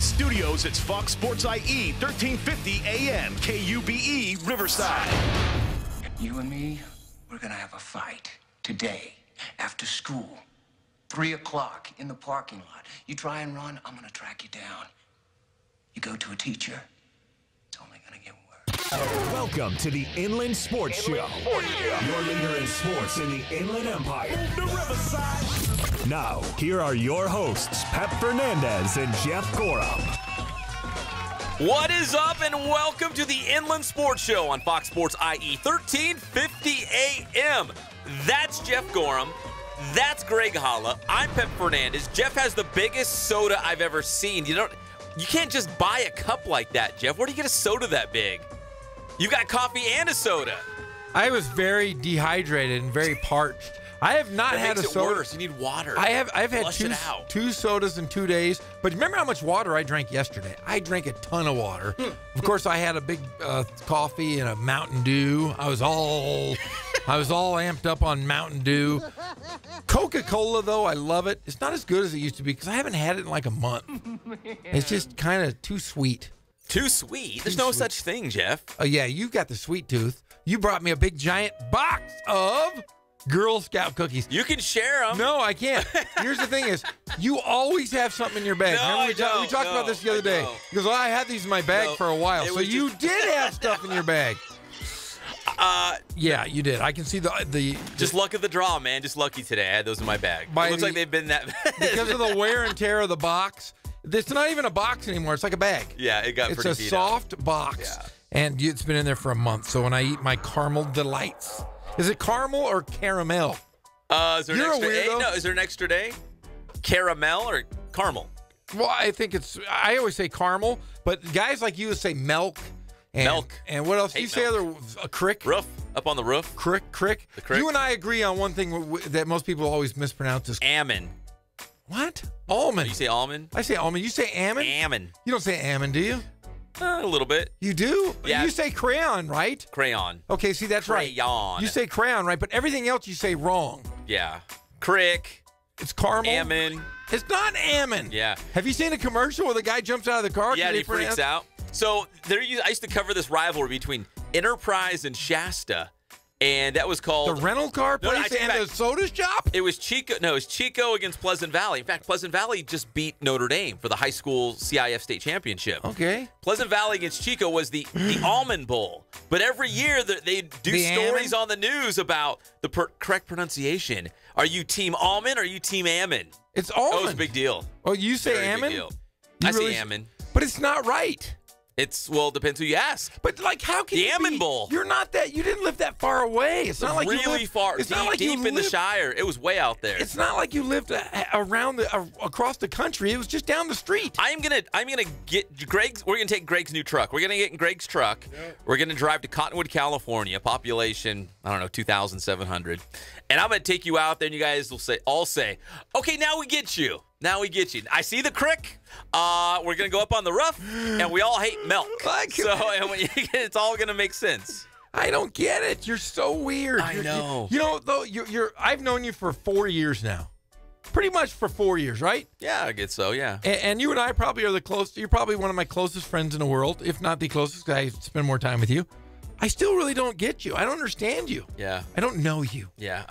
Studios, it's Fox Sports IE, 1350 AM, KUBE, Riverside. You and me, we're gonna have a fight today, after school. 3 o'clock in the parking lot. You try and run, I'm gonna track you down. You go to a teacher, it's only gonna get worse. Welcome to the Inland Sports Show. Your leader in sports in the Inland Empire. The Riverside. Now, here are your hosts, Pep Fernandez and Jeff Gorham. What is up, and welcome to the Inland Sports Show on Fox Sports IE, 1350 AM. That's Jeff Gorham. That's Greg Holla. I'm Pep Fernandez. Jeff has the biggest soda I've ever seen. You can't just buy a cup like that, Jeff. Where do you get a soda that big? You got coffee and a soda. I was very dehydrated and very parched. I have not That had makes a it soda. worse. You need water. I've had Flush it out. two sodas in 2 days. But remember how much water I drank yesterday? I drank a ton of water. Of course, I had a big coffee and a Mountain Dew. I was all amped up on Mountain Dew. Coca-Cola, though, I love it. It's not as good as it used to be because I haven't had it in like a month. It's just kind of too sweet. Too sweet? There's no such thing, Jeff. Oh, yeah, you've got the sweet tooth. You brought me a big giant box of Girl Scout cookies. You can share them. No, I can't. Here's the thing is, you always have something in your bag. No, Remember we talked about this the other day. He goes, well, I had these in my bag for a while. So you did have stuff in your bag. Yeah, you did. I can see the Just luck of the draw, man. Just lucky today. I had those in my bag. It looks like they've been that because of the wear and tear of the box. It's not even a box anymore. It's like a bag. Yeah, it got pretty It's a beat soft up. box. Yeah. And it's been in there for a month. So when I eat my caramel delights, is it caramel or caramel? Is there You're an extra a day? weirdo. No, is there an extra day? Caramel or caramel? Well, I think I always say caramel, but guys like you would say milk. And, Milk. And what else? Hate You say a crick? Roof? Up on the roof? Crick. The crick? You and I agree on one thing that most people always mispronounce is Almond. what? Almond. You say almond? I say almond. You say almond? Almond. You don't say almond, do you? A little bit. You do? Yeah. You say crayon, right? Crayon. Okay, see, that's right. Crayon. You say crayon, right? But everything else you say wrong. Yeah. Crick. It's caramel. Almond. It's not almond. Yeah. Have you seen a commercial where the guy jumps out of the car? Yeah, Can and he freaks pronounce- out. So I used to cover this rivalry between Enterprise and Shasta, and that was The called rental car No, I place take and it the back. soda shop? It was Chico. No, it was Chico against Pleasant Valley. In fact, Pleasant Valley just beat Notre Dame for the high school CIF state championship. Okay. Pleasant Valley against Chico was the Almond Bowl. But every year they do The stories almond? on the news about the correct pronunciation. Are you team almond or are you team almond? It's That was a almond. big deal. Oh, you say Very big almond? deal. You I really- say almond. But it's not right. It depends who you ask. But like, how can The you Almond be- Bowl. You're not that. You didn't live that far away. It's not like you really lived, far, It's not like deep you in the lived- Shire. It was way out there. It's not like you lived around across the country. It was just down the street. I'm gonna get Greg's. We're gonna take Greg's new truck. We're gonna get in Greg's truck. We're gonna drive to Cottonwood, California. Population, I don't know, 2,700. And I'm gonna take you out there, and you guys will say, okay, now we get you. Now we get you. I see the crick. We're gonna go up on the roof, and we all hate milk. And when it's all gonna make sense. I don't get it. You're so weird. I know. You know, though, I've known you for 4 years now. Pretty much for 4 years, right? Yeah, I guess so. Yeah. And you and I probably are the closest. You're probably one of my closest friends in the world, if not the closest, 'cause I spend more time with you. I still really don't get you. I don't understand you. Yeah. I don't know you. Yeah.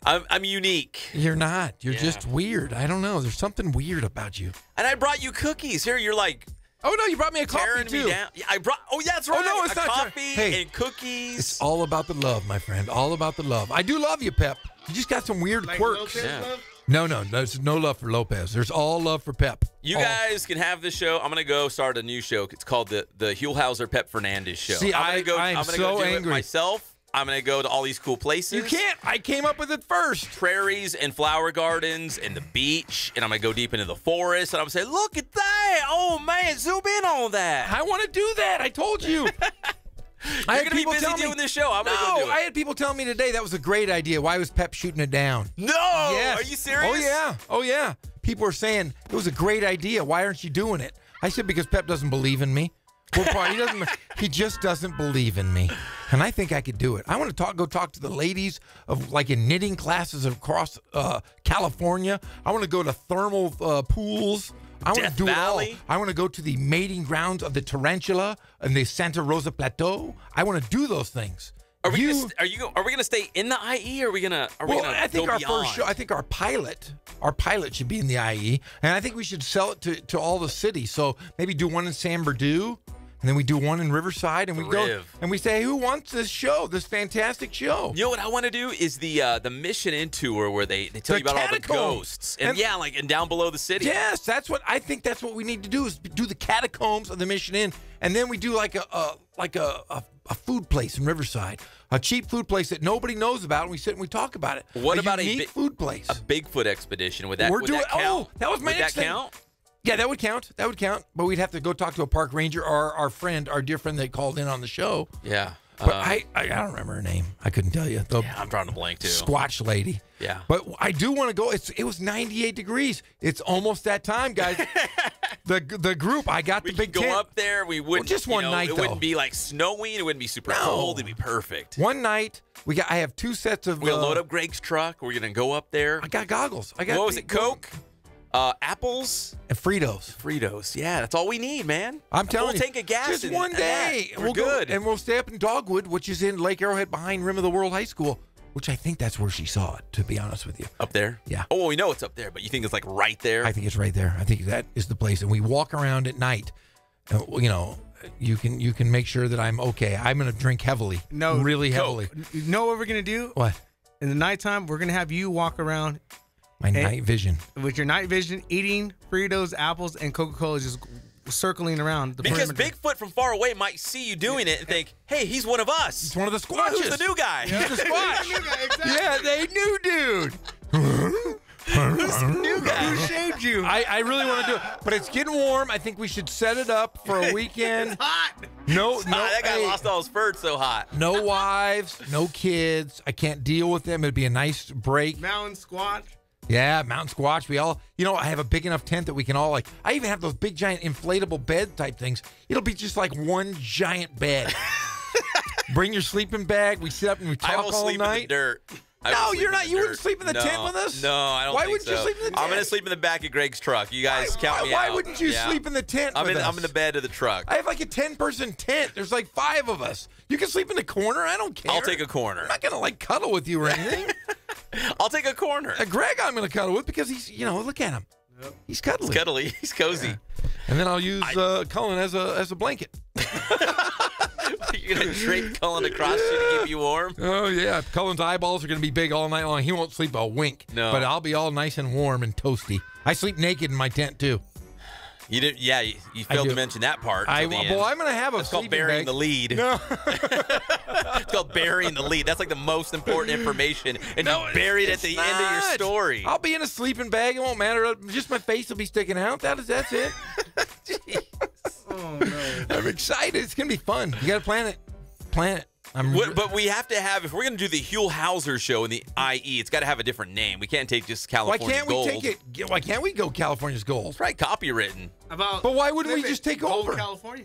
I'm unique. You're not. You're Yeah. just weird. I don't know. There's something weird about you. And I brought you cookies. Here, you're like Oh, no, you brought me a coffee, tearing too. me down. Yeah, I brought. Oh, yeah, that's right. no, it's a not coffee Hey, and cookies. It's all about the love, my friend. All about the love. I do love you, Pep. You just got some weird quirks. Yeah. No, there's no love for Lopez. There's all love for Pep. You guys can have this show. I'm gonna go start a new show. It's called the Hulhauser Pep Fernandez Show. See, I'm gonna so go do angry. it myself. I'm gonna go to all these cool places. You can't. I came up with it first. Prairies and flower gardens and the beach, and I'm gonna go deep into the forest, and I'm gonna say, "Look at that! Oh man, zoom in on that." I want to do that. I told you. I You're gonna be busy doing this show. I'm gonna go do it. I had people tell me today that was a great idea. Why was Pep shooting it down? No, Yes. Are you serious? Oh yeah. People were saying it was a great idea. Why aren't you doing it? I said because Pep doesn't believe in me. Well, he doesn't. He just doesn't believe in me, and I think I could do it. I want to go talk to the ladies of like in knitting classes across California. I want to go to thermal pools I want to Death do Valley? it all. I want to go to the mating grounds of the tarantula and the Santa Rosa Plateau. I want to do those things. Are we gonna stay in the IE? Or are we gonna? I think go our beyond? first show. I think our pilot should be in the IE, and I think we should sell it to all the cities. So maybe do one in San Bernardino, and then we do one in Riverside, and we go and we say, who wants this show? This fantastic show. You know what I want to do is the Mission Inn tour where they tell you about all the ghosts and and down below the city. Yes, that's what I think. That's what we need to do is do the catacombs of the Mission Inn, and then we do like a food place in Riverside, a cheap food place that nobody knows about, and we sit and we talk about it. What about a unique food place? A Bigfoot expedition? Would that? We're would doing. that count? That was my would next that thing. count? Yeah, that would count. That would count. But we'd have to go talk to a park ranger or our dear friend that called in on the show. Yeah. But I don't remember her name. I couldn't tell you. I'm drawing a blank too. Squatch lady. Yeah. But I do want to go. It was 98 degrees. It's almost that time, guys. the group. I got the big go tent. up there. We wouldn't just one night. It wouldn't be like snowing. It wouldn't be super cold. It'd be perfect. One night. I have 2 sets of. We're gonna load up Greg's truck. We're gonna go up there. I got goggles. What was it? Coke, apples, and Fritos. Fritos. Yeah, that's all we need, man. I'm telling you. Tank of gas. Just one day. We're good. And we'll stay up in Dogwood, which is in Lake Arrowhead behind Rim of the World High School. Which I think that's where she saw it, to be honest with you. Up there? Yeah. Oh, well, we know it's up there, but you think it's like right there? I think it's right there. I think that is the place. And we walk around at night. You can make sure that I'm okay. I'm going to drink heavily. No. Really Coke. heavily. You know what we're going to do? What? In the nighttime, we're going to have you walk around. My night vision. With your night vision, eating Fritos, apples, and Coca-Cola, just circling around the because perimeter. Bigfoot from far away might see you doing it and think, hey, he's one of us. He's one of the Squatches. Who's the new guy? He's the Squatch. Exactly. Yeah, they knew, dude. Who's the new guy? Who shaved you? I really want to do it, but it's getting warm. I think we should set it up for a weekend. It's hot. No, that guy lost all his fur. It's so hot. No wives, no kids. I can't deal with them. It'd be a nice break. Mountain Squatch. Yeah, mountain squatch. We all, I have a big enough tent that we can all I even have those big giant inflatable bed type things. It'll be just like one giant bed. Bring your sleeping bag. We sit up and we talk all night. I will sleep in the dirt. No, you're not. You wouldn't sleep in the tent with us? No, I don't Why think wouldn't you sleep in the tent? I'm going to sleep in the back of Greg's truck. You guys count me out. Why wouldn't you sleep in the tent with us? I'm in the bed of the truck. I have like a 10-person tent. There's like 5 of us. You can sleep in the corner. I don't care. I'll take a corner. I'm not going to cuddle with you or anything. I'll take a corner. Greg, I'm going to cuddle with because he's, look at him. Yep. He's cuddly. He's cuddly. He's cozy. Yeah. And then I'll use Cullen as a blanket. You're going to drape Cullen across you to keep you warm? Oh, yeah. Cullen's eyeballs are going to be big all night long. He won't sleep a wink. No. But I'll be all nice and warm and toasty. I sleep naked in my tent, too. You did, yeah. You failed to mention that part. I'm going to have a It's called burying the lead. No. It's called burying the lead. That's like the most important information, and you bury it at the end of your story. I'll be in a sleeping bag. It won't matter. Just my face will be sticking out. That's it. Oh, no. I'm excited. It's going to be fun. You got to plan it. But we have to have, if we're going to do the Huell Hauser show in the IE, it's got to have a different name. We can't take just California Gold. Why can't we go California's Gold? It's right, copywritten. But why wouldn't we just take over? California.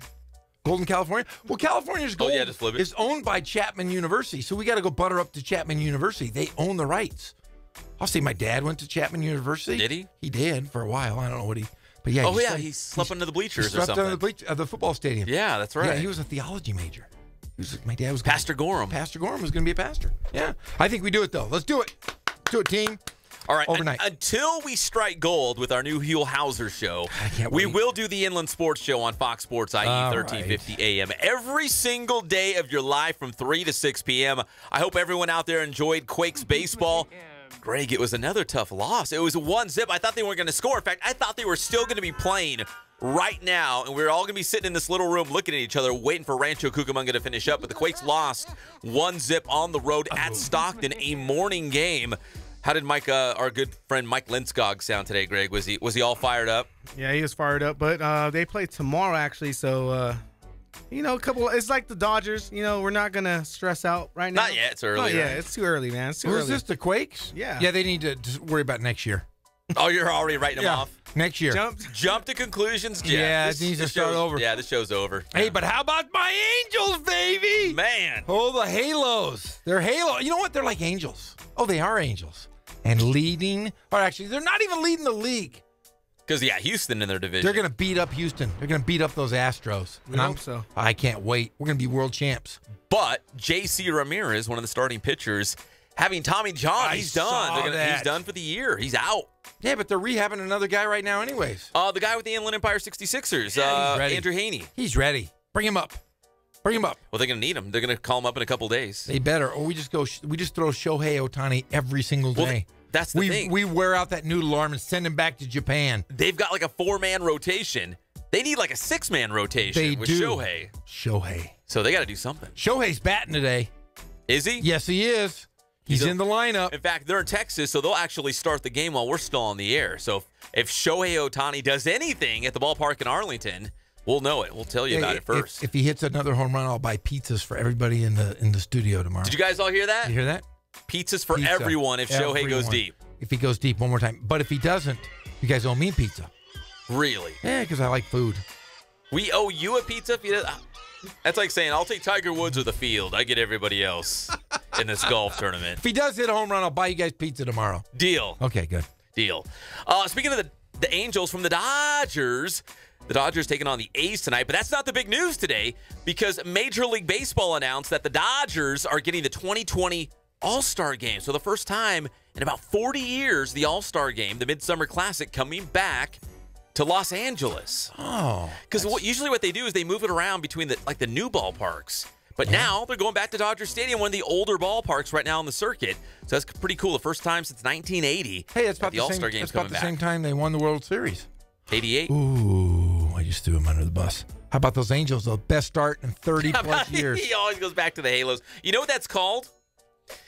Golden California? Well, California's Gold just flip it. is owned by Chapman University, so we got to go butter up to Chapman University. They own the rights. I'll say my dad went to Chapman University. Did he? He did for a while. I don't know what he... But yeah, he slept under the bleachers or slept something. under the football stadium. Yeah, that's right. Yeah, he was a theology major. My dad was Pastor Gorham. Pastor Gorham was going to be a pastor. Yeah. I think we do it, though. Let's do it. Do it, team. All right. Overnight. Until we strike gold with our new Huell Hauser show, we will do the Inland Sports Show on Fox Sports IE 1350 AM every single day of your life from 3 to 6 p.m. I hope everyone out there enjoyed Quakes baseball. Greg, it was another tough loss. It was a 1-zip. I thought they weren't going to score. In fact, I thought they were still going to be playing right now, and we were all going to be sitting in this little room looking at each other, waiting for Rancho Cucamonga to finish up. But the Quakes lost 1-zip on the road at Stockton, a morning game. How did our good friend Mike Linskog sound today, Greg? Was he all fired up? Yeah, he was fired up. But they play tomorrow, actually, so it's like the Dodgers. We're not going to stress out right now. Not yet. It's early. Yeah, it's too early, man. It's too early. Is this the Quakes? Yeah. Yeah, they need to just worry about next year. Oh, you're already writing them off? Next year. Jump to conclusions, Jeff. Yeah, it needs to start over. Yeah, this show's over. Hey, but how about my Angels, baby? Man. Oh, the Halos. They're Halo. You know what? They're like angels. Oh, they are angels. And leading, or actually, they're not even leading the league. Because, yeah, Houston in their division. They're going to beat up Houston. They're going to beat up those Astros. We hope so. I can't wait. We're going to be world champs. But J.C. Ramirez, one of the starting pitchers, having Tommy John, he's done. He's done for the year. He's out. Yeah, but they're rehabbing another guy right now anyways. The guy with the Inland Empire 66ers, He's ready. Andrew Haney. He's ready. Bring him up. Bring him up. Well, they're going to need him. They're going to call him up in a couple days. They better. Or we just throw Shohei Ohtani every single day. Well, that's the thing. We wear out that noodle arm and send him back to Japan. They've got like a 4-man rotation. They need like a 6-man rotation with Shohei. So they got to do something. Shohei's batting today. Is he? Yes, he is. He's in the lineup. In fact, they're in Texas, so they'll actually start the game while we're still on the air. So if Shohei Ohtani does anything at the ballpark in Arlington, we'll know it. We'll tell you about it first. If he hits another home run, I'll buy pizzas for everybody in the studio tomorrow. Did you guys all hear that? You hear that? Pizzas for everyone if Shohei goes deep. If he goes deep one more time. But if he doesn't, you guys owe me pizza. Really? Yeah, because I like food. We owe you a pizza if he does. That's like saying, I'll take Tiger Woods or the field. I get everybody else in this golf tournament. If he does hit a home run, I'll buy you guys pizza tomorrow. Deal. Okay, good. Deal. Speaking of the Angels from the Dodgers taking on the A's tonight, but that's not the big news today because Major League Baseball announced that the Dodgers are getting the 2020 All-Star Game. So the first time in about 40 years, the All-Star Game, the Midsummer Classic, coming back to Los Angeles. Oh. Because usually what they do is they move it around between the new ballparks. But now they're going back to Dodger Stadium, one of the older ballparks right now on the circuit. So that's pretty cool. The first time since 1980. Hey, it's about the All-Star Game's coming back. That's about the same time they won the World Series. 88. Ooh, I just threw him under the bus. How about those Angels? The best start in 30-plus years. He always goes back to the Halos. You know what that's called?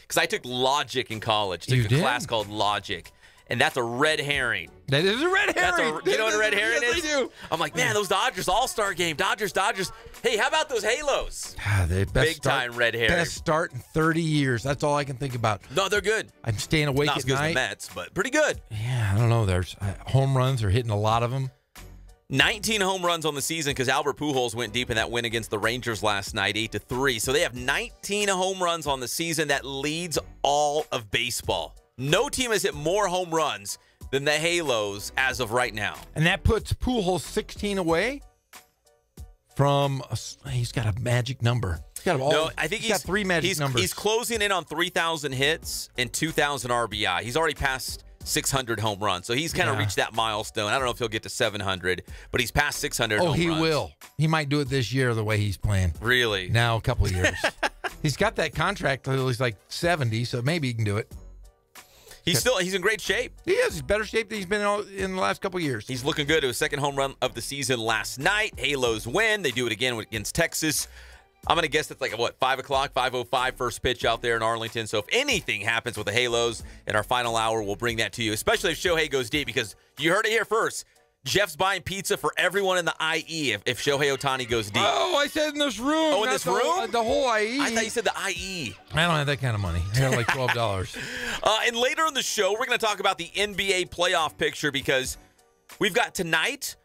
Because I took Logic in college. Took a class called Logic. And that's a red herring. That is a red herring. You know what a red herring is? Yes, I do. I'm like, man, those Dodgers All-Star Game. Dodgers. Hey, how about those Halos? The best Big-time red herring. Best start in 30 years. That's all I can think about. No, they're good. I'm staying awake Not at as good as night. the Mets, but pretty good. Yeah, I don't know. There's home runs are hitting a lot of them. 19 home runs on the season because Albert Pujols went deep in that win against the Rangers last night, 8-3. So they have 19 home runs on the season. That leads all of baseball. No team has hit more home runs than the Halos as of right now. And that puts Pujols 16 away from he's got a magic number. I think he's got 3 magic numbers. He's closing in on 3,000 hits and 2,000 RBI. He's already passed 600 home runs. So he's kind of reached that milestone. I don't know if he'll get to 700, but he's past 600 home runs. Oh, he will. He might do it this year the way he's playing. Really? Now, a couple of years. He's got that contract until he's like 70, so maybe he can do it. He's in great shape. He is. He's better shape than he's been in the last couple of years. He's looking good. To his second home run of the season last night. Halos win. They do it again against Texas. I'm going to guess that's 5 o'clock, 5:05 first pitch out there in Arlington. So if anything happens with the Halos in our final hour, we'll bring that to you, especially if Shohei goes deep, because you heard it here first. Jeff's buying pizza for everyone in the IE if Shohei Ohtani goes deep. Oh, I said in this room. Oh, in this room? The whole IE. I thought you said the IE. I don't have that kind of money. I got like $12. And later in the show, we're going to talk about the NBA playoff picture because we've got tonight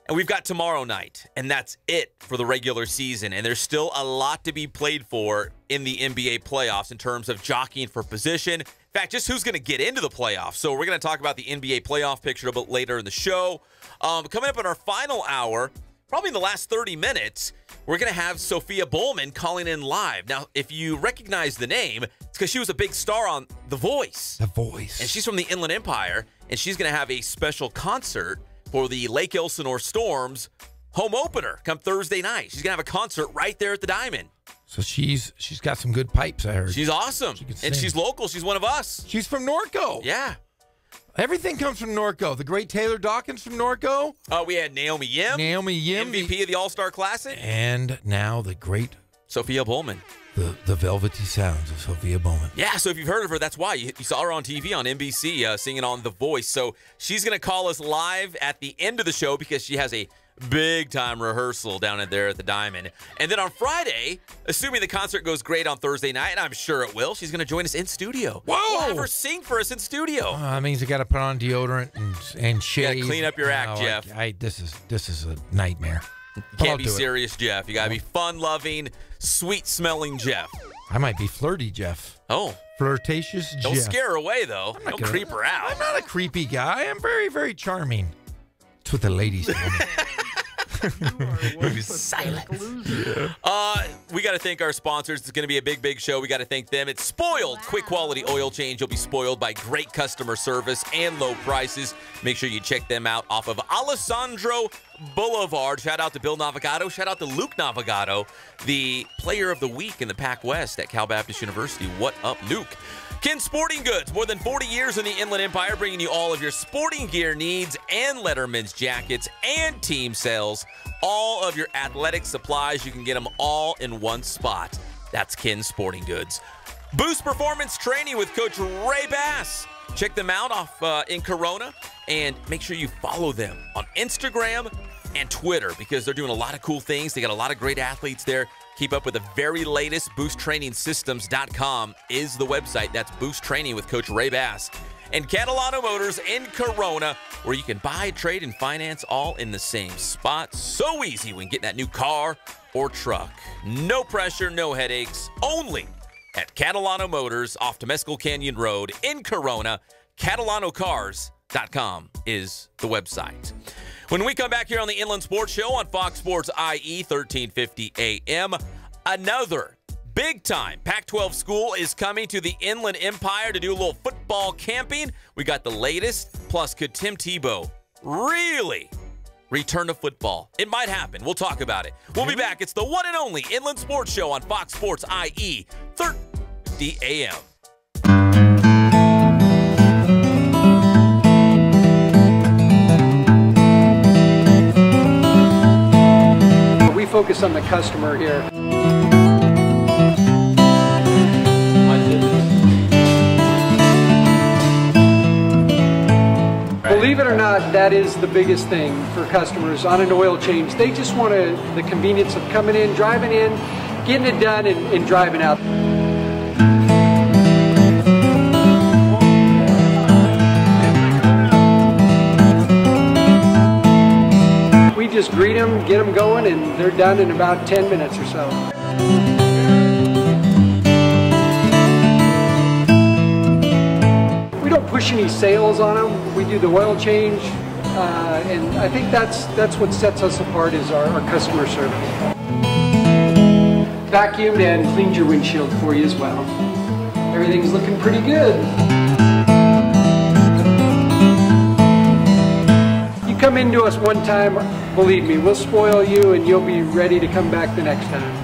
and we've got tomorrow night, and that's it for the regular season. And there's still a lot to be played for in the NBA playoffs in terms of jockeying for position. In fact, just who's going to get into the playoffs. So we're going to talk about the NBA playoff picture a bit later in the show. Coming up in our final hour, probably in the last 30 minutes, we're going to have Sophia Bullman calling in live. Now, if you recognize the name, it's because she was a big star on The Voice. The Voice. And she's from the Inland Empire, and she's going to have a special concert for the Lake Elsinore Storms home opener come Thursday night. She's going to have a concert right there at the Diamond. So she's got some good pipes, I heard. She's awesome. And she's local. She's one of us. She's from Norco. Yeah. Everything comes from Norco. The great Taylor Dawkins from Norco. We had Naomi Yim. MVP of the All-Star Classic. And now the great Sophia Bullman. The velvety sounds of Sophia Bowman. Yeah, so if you've heard of her, that's why. You saw her on TV on NBC singing on The Voice. So she's going to call us live at the end of the show because she has a big-time rehearsal down there at the Diamond. And then on Friday, assuming the concert goes great on Thursday night, and I'm sure it will, she's going to join us in studio. Whoa! We'll have her sing for us in studio. That means you got to put on deodorant and shave. You got to clean up your act, Jeff. This is a nightmare. You can't be serious, Jeff. You got to be fun-loving, sweet-smelling Jeff. I might be flirty, Jeff. Oh. Flirtatious Jeff. Don't scare her away, though. Don't creep her out. I'm not a creepy guy. I'm very, very charming. That's what the ladies tell me. We got to thank our sponsors. It's going to be a big show. We got to thank them. It's Spoiled. Quick quality oil change. You'll be spoiled by great customer service and low prices. Make sure you check them out off of Alessandro Boulevard. Shout out to Bill Navigato. Shout out to Luke Navigato, the player of the week in the Pac West at Cal Baptist University. What up, Luke? Ken Sporting Goods, more than 40 years in the Inland Empire, bringing you all of your sporting gear needs and Letterman's jackets and team sales. All of your athletic supplies, you can get them all in one spot. That's Ken Sporting Goods. Boost Performance Training with Coach Ray Bass. Check them out off in Corona, and make sure you follow them on Instagram and Twitter because they're doing a lot of cool things. They got a lot of great athletes there. Keep up with the very latest. BoostTrainingSystems.com is the website. That's Boost Training with Coach Ray Bass. And Catalano Motors in Corona, where you can buy, trade, and finance all in the same spot. So easy when getting that new car or truck. No pressure, no headaches. Only at Catalano Motors off Temescal Canyon Road in Corona. CatalanoCars.com is the website. When we come back here on the Inland Sports Show on Fox Sports IE 1350 AM, another big-time Pac-12 school is coming to the Inland Empire to do a little football camping. We got the latest, plus could Tim Tebow really return to football? It might happen. We'll talk about it. We'll be back. It's the one and only Inland Sports Show on Fox Sports IE 1350 AM. We focus on the customer here. Believe it or not, that is the biggest thing for customers on an oil change. They just want the convenience of coming in, driving in, getting it done, and driving out. We just greet them, get them going, and they're done in about 10 minutes or so. We don't push any sales on them. We do the oil change, and I think that's what sets us apart is our customer service. Vacuumed and cleaned your windshield for you as well. Everything's looking pretty good. You come into us one time, believe me, we'll spoil you and you'll be ready to come back the next time.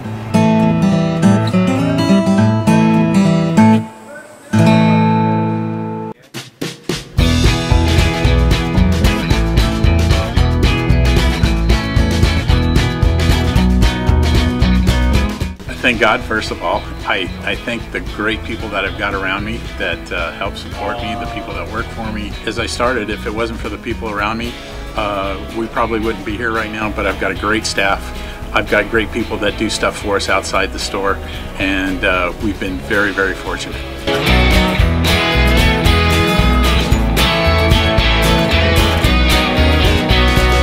Thank God, first of all. I thank the great people that I've got around me that help support me, the people that work for me. As I started, if it wasn't for the people around me, we probably wouldn't be here right now, but I've got a great staff. I've got great people that do stuff for us outside the store, and we've been very, very fortunate.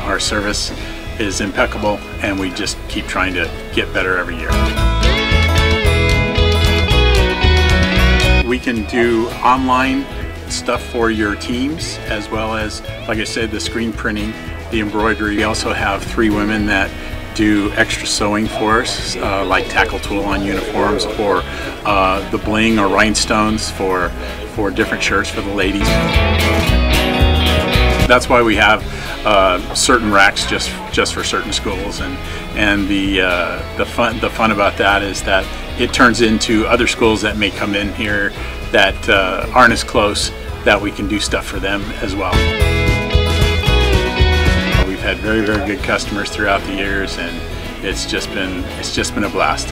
Our service is impeccable, and we just keep trying to get better every year. We can do online stuff for your teams, as well as, like I said, the screen printing, the embroidery. We also have 3 women that do extra sewing for us, like tackle tool on uniforms, or the bling or rhinestones for different shirts for the ladies. That's why we have certain racks just for certain schools, and the fun about that is that it turns into other schools that may come in here that aren't as close, that we can do stuff for them as well. We've had very, very good customers throughout the years, and it's just been a blast.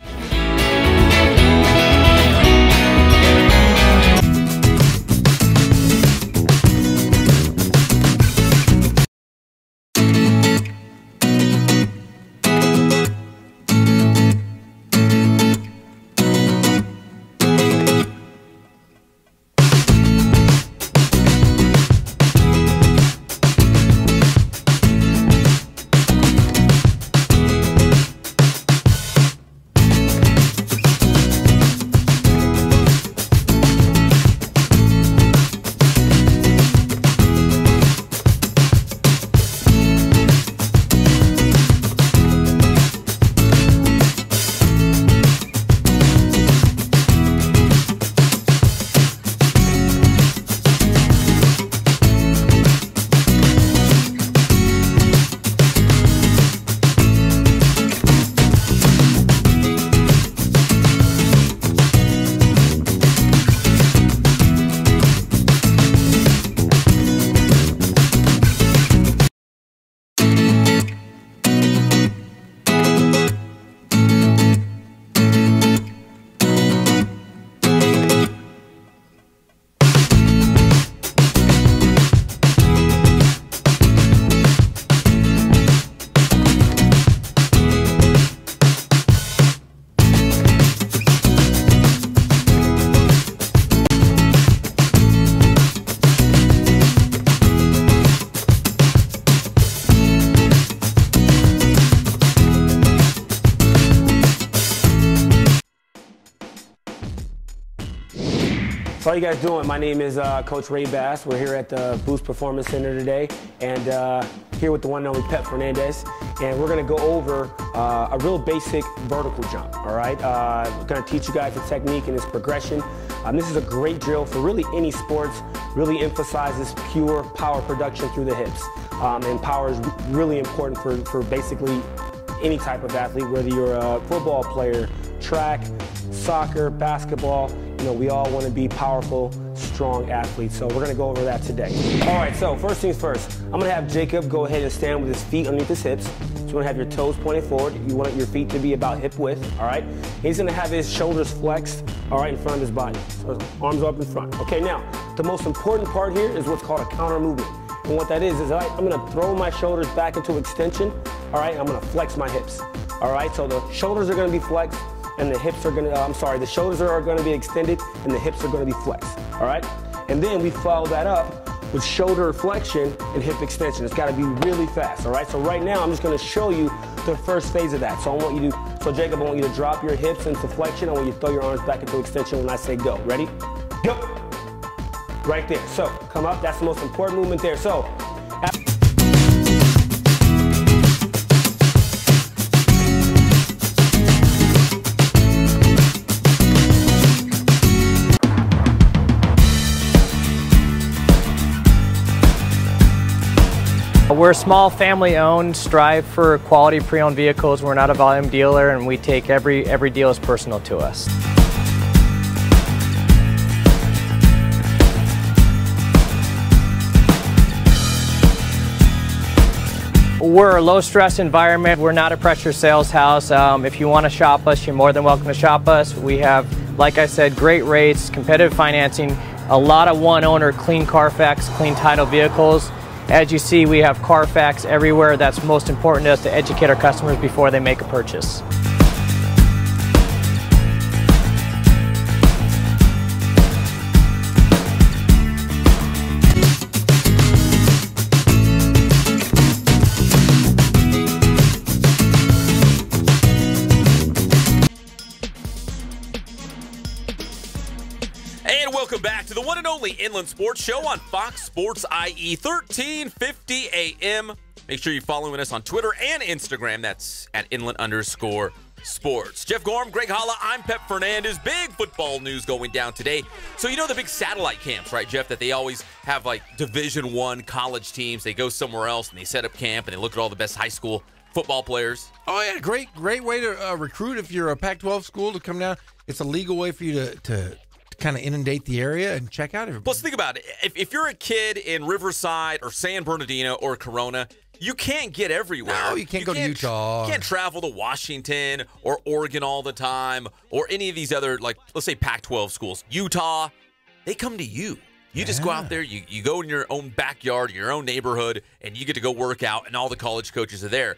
So how you guys doing? My name is Coach Ray Bass. We're here at the Boost Performance Center today, and here with the one and only Pep Fernandez. And we're gonna go over a real basic vertical jump, all right? We're gonna teach you guys the technique and its progression. This is a great drill for really any sports, really emphasizes pure power production through the hips. And power is really important for basically any type of athlete, whether you're a football player, track, soccer, basketball. You know, we all want to be powerful, strong athletes. So we're going to go over that today. All right, so first things first, I'm going to have Jacob go ahead and stand with his feet underneath his hips. So you want to have your toes pointed forward. You want your feet to be about hip width, all right? He's going to have his shoulders flexed, all right, in front of his body. So his arms up in front. Okay, now, the most important part here is what's called a counter movement. And what that is I'm going to throw my shoulders back into extension, all right? I'm going to flex my hips, all right? So the shoulders are going to be flexed, and the hips are going to, the shoulders are going to be extended, and the hips are going to be flexed, all right? And then we follow that up with shoulder flexion and hip extension. It's got to be really fast, all right? So right now, I'm just going to show you the first phase of that. So Jacob, I want you to drop your hips into flexion. I want you to throw your arms back into extension when I say go. Ready? Go. Right there. So come up. That's the most important movement there. So. We're small, family-owned, strive for quality pre-owned vehicles. We're not a volume dealer, and we take every deal as personal to us. We're a low-stress environment. We're not a pressure sales house. If you want to shop us, you're more than welcome to shop us. We have, like I said, great rates, competitive financing, a lot of one-owner, clean Carfax, clean title vehicles. As you see, we have Carfax everywhere. That's most important to us, to educate our customers before they make a purchase. Welcome back to the one and only Inland Sports Show on Fox Sports IE 1350 AM. Make sure you're following us on Twitter and Instagram. That's at Inland_Sports. Jeff Gorham, Greg Holla, I'm Pep Fernandez. Big football news going down today. So you know the big satellite camps, right, Jeff, that they always have like Division I college teams. They go somewhere else and they set up camp and they look at all the best high school football players. Oh, yeah, great way to recruit if you're a Pac-12 school to come down. It's a legal way for you to kind of inundate the area and check out everybody. Plus, think about it. If you're a kid in Riverside or San Bernardino or Corona, you can't get everywhere. No, you can't go to Utah. You can't travel to Washington or Oregon all the time or any of these other, like, let's say Pac-12 schools. Utah, they come to you. You just go out there, you go in your own backyard, your own neighborhood, and you get to go work out, and all the college coaches are there.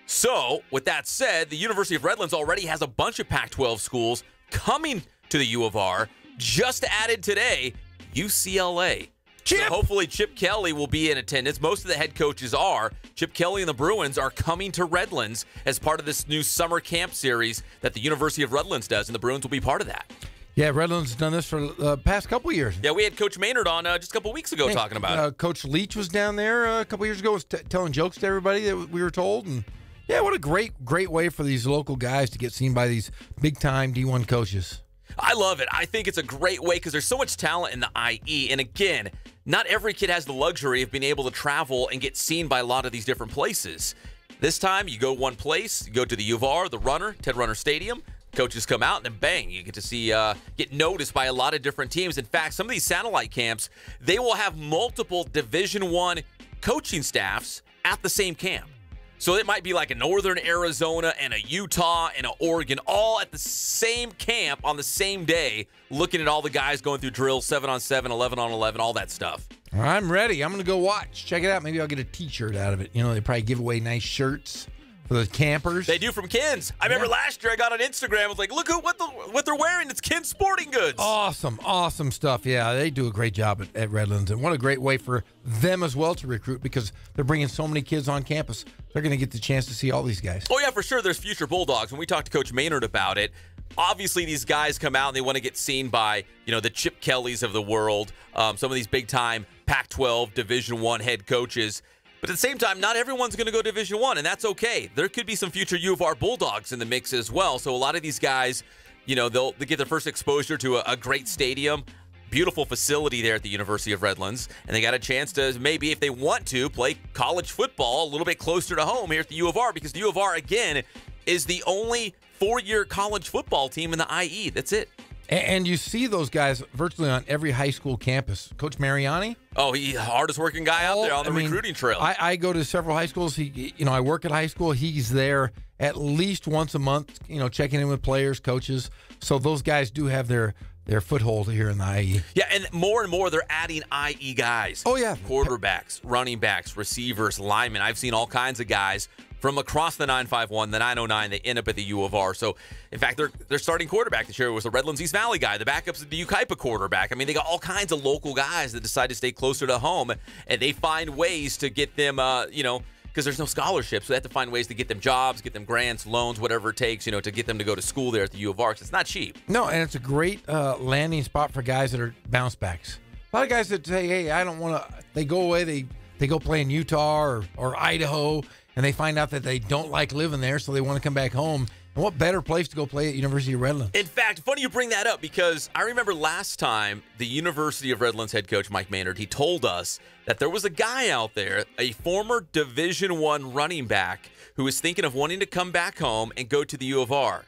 So, with that said, the University of Redlands already has a bunch of Pac-12 schools coming to the U of R. Just added today, UCLA. So hopefully Chip Kelly will be in attendance. Most of the head coaches are. Chip Kelly and the Bruins are coming to Redlands as part of this new summer camp series that the University of Redlands does, and the Bruins will be part of that. Yeah, Redlands has done this for the past couple of years. Yeah, we had Coach Maynard on just a couple weeks ago talking about it. Coach Leach was down there a couple years ago, was telling jokes to everybody that we were told. And yeah, what a great way for these local guys to get seen by these big-time D1 coaches. I love it. I think it's a great way because there's so much talent in the IE. And again, not every kid has the luxury of being able to travel and get seen by a lot of these different places. This time, you go one place, you go to the U of R, the Runner, Ted Runner Stadium. Coaches come out, and then bang, you get to see, get noticed by a lot of different teams. In fact, some of these satellite camps, they will have multiple Division I coaching staffs at the same camp. So it might be like a Northern Arizona and a Utah and an Oregon all at the same camp on the same day, looking at all the guys going through drills, 7-on-7, 11-on-11, all that stuff. I'm ready. I'm going to go watch. Check it out. Maybe I'll get a T-shirt out of it. You know, they probably give away nice shirts for the campers. They do from Ken's. I remember last year I got on Instagram. I was like, look what they're wearing. It's Ken's Sporting Goods. Awesome stuff. Yeah, they do a great job at Redlands. And what a great way for them as well to recruit because they're bringing so many kids on campus. They're going to get the chance to see all these guys. Oh, yeah, for sure. There's future Bulldogs. When we talked to Coach Maynard about it, obviously these guys come out and they want to get seen by, the Chip Kellys of the world, some of these big-time Pac-12 Division I head coaches. But at the same time, not everyone's going to go Division I, and that's okay. There could be some future U of R Bulldogs in the mix as well. So a lot of these guys, they'll get their first exposure to a great stadium, beautiful facility there at the University of Redlands, and they got a chance to maybe, if they want to, play college football a little bit closer to home here at the U of R, because the U of R, again, is the only four-year college football team in the IE. That's it. And you see those guys virtually on every high school campus. Coach Mariani. Oh, he's the hardest working guy out there on the recruiting trail. I go to several high schools. I work at high school. He's there at least once a month, checking in with players, coaches. So those guys do have their foothold here in the IE. Yeah, and more they're adding IE guys. Oh, yeah. Quarterbacks, running backs, receivers, linemen. I've seen all kinds of guys from across the 951, the 909, they end up at the U of R. So, in fact, their starting quarterback this year was the Redlands East Valley guy. The backup's the Ukaipa quarterback. I mean, they got all kinds of local guys that decide to stay closer to home, and they find ways to get them, because there's no scholarships, so they have to find ways to get them jobs, get them grants, loans, whatever it takes, to get them to go to school there at the U of R, because it's not cheap. No, and it's a great landing spot for guys that are bounce backs. A lot of guys that say, hey, I don't want to, they go away, they go play in Utah or Idaho, and they find out that they don't like living there, so they want to come back home. And what better place to go play at University of Redlands? In fact, funny you bring that up, because I remember last time the University of Redlands head coach Mike Maynard, he told us that there was a guy out there, a former Division I running back, who was thinking of wanting to come back home and go to the U of R.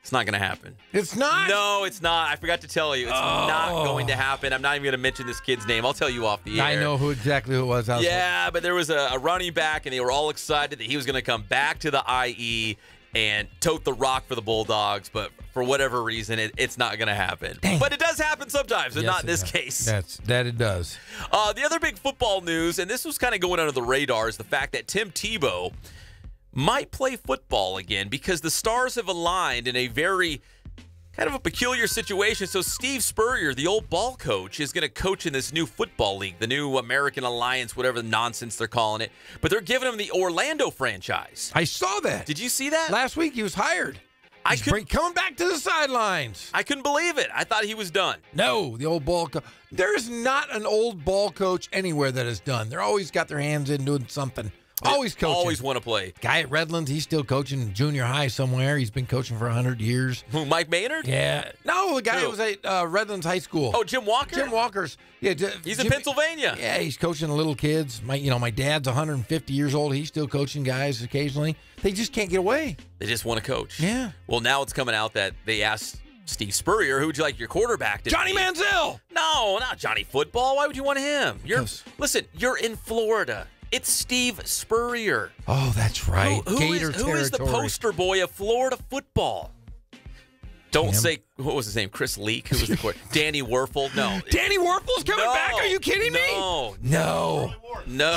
It's not going to happen. It's not? No, it's not. I forgot to tell you. It's not going to happen. I'm not even going to mention this kid's name. I'll tell you off the air. I know exactly who it was. But there was a running back, and they were all excited that he was going to come back to the IE and tote the rock for the Bulldogs. But for whatever reason, it's not going to happen. Dang. But it does happen sometimes, and Yes, not in this does. case. That it does. The other big football news, and this was kind of going under the radar, is the fact that Tim Tebow might play football again, because the stars have aligned in a very kind of a peculiar situation. So Steve Spurrier, the old ball coach, is going to coach in this new football league, the new American Alliance, whatever nonsense they're calling it. But they're giving him the Orlando franchise. I saw that. Did you see that? Last week he was hired. Coming back to the sidelines. I couldn't believe it. I thought he was done. No, the old ball coach. There is not an old ball coach anywhere that is done. They're always got their hands in doing something. Always coaching. Always want to play. Guy at Redlands, he's still coaching junior high somewhere. He's been coaching for 100 years. Who, Mike Maynard? Yeah. No, the guy who was at Redlands High School. Oh, Jim Walker? Jim Walker's. Yeah, he's in Pennsylvania. Yeah, he's coaching the little kids. My dad's 150 years old. He's still coaching guys occasionally. They just can't get away. They just want to coach. Yeah. Well, now it's coming out that they asked Steve Spurrier, who would you like your quarterback to Johnny be? Manziel. No, not Johnny Football. Why would you want him? Listen, you're in Florida. It's Steve Spurrier. Oh, that's right. Who is the poster boy of Florida football? Don't say, what was his name? Chris Leak? Who was the quarterback? Danny Werfel? No. Danny Werfel's coming back? Are you kidding me? No.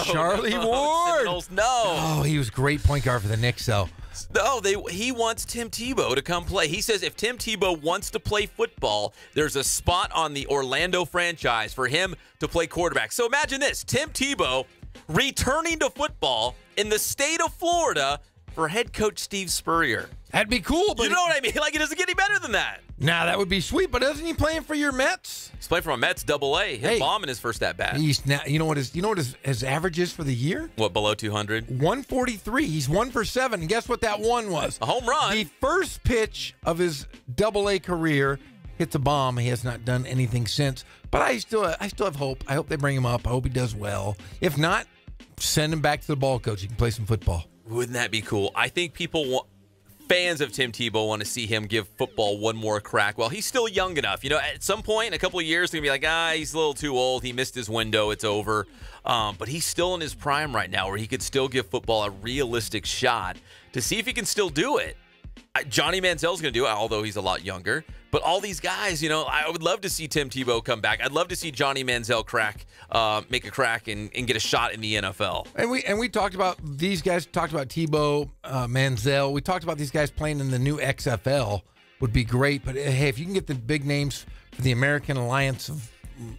Charlie Ward. Seminoles, no. Oh, he was a great point guard for the Knicks, though. No, he wants Tim Tebow to come play. He says if Tim Tebow wants to play football, there's a spot on the Orlando franchise for him to play quarterback. So imagine this, Tim Tebow returning to football in the state of Florida for head coach Steve Spurrier. That'd be cool. But you know what I mean? Like, it doesn't get any better than that. Nah, that would be sweet. But isn't he playing for your Mets? He's playing for a Mets AA. Hit bomb in his first at bat. He's now. You know what his average is for the year? What, below 200? 143. He's 1 for 7. And guess what that one was? A home run. The first pitch of his AA career hits a bomb. He has not done anything since. But I still have hope. I hope they bring him up. I hope he does well. If not, send him back to the ball coach. He can play some football. Wouldn't that be cool? I think fans of Tim Tebow want to see him give football one more crack. Well, he's still young enough. At some point in a couple of years, they're going to be like, he's a little too old. He missed his window. It's over. But he's still in his prime right now where he could still give football a realistic shot to see if he can still do it. Johnny Manziel's going to do it, although he's a lot younger. But all these guys, I would love to see Tim Tebow come back. I'd love to see Johnny Manziel make a crack and get a shot in the NFL. And we talked about these guys. Talked about Tebow, Manziel. We talked about these guys playing in the new XFL would be great. But hey, if you can get the big names for the American Alliance of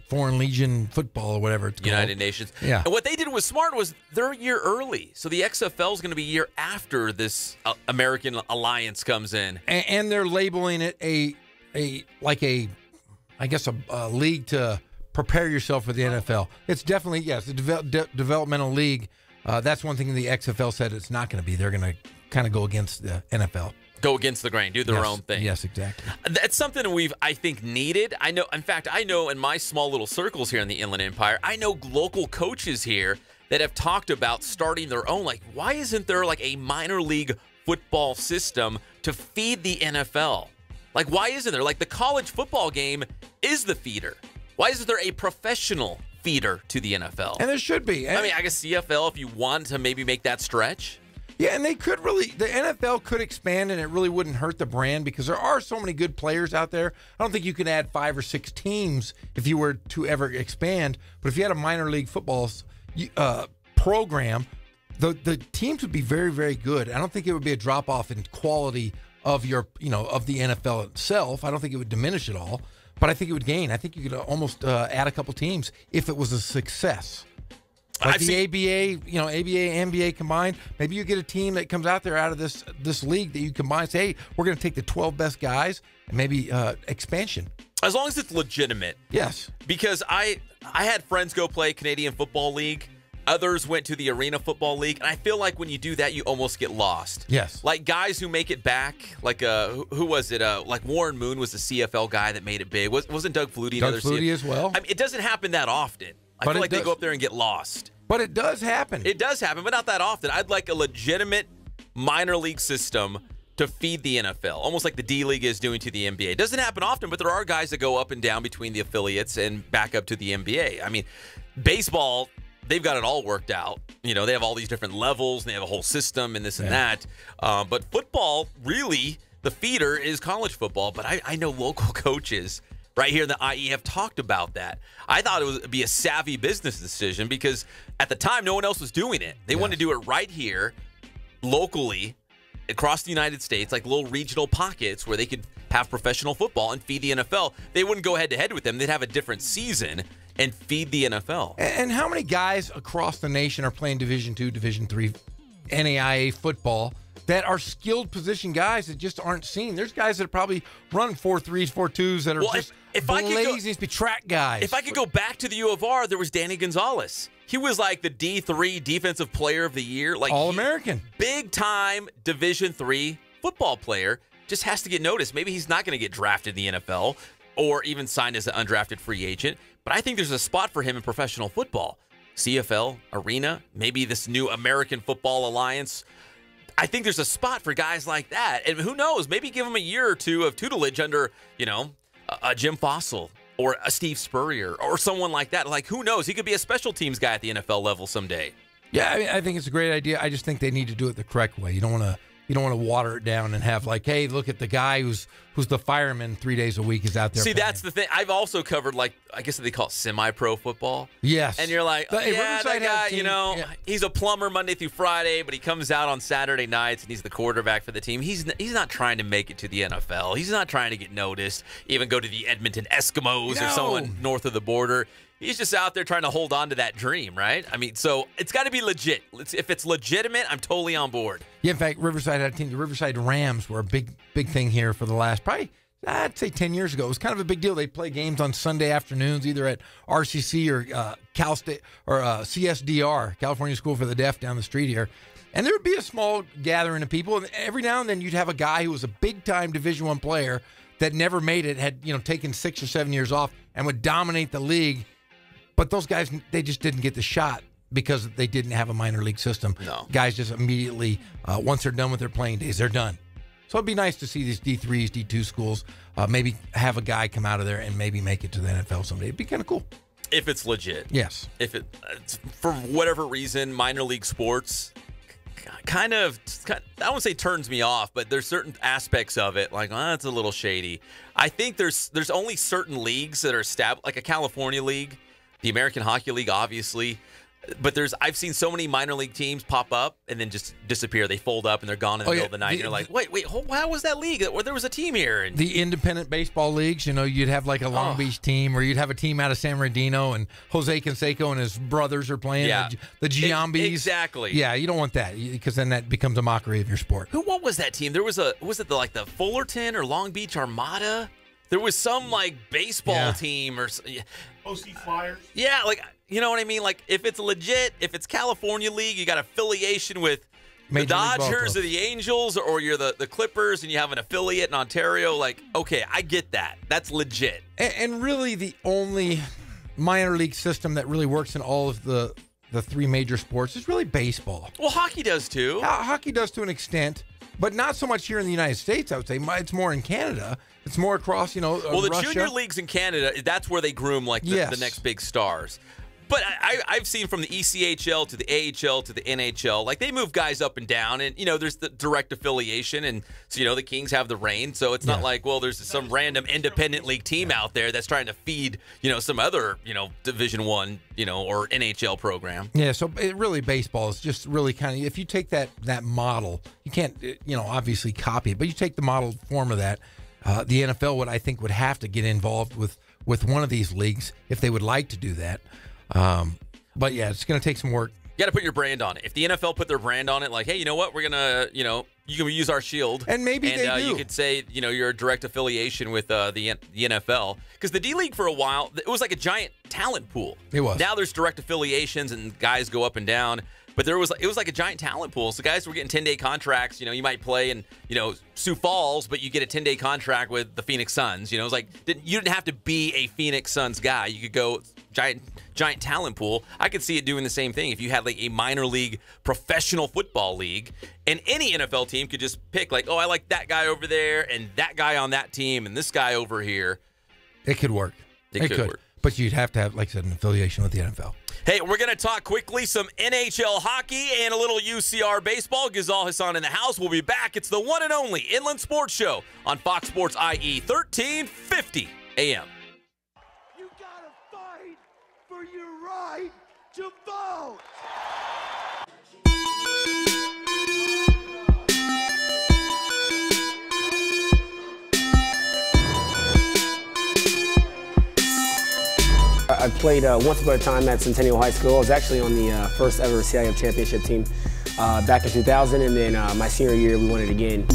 Foreign Legion football or whatever it's called. United Nations. Yeah. And what they did was smart was they're a year early. So the XFL is going to be a year after this American Alliance comes in. And they're labeling it a league to prepare yourself for the NFL. It's definitely, yes, a developmental league. That's one thing the XFL said it's not going to be. They're going to kind of go against the NFL. Go against the grain, do their own thing. Yes, exactly. That's something we've, I think, needed. I know in my small little circles here in the Inland Empire, I know local coaches here that have talked about starting their own. Like, why isn't there like a minor league football system to feed the NFL? Like, why isn't there? Like, the college football game is the feeder. Why isn't there a professional feeder to the NFL? And there should be. I mean, I guess CFL, if you want to maybe make that stretch. Yeah, and they could really, the NFL could expand and it really wouldn't hurt the brand because there are so many good players out there. I don't think you could add 5 or 6 teams if you were to ever expand. But if you had a minor league football program, the teams would be very, very good. I don't think it would be a drop off in quality of of the NFL itself. I don't think it would diminish at all, but I think it would gain. I think you could almost add a couple teams if it was a success. Like the ABA, NBA combined, maybe you get a team that comes out there out of this league that you combine, say, hey, we're going to take the 12 best guys and maybe expansion. As long as it's legitimate. Yes. Because I had friends go play Canadian Football League. Others went to the Arena Football League. And I feel like when you do that, you almost get lost. Yes. Like guys who make it back, like who was it? Like Warren Moon was the CFL guy that made it big. Wasn't Doug Flutie another CFL? Doug Flutie as well. I mean, it doesn't happen that often. I feel like they go up there and get lost. But it does happen. It does happen, but not that often. I'd like a legitimate minor league system to feed the NFL, almost like the D-League is doing to the NBA. It doesn't happen often, but there are guys that go up and down between the affiliates and back up to the NBA. I mean, baseball, they've got it all worked out. They have all these different levels, and they have a whole system and this and that. But football, really, the feeder is college football. But I know local coaches right here in the IE have talked about that. I thought it would be a savvy business decision because at the time, no one else was doing it. They wanted to do it right here, locally, across the United States, like little regional pockets where they could have professional football and feed the NFL. They wouldn't go head-to-head with them. They'd have a different season and feed the NFL. And how many guys across the nation are playing Division II, Division III, NAIA football that are skilled position guys that just aren't seen? There's guys that probably run 4.3s, 4.2s that are just blazing track guys. If I could go back to the U of R, there was Danny Gonzalez. He was like the D3 Defensive Player of the Year. Like All-American. Big-time Division III football player. Just has to get noticed. Maybe he's not going to get drafted in the NFL or even signed as an undrafted free agent. But I think there's a spot for him in professional football. CFL, Arena, maybe this new American Football Alliance. I think there's a spot for guys like that. And who knows, maybe give him a year or two of tutelage under, a Jim Fossil or a Steve Spurrier or someone like that. Like, who knows? He could be a special teams guy at the NFL level someday. Yeah, I think it's a great idea. I just think they need to do it the correct way. You don't want to water it down and have like, hey, look at the guy who's the fireman 3 days a week is out there. See, playing. That's the thing. I've also covered, like, I guess they call it semi-pro football. Yes. And you're like, that guy, he's a plumber Monday through Friday, but he comes out on Saturday nights and he's the quarterback for the team. He's not trying to make it to the NFL. He's not trying to get noticed, even go to the Edmonton Eskimos or someone north of the border. He's just out there trying to hold on to that dream, right? I mean, so it's got to be legit. If it's legitimate, I'm totally on board. Yeah, in fact, Riverside had a team. The Riverside Rams were a big thing here for the last, probably, I'd say 10 years ago. It was kind of a big deal. They play games on Sunday afternoons, either at RCC or Cal State or CSDR, California School for the Deaf, down the street here. And there would be a small gathering of people. And every now and then you'd have a guy who was a big-time Division I player that never made it, had taken 6 or 7 years off, and would dominate the league. But those guys, they just didn't get the shot because they didn't have a minor league system. No. Guys just immediately, once they're done with their playing days, they're done. So it'd be nice to see these D3s, D2 schools maybe have a guy come out of there and maybe make it to the NFL someday. It'd be kind of cool. If it's legit. Yes. If it's for whatever reason, minor league sports kind of, I won't say turns me off, but there's certain aspects of it like, it's a little shady. I think there's only certain leagues that are established, like a California league. The American Hockey League, obviously. But I've seen so many minor league teams pop up and then just disappear. They fold up and they're gone in the middle of the night. And you're like, wait, how was that league? There was a team here. And the independent baseball leagues, you'd have like a Long Beach team, or you'd have a team out of San Bernardino, and Jose Canseco and his brothers are playing the Giambis. Exactly. Yeah, you don't want that, because then that becomes a mockery of your sport. What was that team? There was was it the Fullerton or Long Beach Armada? There was some like baseball team or OC Flyers. Yeah, like, you know what I mean? Like, if it's legit, if it's California League, you got affiliation with the Dodgers or the Angels, or you're the Clippers and you have an affiliate in Ontario. Like, okay, I get that. That's legit. And really, the only minor league system that really works in all of the three major sports is really baseball. Well, hockey does too. Hockey does to an extent, but not so much here in the United States, I would say. It's more in Canada. It's more across, well, the Russia. junior leagues in Canada, that's where they groom like the next big stars. But I've seen from the ECHL to the AHL to the NHL, like they move guys up and down, and there's the direct affiliation, and so the Kings have the reign. So it's not like, well, there's some random independent league team out there that's trying to feed some other Division I or NHL program. Yeah, so really baseball is just really kind of, if you take that model, you can't obviously copy it, but you take the model form of that. The NFL would have to get involved with one of these leagues if they would like to do that. But yeah, it's going to take some work. You got to put your brand on it. If the NFL put their brand on it, like, hey, you know what, we're gonna, you can use our shield, and maybe they do. You could say, you're a direct affiliation with the NFL, because the D League for a while it was like a giant talent pool. It was. Now there's direct affiliations and guys go up and down. But it was like a giant talent pool. So guys were getting 10-day contracts. You might play in, Sioux Falls, but you get a 10-day contract with the Phoenix Suns. It was like you didn't have to be a Phoenix Suns guy. You could go giant talent pool. I could see it doing the same thing if you had like a minor league professional football league, and any NFL team could just pick like, oh, I like that guy over there and that guy on that team and this guy over here. It could work. It could work. But you'd have to have, like I said, an affiliation with the NFL. Hey, we're going to talk quickly some NHL hockey and a little UCR baseball. Ghazal Hassan in the house. We'll be back. It's the one and only Inland Sports Show on Fox Sports IE 1350 AM. You got to fight for your right to vote. I played once upon a time at Centennial High School. I was actually on the first ever CIF championship team back in 2000, and then my senior year we won it again.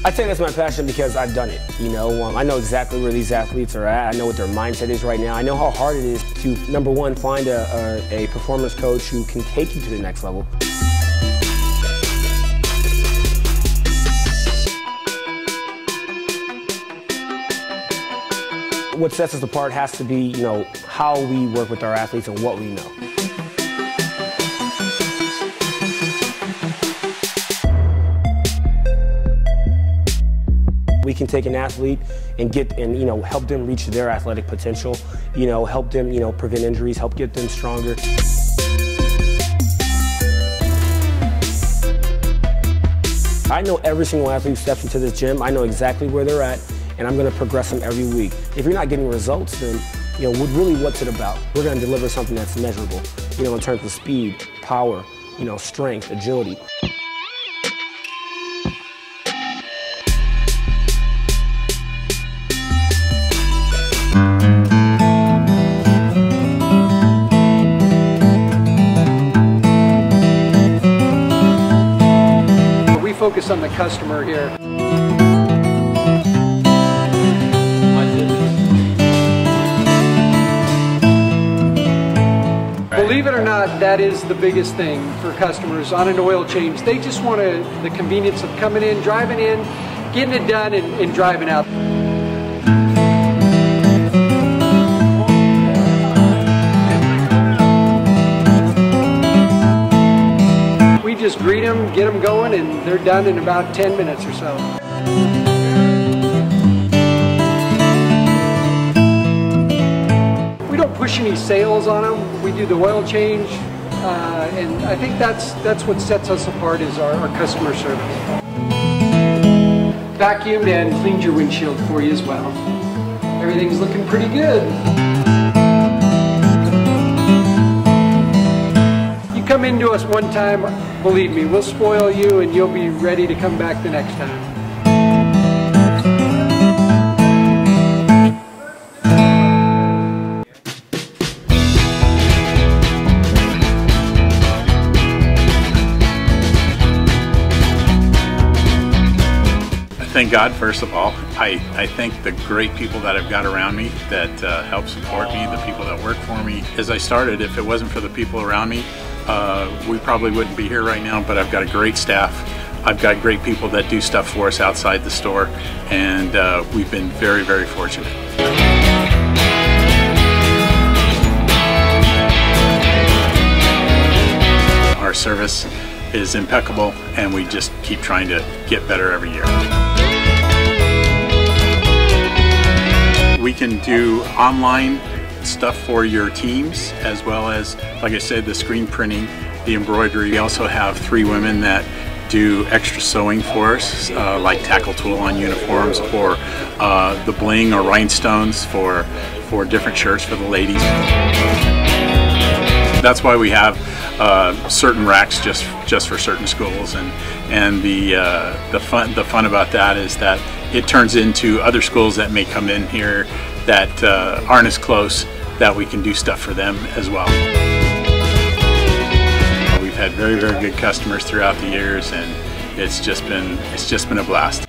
I think that's my passion because I've done it. I know exactly where these athletes are at. I know what their mindset is right now. I know how hard it is to, number one, find a performance coach who can take you to the next level. What sets us apart has to be, how we work with our athletes and what we know. We can take an athlete and help them reach their athletic potential, help them, prevent injuries, help get them stronger. I know every single athlete who steps into this gym. I know exactly where they're at, and I'm going to progress them every week. If you're not getting results, then, what's it about? We're going to deliver something that's measurable, in terms of speed, power, strength, agility. We focus on the customer here. Believe it or not, that is the biggest thing for customers on an oil change. They just want the convenience of coming in, driving in, getting it done, and driving out. We just greet them, get them going, and they're done in about 10 minutes or so. We don't push any sales on them. We do the oil change, and I think that's what sets us apart is our customer service. Vacuumed and cleaned your windshield for you as well. Everything's looking pretty good. You come into us one time, believe me, we'll spoil you and you'll be ready to come back the next time. Thank God, first of all. I thank the great people that I've got around me that help support me, the people that work for me. As I started, if it wasn't for the people around me, we probably wouldn't be here right now, but I've got a great staff. I've got great people that do stuff for us outside the store, and we've been very, very fortunate. Our service is impeccable, and we just keep trying to get better every year. We can do online stuff for your teams, as well as, like I said, the screen printing, the embroidery. We also have 3 women that do extra sewing for us, like tackle tool on uniforms, or the bling or rhinestones for different shirts for the ladies. That's why we have certain racks just for certain schools, and the fun about that is that it turns into other schools that may come in here that aren't as close, that we can do stuff for them as well. We've had very, very good customers throughout the years, and it's just been a blast.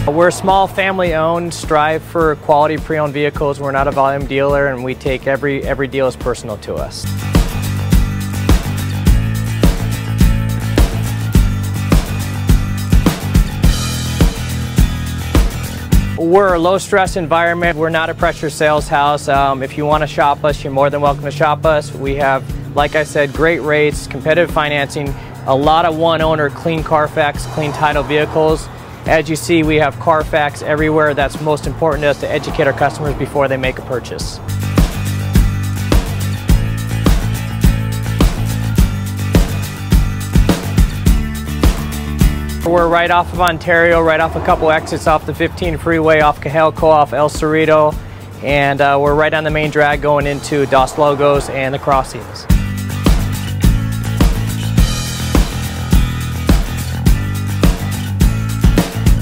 We're a small family-owned, strive for quality pre-owned vehicles. We're not a volume dealer, and we take every deal as personal to us. We're a low-stress environment. We're not a pressure sales house. If you want to shop us, you're more than welcome to shop us. We have, like I said, great rates, competitive financing, a lot of one-owner, clean Carfax, clean title vehicles. As you see, we have Carfax everywhere. That's most important to us, to educate our customers before they make a purchase. We're right off of Ontario, right off a couple exits off the 15 freeway, off Cajalco, off El Cerrito, and we're right on the main drag going into Dos Logos and the Crossings.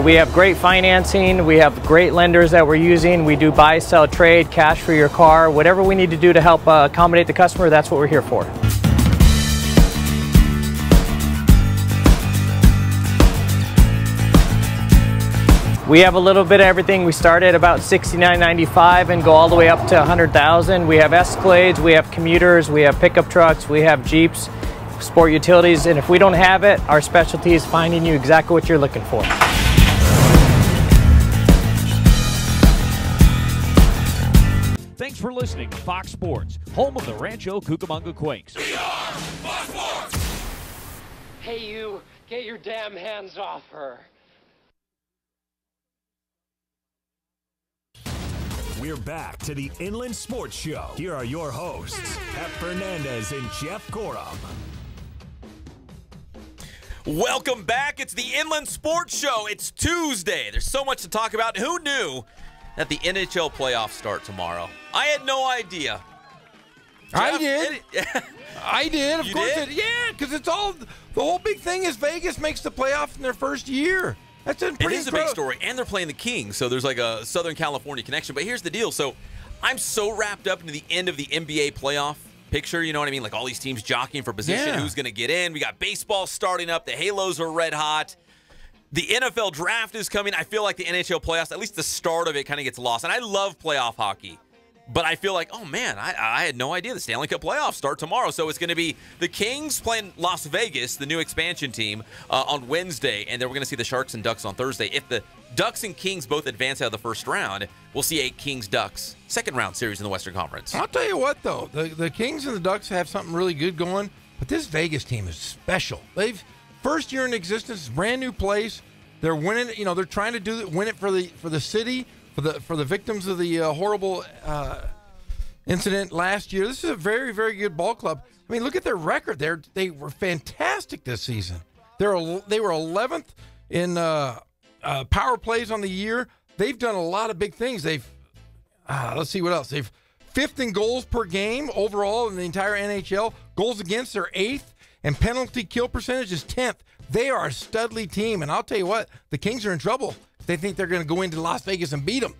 We have great financing, we have great lenders that we're using. We do buy, sell, trade, cash for your car. Whatever we need to do to help accommodate the customer, that's what we're here for. We have a little bit of everything. We start at about $69.95 and go all the way up to $100,000. We have Escalades, we have commuters, we have pickup trucks, we have Jeeps, sport utilities, and if we don't have it, our specialty is finding you exactly what you're looking for. Thanks for listening to Fox Sports, home of the Rancho Cucamonga Quakes. We are Fox Sports! Hey you, get your damn hands off her. We're back to the Inland Sports Show. Here are your hosts, Pep Fernandez and Jeff Gorham. Welcome back. It's the Inland Sports Show. It's Tuesday. There's so much to talk about. Who knew that the NHL playoffs start tomorrow? I had no idea. I did. I did. Of course did? Yeah, because it's all, the whole big thing is Vegas makes the playoffs in their first year. That's a pretty It is a big story, and they're playing the Kings, so there's like a Southern California connection. But here's the deal. So I'm so wrapped up into the end of the NBA playoff picture, you know what I mean? Like all these teams jockeying for position, who's going to get in. We got baseball starting up. The Halos are red hot. The NFL draft is coming. I feel like the NHL playoffs, at least the start of it, kind of gets lost. And I love playoff hockey. But I feel like, oh, man, I had no idea the Stanley Cup playoffs start tomorrow. So it's going to be the Kings playing Las Vegas, the new expansion team, on Wednesday. And then we're going to see the Sharks and Ducks on Thursday. If the Ducks and Kings both advance out of the first round, we'll see a Kings-Ducks second-round series in the Western Conference. I'll tell you what, though. The Kings and the Ducks have something really good going. But this Vegas team is special. They've first year in existence, brand new place. They're winning. You know, they're trying to win it for the city, for the victims of the horrible incident last year. This is a very, very good ball club. I mean, look at their record. They were fantastic this season. They were 11th in power plays on the year. They've done a lot of big things. Let's see what else. They've 5th in goals per game overall in the entire NHL. Goals against are 8th, and penalty kill percentage is 10th. They are a studly team, and I'll tell you what, the Kings are in trouble. They think they're going to go into Las Vegas and beat them.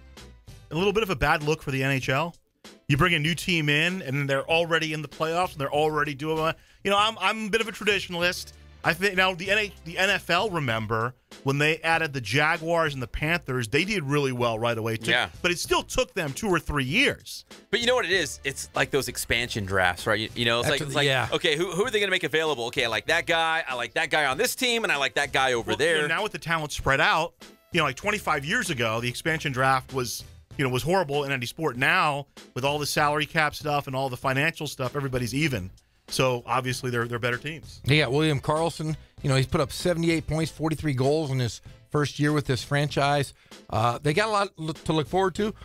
A little bit of a bad look for the NHL. You bring a new team in, and they're already in the playoffs, and they're already doing. I'm a bit of a traditionalist. I think now the NFL, remember when they added the Jaguars and the Panthers, they did really well right away too. Yeah. But it still took them 2 or 3 years. But you know what it is? It's like those expansion drafts, right? You know, it's like okay, who are they going to make available? Okay, I like that guy. I like that guy on this team, and I like that guy over there. You know, now with the talent spread out, like 25 years ago, the expansion draft was horrible in any sport. Now, with all the salary cap stuff and all the financial stuff, everybody's even. So, obviously, they're better teams. They got William Karlsson. He's put up 78 points, 43 goals in his first year with this franchise. They got a lot to look forward to.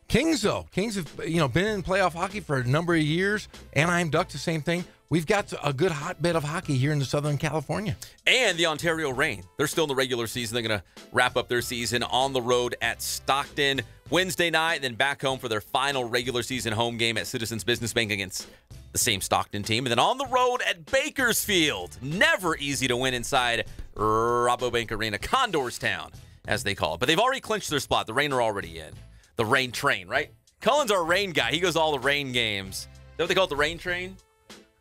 Kings, though. Kings have, been in playoff hockey for a number of years. Anaheim Ducks, the same thing. We've got a good hotbed of hockey here in Southern California. And the Ontario Reign. They're still in the regular season. They're going to wrap up their season on the road at Stockton Wednesday night, then back home for their final regular season home game at Citizens Business Bank against the same Stockton team. And then on the road at Bakersfield. Never easy to win inside Rabobank Arena, Condorstown, as they call it. But they've already clinched their spot. The Reign are already in. The Reign train, right? Cullen's our Reign guy. He goes to all the Reign games. Is that what they call it, the Reign train?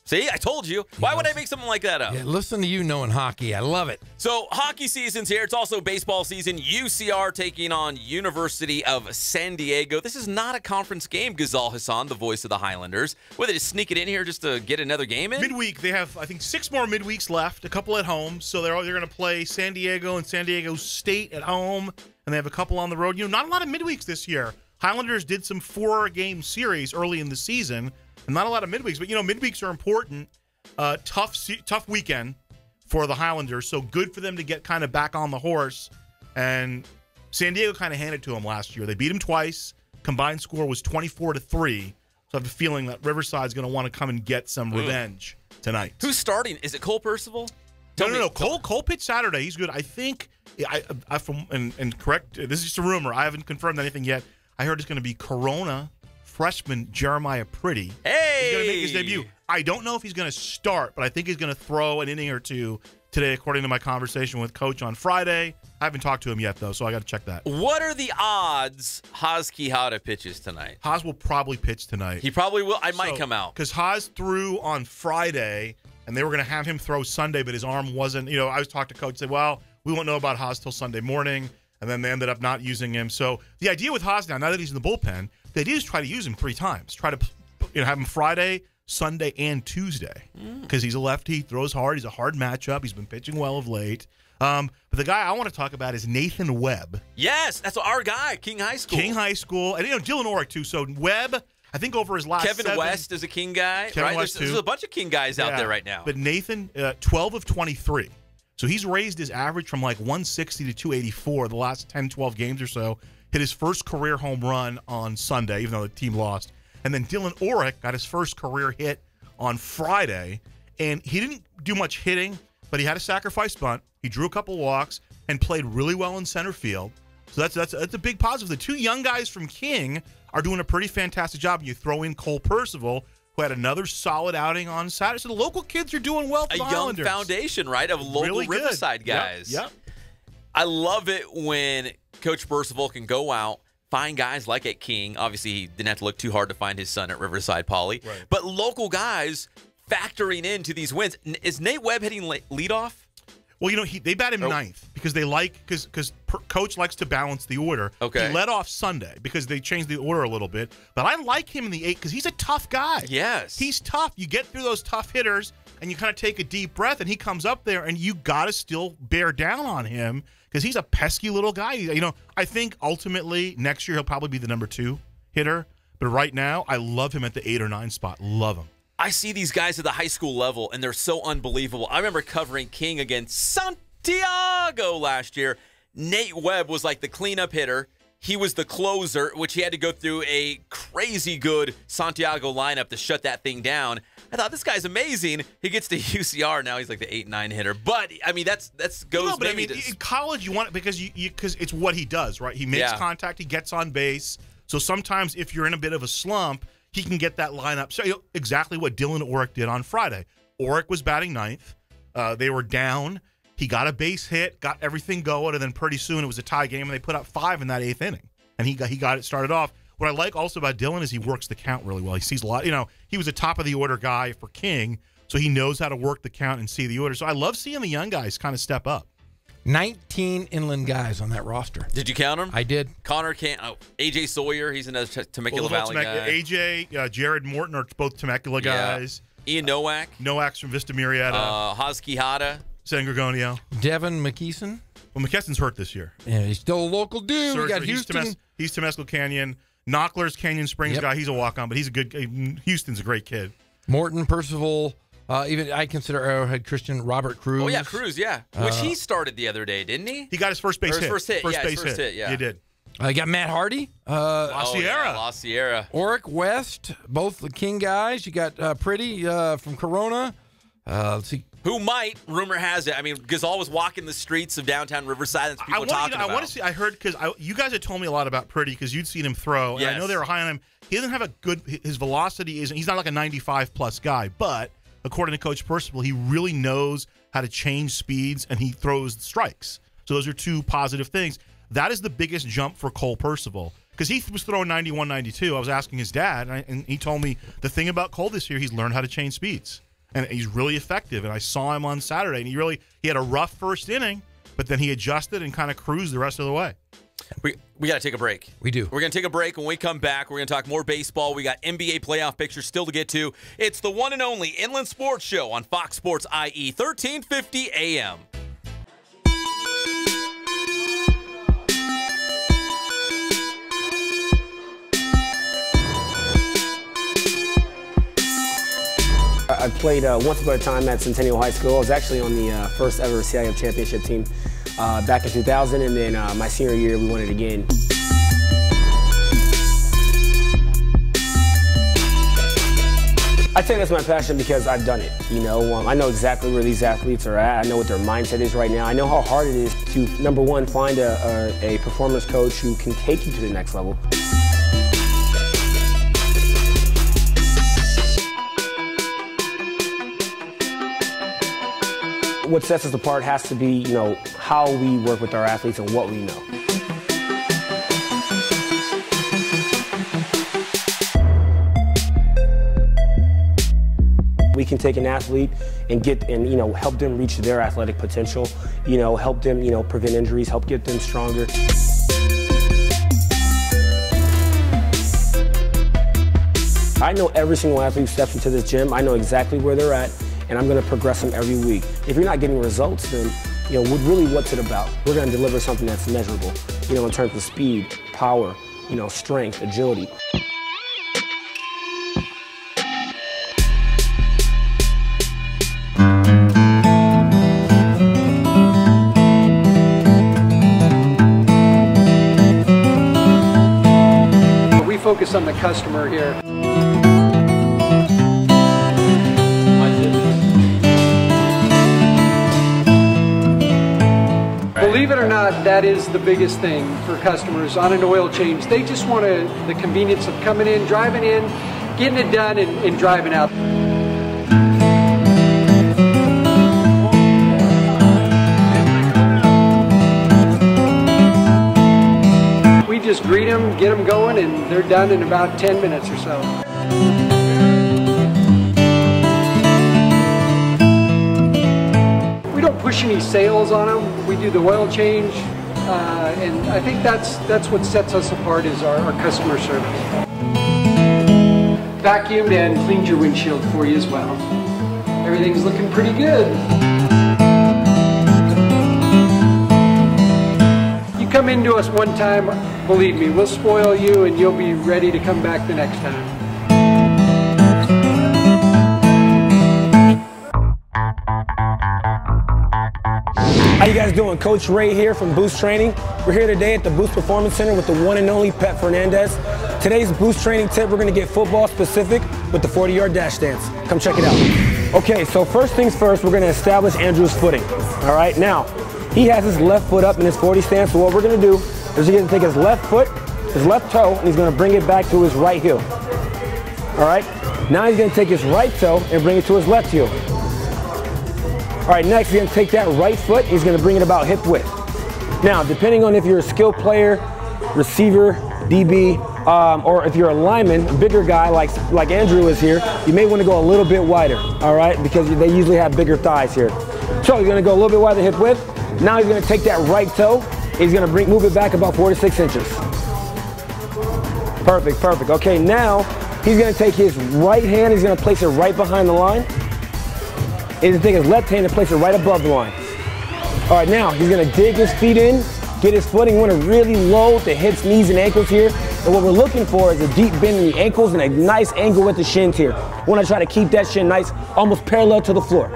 See, I told you. Why would I make something like that up? Yeah, listen to you knowing hockey. I love it. So, hockey season's here. It's also baseball season. UCR taking on University of San Diego. This is not a conference game, Ghazal Hassan, the voice of the Highlanders. Will they just sneak it in here just to get another game in? Midweek, they have, I think, 6 more midweeks left, a couple at home. So they're going to play San Diego and San Diego State at home, and they have a couple on the road. Not a lot of midweeks this year. Highlanders did some 4-game series early in the season. Not a lot of midweeks, but midweeks are important. Tough weekend for the Highlanders, so good for them to get kind of back on the horse. And San Diego kind of handed to them last year. They beat them twice. Combined score was 24-3. So I have a feeling that Riverside's going to want to come and get some revenge tonight. Who's starting? Is it Cole Percival? No. Cole pitched Saturday. He's good. I think. Correct. This is just a rumor. I haven't confirmed anything yet. I heard it's going to be Corona freshman Jeremiah Pretty. Hey! He's going to make his debut. I don't know if he's going to start, but I think he's going to throw an inning or two today, according to my conversation with Coach on Friday. I haven't talked to him yet, though, so I got to check that. What are the odds Haas Quijada pitches tonight? Haas will probably pitch tonight. He probably will. I might come out. Because Haas threw on Friday, and they were going to have him throw Sunday, but his arm wasn't. I was talking to Coach, said, well, we won't know about Haas till Sunday morning. And then they ended up not using him. So the idea with Haas now that he's in the bullpen, the idea is try to use him 3 times. Try to have him Friday, Sunday, and Tuesday. Because he's a lefty, he throws hard. He's a hard matchup. He's been pitching well of late. But the guy I want to talk about is Nathan Webb. Yes, that's our guy, King High School. King High School. And Dylan Orrick, too. So Webb, I think over his last Kevin West is a King guy. Kevin right? West, there's a bunch of King guys out there right now. But Nathan, 12 of 23. So he's raised his average from like 160 to 284 the last 10, 12 games or so. Hit his first career home run on Sunday, even though the team lost. And then Dylan Orrick got his first career hit on Friday. And he didn't do much hitting, but he had a sacrifice bunt. He drew a couple walks and played really well in center field. So that's a big positive. The 2 young guys from King are doing a pretty fantastic job. You throw in Cole Percival, who had another solid outing on Saturday. So the local kids are doing well for the Highlanders. A young foundation, right, of local really Riverside guys. Yep. I love it when Coach Percival can go out, find guys like at King. Obviously, he didn't have to look too hard to find his son at Riverside Poly. Right. But local guys factoring into these wins. Is Nate Webb hitting leadoff? Well, they bat him ninth because they because Coach likes to balance the order. Okay. He led off Sunday because they changed the order a little bit. But I like him in the 8th because he's a tough guy. Yes. He's tough. You get through those tough hitters and you kind of take a deep breath and he comes up there and you got to still bear down on him because he's a pesky little guy. I think ultimately next year he'll probably be the number 2 hitter. But right now, I love him at the 8 or 9 spot. Love him. I see these guys at the high school level, and they're so unbelievable. I remember covering King against Santiago last year. Nate Webb was like the cleanup hitter. he was the closer, which he had to go through a crazy good Santiago lineup to shut that thing down. I thought, this guy's amazing. He gets to UCR now. He's like the 8-9 hitter. But I mean, that's goes. No, but I maybe mean, in college, you want it because because it's what he does, right? He makes contact. He gets on base. So sometimes, if you're in a bit of a slump, he can get that lineup. So exactly what Dylan Orrick did on Friday. Orrick was batting ninth. They were down. He got a base hit, got everything going, and then pretty soon it was a tie game, and they put up 5 in that 8th inning. And he got it started off. What I like also about Dylan is he works the count really well. He sees a lot. You know, he was a top-of-the-order guy for King, so he knows how to work the count and see the order. So I love seeing the young guys kind of step up. 19 Inland guys on that roster. Did you count them? I did. Connor can't. Oh, AJ Sawyer, he's another Temecula Valley guy. AJ, Jared Morton are both Temecula guys. Ian Nowak. Nowak's from Vista Murrieta. Haz Quijada. San Gregonio. Devin McKeeson. Well, McKesson's hurt this year. Yeah, he's still a local dude. Surgery. We got Houston. He's Temescal Canyon. Knockler's Canyon Springs guy. He's a walk-on, but he's a good. Houston's a great kid. Morton, Percival. Even I consider Arrowhead Christian Robert Cruz. Oh yeah, Cruz. Yeah, which he started the other day, didn't he? He got his first base hit. First hit. First yeah, base first hit. Yeah, you did. You got Matt Hardy. La Sierra. La Sierra. Oric West. Both the King guys. You got Pretty from Corona. Let's see. Who might, rumor has it, I mean, Gazal was walking the streets of downtown Riverside. That's people talking about. I want to see. I heard because you guys had told me a lot about Pretty because you'd seen him throw, and I know they were high on him. He doesn't have a good. His velocity isn't. He's not like a 95+ guy, but according to Coach Percival, he really knows how to change speeds and he throws strikes. So those are two positive things. That is the biggest jump for Cole Percival because he was throwing 91, 92. I was asking his dad, and he told me the thing about Cole this year, he's learned how to change speeds. And he's really effective. And I saw him on Saturday, and he had a rough first inning, but then he adjusted and kind of cruised the rest of the way. We got to take a break. We do. We're going to take a break. When we come back, we're going to talk more baseball. We got NBA playoff pictures still to get to. It's the one and only Inland Sports Show on Fox Sports IE, 1350 AM. I played once upon a time at Centennial High School. I was actually on the first ever CIF championship team back in 2000, and then my senior year we won it again. I think that's my passion because I've done it. You know, I know exactly where these athletes are at. I know what their mindset is right now. I know how hard it is to, number one, find a performance coach who can take you to the next level. What sets us apart has to be, you know, how we work with our athletes and what we know. We can take an athlete and you know, help them reach their athletic potential, you know, help them, you know, prevent injuries, help get them stronger. I know every single athlete who steps into this gym. I know exactly where they're at, and I'm going to progress them every week. If you're not getting results, then, you know, really what's it about? We're going to deliver something that's measurable, you know, in terms of speed, power, you know, strength, agility. We focus on the customer here. Believe it or not, that is the biggest thing for customers on an oil change. They just want the convenience of coming in, driving in, getting it done, and driving out. We just greet them, get them going, and they're done in about 10 minutes or so. We don't push any sales on them. We do the oil change, and I think that's what sets us apart is our customer service. Vacuumed and cleaned your windshield for you as well. Everything's looking pretty good. You come into us one time, believe me, we'll spoil you and you'll be ready to come back the next time. you guys doing? Coach Ray here from Boost Training. We're here today at the Boost Performance Center with the one and only Pep Fernandez. Today's Boost Training tip, we're going to get football specific with the 40-yard dash stance. Come check it out. Okay, so first things first, we're going to establish Andrew's footing. All right, now, he has his left foot up in his 40 stance, so what we're going to do is he's going to take his left foot, his left toe, and he's going to bring it back to his right heel. All right, now he's going to take his right toe and bring it to his left heel. All right, next he's going to take that right foot, he's going to bring it about hip width. Now, depending on if you're a skill player, receiver, DB, or if you're a lineman, a bigger guy like Andrew is here, you may want to go a little bit wider, all right, because they usually have bigger thighs here. So he's going to go a little bit wider hip width. Now he's going to take that right toe, he's going to move it back about 4 to 6 inches. Perfect, perfect. Okay, now he's going to take his right hand, he's going to place it right behind the line. He's going to take his left hand and place it right above the line. All right, now he's going to dig his feet in, get his footing. We want to really load the hips, knees, and ankles here. And what we're looking for is a deep bend in the ankles and a nice angle at the shins here. We want to try to keep that shin nice, almost parallel to the floor.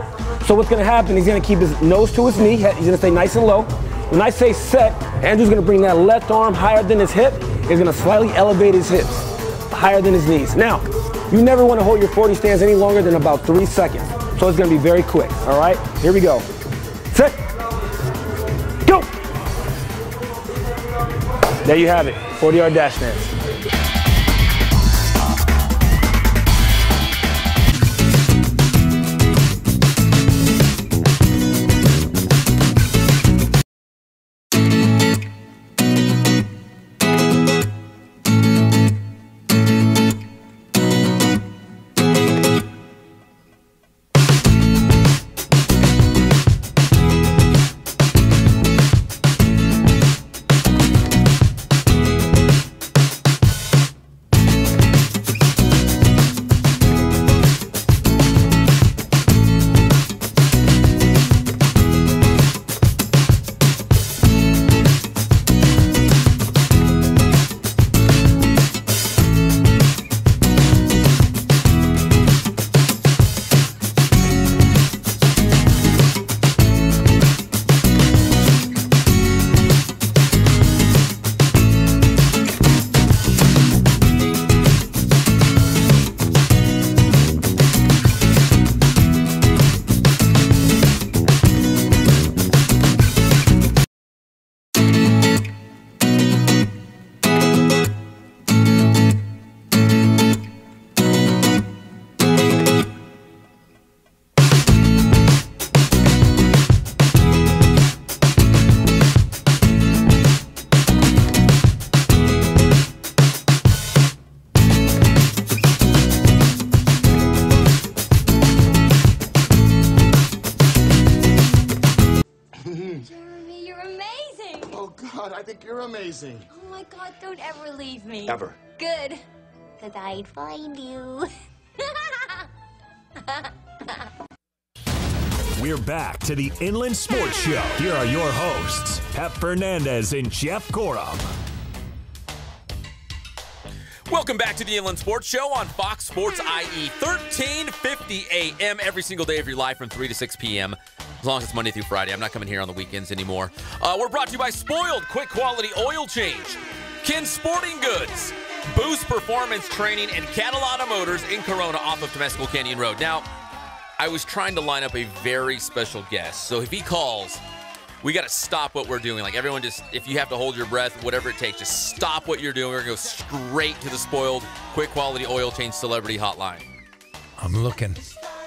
So what's going to happen, he's going to keep his nose to his knee. He's going to stay nice and low. When I say set, Andrew's going to bring that left arm higher than his hip. He's going to slightly elevate his hips higher than his knees. Now, you never want to hold your 40 stance any longer than about 3 seconds. So it's going to be very quick, all right? Here we go. Set. Go. There you have it, 40-yard dash stance. God, I think you're amazing. Oh my God, don't ever leave me. Ever. Good. Because I'd find you. We're back to the Inland Sports Show. Here are your hosts, Pep Fernandez and Jeff Gorham. Welcome back to the Inland Sports Show on Fox Sports IE, 1350 a.m. every single day of your life from 3 to 6 p.m. As long as it's Monday through Friday. I'm not coming here on the weekends anymore. We're brought to you by Spoiled Quick Quality Oil Change, Ken Sporting Goods, Boost Performance Training, and Catalana Motors in Corona off of Temescal Canyon Road. Now, I was trying to line up a very special guest. So if he calls, we got to stop what we're doing. Like, everyone just, if you have to hold your breath, whatever it takes, just stop what you're doing. We're going to go straight to the Spoiled Quick Quality Oil Change Celebrity Hotline. I'm looking.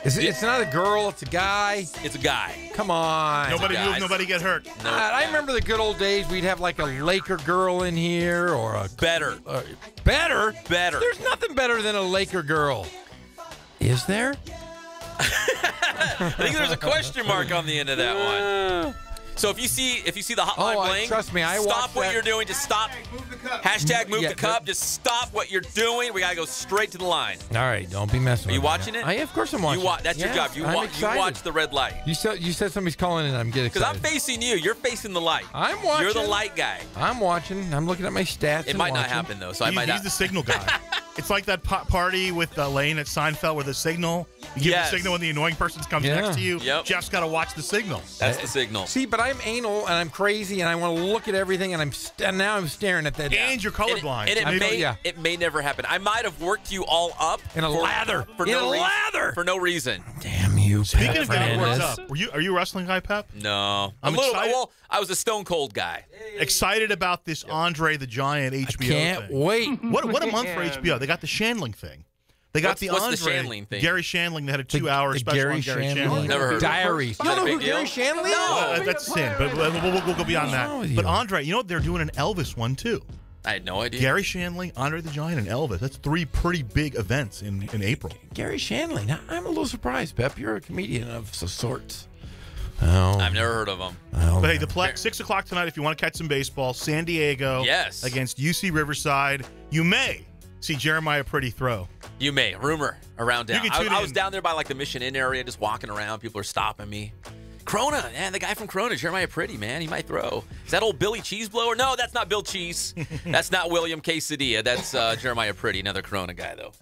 It's not a girl, it's a guy. It's a guy. Come on. Nobody move, nobody get hurt. No. I remember the good old days. We'd have like a Laker girl in here or a... Better. Better? Better. There's nothing better than a Laker girl. Is there? I think there's a question mark on the end of that one. So if you see the hotline bling, trust me, I stop what that. you're doing. Just stop. Hashtag move the cup. Just stop what you're doing. We gotta go straight to the line. All right, don't be messing with me. Are you watching it? Of course I'm watching. That's your job. You watch the red light. You said somebody's calling and I'm getting excited. Because I'm facing you. You're facing the light. I'm watching. You're the light guy. I'm watching. I'm looking at my stats. It might not happen though. So I might not. He's the signal guy. It's like that party with Lane at Seinfeld where the signal You give the signal when the annoying person comes next to you. Yep. Jeff's got to watch the signal. That's the signal. See, but I'm anal and I'm crazy and I want to look at everything and now I'm staring at that. And you're colorblind. And it may never happen. I might have worked you all up in a lather. For no reason. Damn you, Speaking of getting worked up, are you a wrestling guy, Pep? No. I'm excited. Well, I was a Stone Cold guy. Excited about this Andre the Giant HBO can't thing. wait. What a month for HBO. They got the Shandling thing. They got What's Andre, the Shandling thing? Gary Shandling. They had a 2-hour special Gary on Gary Shandling. Shandling. Never heard of it. Diaries. You Not a know big who Gary deal? Shandling is? No. That's sin, but we'll go beyond that. But Andre, you know what? They're doing an Elvis one, too. I had no idea. Gary Shandling, Andre the Giant, and Elvis. That's 3 pretty big events in April. Gary Shandling. Now, I'm a little surprised, Pep. You're a comedian of sorts. Oh. I've never heard of them. Oh, But hey, the Plex, 6 o'clock tonight if you want to catch some baseball. San Diego against UC Riverside. You may see Jeremiah Pretty throw. You may. Rumor around town. You can tune I was in. down there by like the Mission Inn area, just walking around. People are stopping me. Corona, man, the guy from Corona, Jeremiah Pretty, man, he might throw. Is that old Billy Cheeseblower? No, that's not Bill Cheese. That's not William Quesadilla. That's Jeremiah Pretty, another Corona guy, though.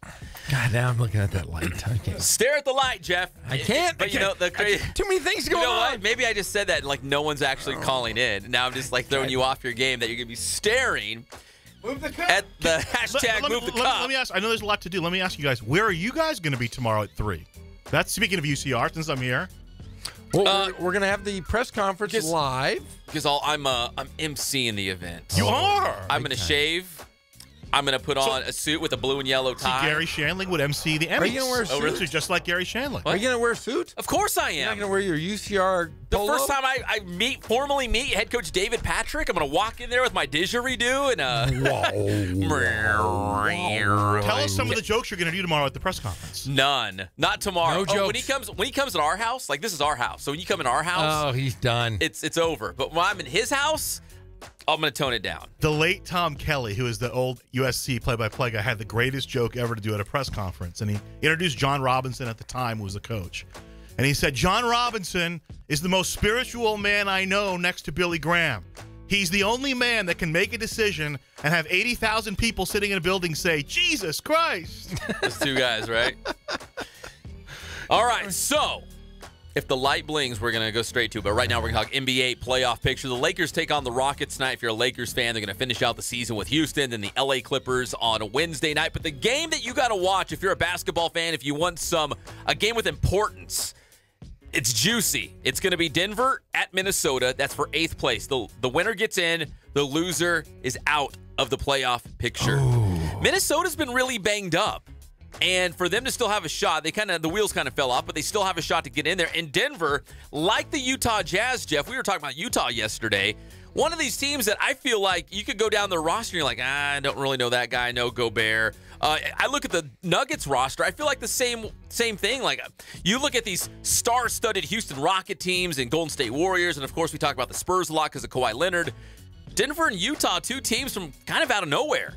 God, now I'm looking at that light. I can't. Stare at the light, Jeff. I can't. But you know, too many things going you know on. what? Maybe I just said that and like no one's actually calling in. Now I'm just like throwing you off your game that you're going to be staring at the hashtag move the cup. Let me ask. I know there's a lot to do. Let me ask you guys, where are you guys going to be tomorrow at 3? That's speaking of UCR, since I'm here. Well, we're going to have the press conference live. Because I'm emceeing the event. You are? I'm going to shave. I'm going to put on a suit with a blue and yellow tie. See, Gary Shandling would MC the Emmys. Are you going to wear a suit? Really, just like Gary Shandling. Are you going to wear a suit? Of course I am. You're not going to wear your UCR The polo? first time I formally meet head coach David Patrick, I'm going to walk in there with my didgeridoo and Tell us some of the jokes you're going to do tomorrow at the press conference. None. Not tomorrow. No jokes. When he comes at our house, like this is our house. So when you come in our house, Oh, he's done. it's over. But when I'm in his house, I'm going to tone it down. The late Tom Kelly, who is the old USC play-by-play guy, had the greatest joke ever to do at a press conference. And he introduced John Robinson at the time, who was the coach. And he said, John Robinson is the most spiritual man I know next to Billy Graham. He's the only man that can make a decision and have 80,000 people sitting in a building say, Jesus Christ. Those two guys, right? All right, so if the light blings, we're going to go straight to it. But right now, we're going to talk NBA playoff picture. The Lakers take on the Rockets tonight. If you're a Lakers fan, they're going to finish out the season with Houston, then the LA Clippers on a Wednesday night. But the game that you got to watch, if you're a basketball fan, if you want a game with importance, it's juicy. It's going to be Denver at Minnesota. That's for 8th place. The winner gets in. The loser is out of the playoff picture. Minnesota's been really banged up. And for them to still have a shot, the wheels kind of fell off, but they still have a shot to get in there. And Denver, like the Utah Jazz, Jeff, we were talking about Utah yesterday, one of these teams that I feel like you could go down the roster and you're like, I don't really know that guy. No Gobert. I look at the Nuggets roster. I feel like the same thing. Like you look at these star-studded Houston Rocket teams and Golden State Warriors, and of course we talk about the Spurs a lot because of Kawhi Leonard. Denver and Utah, two teams from kind of out of nowhere.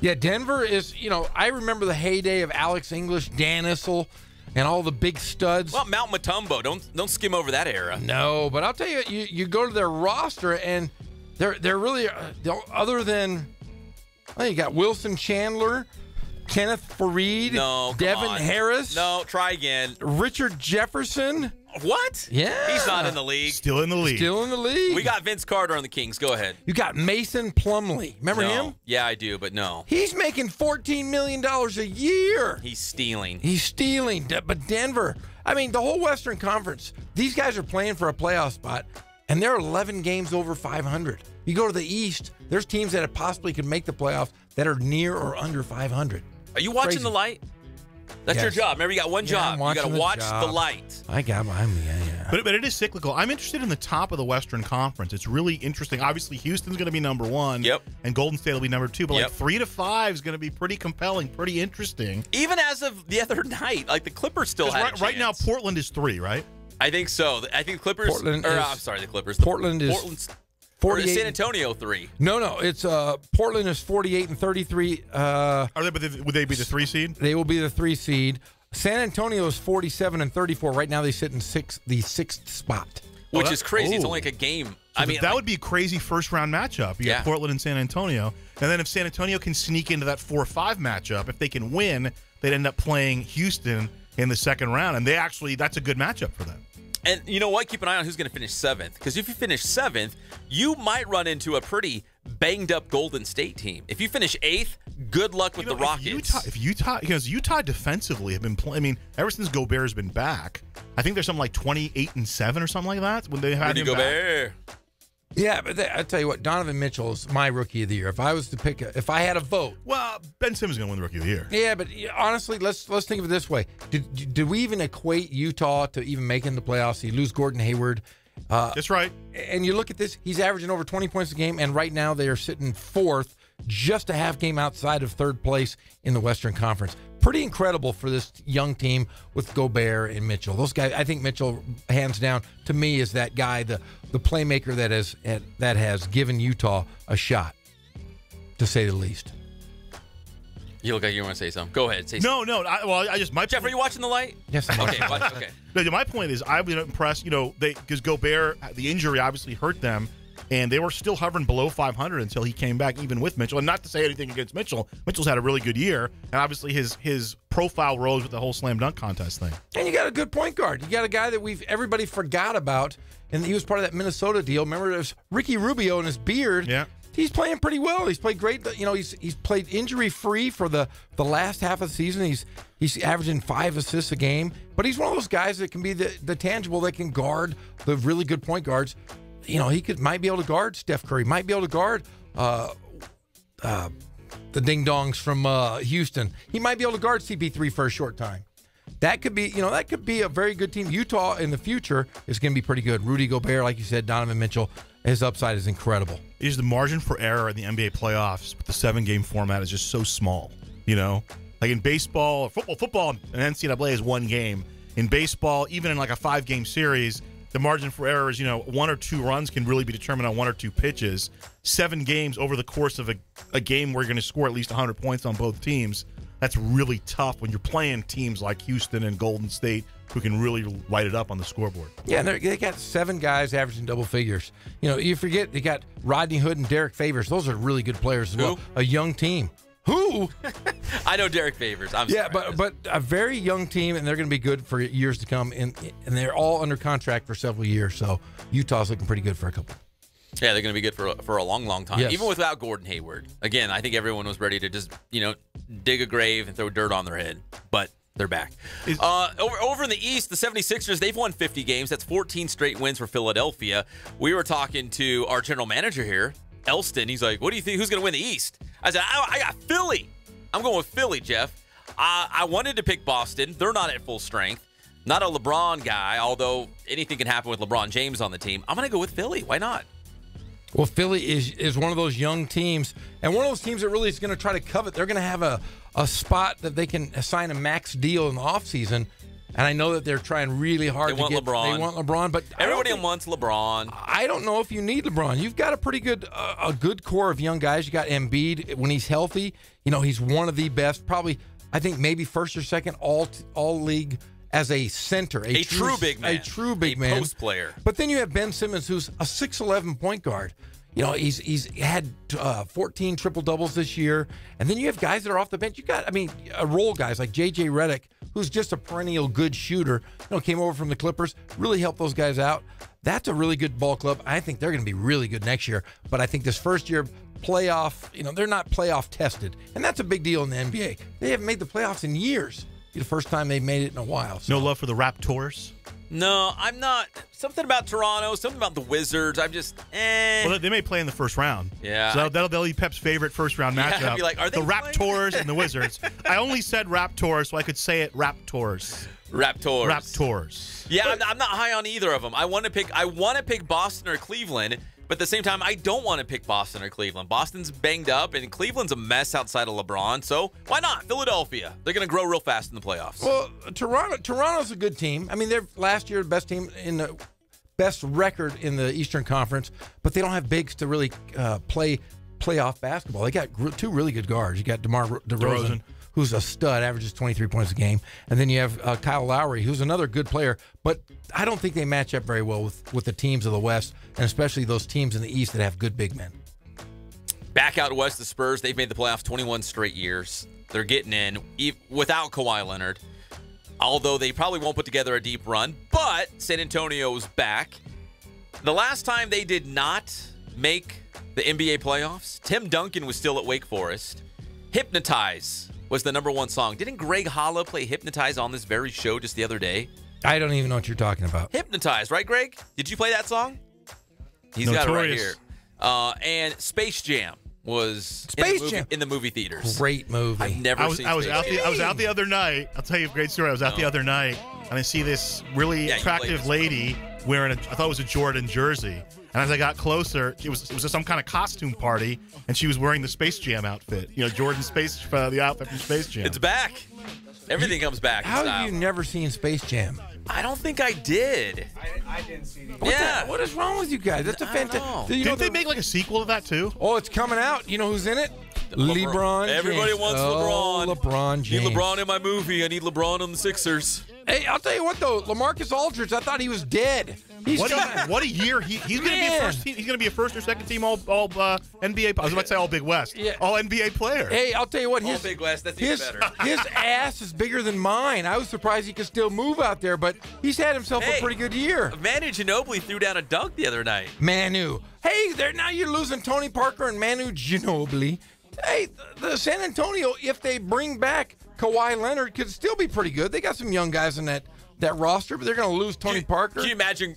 Yeah, Denver is, I remember the heyday of Alex English, Dan Issel, and all the big studs. Well, Mount Mutombo. Don't skim over that era. No, but I'll tell you, you go to their roster, and they're really, other than, you got Wilson Chandler, Kenneth Faried, Devin Harris. No, try again. Richard Jefferson. What? Yeah. He's not in the league. Still in the league. Still in the league. We got Vince Carter on the Kings. Go ahead. You got Mason Plumlee. Remember him? Yeah, I do, but no. He's making $14 million a year. He's stealing. But Denver, the whole Western Conference, these guys are playing for a playoff spot, and they're 11 games over 500. You go to the East, there's teams that possibly could make the playoffs that are near or under 500. Are you watching the light? That's your job. Remember, you got one job. You got to watch the light. I got mine. Yeah. But it is cyclical. I'm interested in the top of the Western Conference. It's really interesting. Obviously, Houston's going to be number 1. Yep. And Golden State will be number 2. But like 3 to 5 is going to be pretty compelling, pretty interesting. Even as of the other night, like the Clippers still have a chance. Right now, Portland is 3, right? I think so. I think Clippers. The Clippers. Portland's 48. San Antonio 3. No. It's Portland is 48 and 33. Would they be the 3 seed? They will be the 3 seed. San Antonio is 47 and 34. Right now they sit in the 6th spot. Which is crazy. It's only like a game. So that would be a crazy first-round matchup. You got Portland and San Antonio. And then if San Antonio can sneak into that 4-5 matchup, if they can win, they'd end up playing Houston in the second round, and that's a good matchup for them. And you know what? Keep an eye on who's going to finish 7th, because if you finish 7th, you might run into a pretty banged-up Golden State team. If you finish 8th, good luck with the Rockets. If Utah defensively have been playing, I mean, ever since Gobert has been back, I think there's something like 28-7 or something like that when they had him Gobert. back. Yeah, but I tell you what, Donovan Mitchell is my rookie of the year. If I was to pick, if I had a vote, well, Ben Simmons is going to win the rookie of the year. Yeah, but honestly, let's think of it this way: did we even equate Utah to even making the playoffs? You lose Gordon Hayward. That's right. And you look at this; he's averaging over 20 points a game, and right now they are sitting 4th, just a half game outside of 3rd place in the Western Conference. Pretty incredible for this young team with Gobert and Mitchell. Those guys, I think Mitchell, hands down, to me, is that guy, the playmaker that has given Utah a shot, to say the least. You look like you want to say something. Go ahead. Say something. No. Jeff, are you watching the light? Yes, I'm okay. Okay. No, my point is, I've been impressed. Because Gobert, the injury obviously hurt them. And they were still hovering below 500 until he came back, even with Mitchell. And not to say anything against Mitchell. Mitchell's had a really good year. And obviously his profile rose with the whole slam dunk contest thing. And you got a good point guard. You got a guy that everybody forgot about. And he was part of that Minnesota deal. Remember, there's Ricky Rubio and his beard. Yeah. He's playing pretty well. He's played great. He's played injury-free for the last half of the season. He's averaging 5 assists a game. But he's one of those guys that can be the tangible that can guard the really good point guards. He might be able to guard Steph Curry, might be able to guard the ding-dongs from Houston. He might be able to guard CP3 for a short time. That could be a very good team. Utah in the future is going to be pretty good. Rudy Gobert, like you said, Donovan Mitchell, his upside is incredible. The margin for error in the NBA playoffs with the 7-game format is just so small. Like in baseball, football and NCAA is 1 game. In baseball, even in like a 5-game series, the margin for error is, 1 or 2 runs can really be determined on 1 or 2 pitches. 7 games over the course of a game where you're going to score at least 100 points on both teams. That's really tough when you're playing teams like Houston and Golden State who can really light it up on the scoreboard. Yeah, they got 7 guys averaging double figures. You forget they got Rodney Hood and Derek Favors. Those are really good players as well. A young team. Who? I know Derek Favors. But a very young team, and they're going to be good for years to come. And they're all under contract for several years. So Utah's looking pretty good for a couple. Yeah, they're going to be good for a long, long time. Yes. Even without Gordon Hayward. Again, I think everyone was ready to just, dig a grave and throw dirt on their head. But they're back. Over in the East, the 76ers, they've won 50 games. That's 14 straight wins for Philadelphia. We were talking to our general manager here, Elston. He's like, what do you think? Who's going to win the East? I said, I got Philly. I'm going with Philly, Jeff. I wanted to pick Boston. They're not at full strength. Not a LeBron guy, although anything can happen with LeBron James on the team. I'm going to go with Philly. Why not? Well, Philly is one of those young teams, and one of those teams that really is going to try to covet. They're going to have a spot that they can assign a max deal in the offseason. And I know that they're trying really hard to get LeBron. They want LeBron, but everybody wants LeBron. I don't know if you need LeBron. You've got a pretty good a good core of young guys. You got Embiid when he's healthy. He's one of the best, probably I think maybe first or second all league as a center, a true big man, a true big man, post player. But then you have Ben Simmons, who's a 6'11" point guard. He's had 14 triple doubles this year, and then you have guys that are off the bench. You got, role guys like JJ Redick, who's just a perennial good shooter. Came over from the Clippers, really helped those guys out. That's a really good ball club. I think they're going to be really good next year. But I think this first year playoff, they're not playoff tested, and that's a big deal in the NBA. They haven't made the playoffs in years. The first time they've made it in a while. So. No love for the Raptors? No, I'm not. Something about Toronto, something about the Wizards. I'm just, Well, they may play in the first round. Yeah. So that'll be Pep's favorite first-round matchup. Yeah, I'd be like, are they the Raptors and the Wizards. I only said Raptors so I could say it Raptors. Raptors. Yeah, I'm not high on either of them. I want to pick Boston or Cleveland, but at the same time, I don't want to pick Boston or Cleveland. Boston's banged up, and Cleveland's a mess outside of LeBron, so why not? Philadelphia. They're going to grow real fast in the playoffs. Well, Toronto's a good team. They're last year the best team in the best record in the Eastern Conference, but they don't have bigs to really play playoff basketball. They got 2 really good guards. You got DeMar DeRozan, who's a stud, averages 23 points a game. And then you have Kyle Lowry, who's another good player. But I don't think they match up very well with the teams of the West, and especially those teams in the East that have good big men. Back out west, the Spurs, they've made the playoffs 21 straight years. They're getting in without Kawhi Leonard. although they probably won't put together a deep run. But San Antonio's back. The last time they did not make the NBA playoffs, Tim Duncan was still at Wake Forest. Hypnotize was the #1 song. Didn't Greg Holla play Hypnotize on this very show just the other day? I don't even know what you're talking about. Hypnotize, right, Greg? Did you play that song? He's got it right here. And Space Jam was in the movie theaters. Great movie. I've never seen I was Space Jam. I was out the other night. I'll tell you a great story. I was out the other night, and I see this really attractive lady wearing I thought it was a Jordan jersey. And as I got closer, it was some kind of costume party, and she was wearing the Space Jam outfit. You know, Jordan the outfit from Space Jam. It's back. Everything comes back. How have you never seen Space Jam? I don't think I did. I didn't see it. What is wrong with you guys? That's a fantastic. Didn't they make like a sequel to that too? Oh, it's coming out. You know who's in it? LeBron James. Everybody wants LeBron. LeBron James. Need LeBron in my movie. I need LeBron on the Sixers. Hey, I'll tell you what though, LaMarcus Aldridge, I thought he was dead. What a year he's going to be a first team. He's going to be a first or second team all NBA. I was about to say all Big West. Yeah. All NBA player. Hey, I'll tell you what. All Big West. That's even better. His ass is bigger than mine. I was surprised he could still move out there, but he's had himself a pretty good year. Manu Ginobili threw down a dunk the other night. Manu. Hey, now you're losing Tony Parker and Manu Ginobili. Hey, the San Antonio, if they bring back Kawhi Leonard, could still be pretty good. They got some young guys in that roster, but they're going to lose Tony Parker. Can you imagine,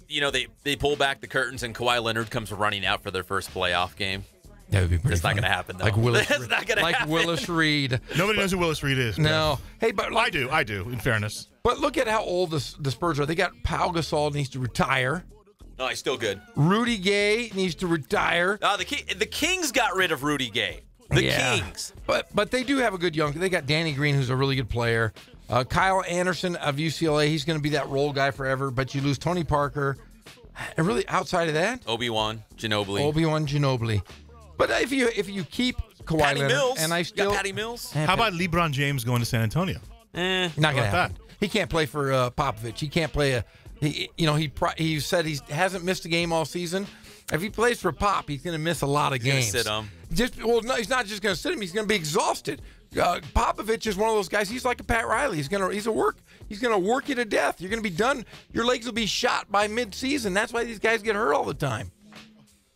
they pull back the curtains and Kawhi Leonard comes running out for their first playoff game? That would be pretty funny. Not going to happen, though. Like Willis, That's not going to happen. Willis Reed. Nobody knows who Willis Reed is. No. Hey, but I do, in fairness. But look at how old the Spurs are. They got Pau Gasol needs to retire. No, he's still good. Rudy Gay needs to retire. The Kings got rid of Rudy Gay. The Kings. But they do have a good young. They got Danny Green, who's a really good player. Kyle Anderson of UCLA, he's going to be that role guy forever. But you lose Tony Parker. And really, outside of that, Obi-Wan Ginobili. But if you keep Kawhi Patty Leonard, Mills. and I still Patty Mills. How about LeBron James going to San Antonio? Not going to happen. He can't play for Popovich. He can't play he said he hasn't missed a game all season. If he plays for Pop, he's going to miss a lot of games. Sit him. No, he's not just going to sit him. He's going to be exhausted. Popovich is one of those guys. He's like a Pat Riley. He's going to work you to death. You're going to be done. Your legs will be shot by mid-season. That's why these guys get hurt all the time.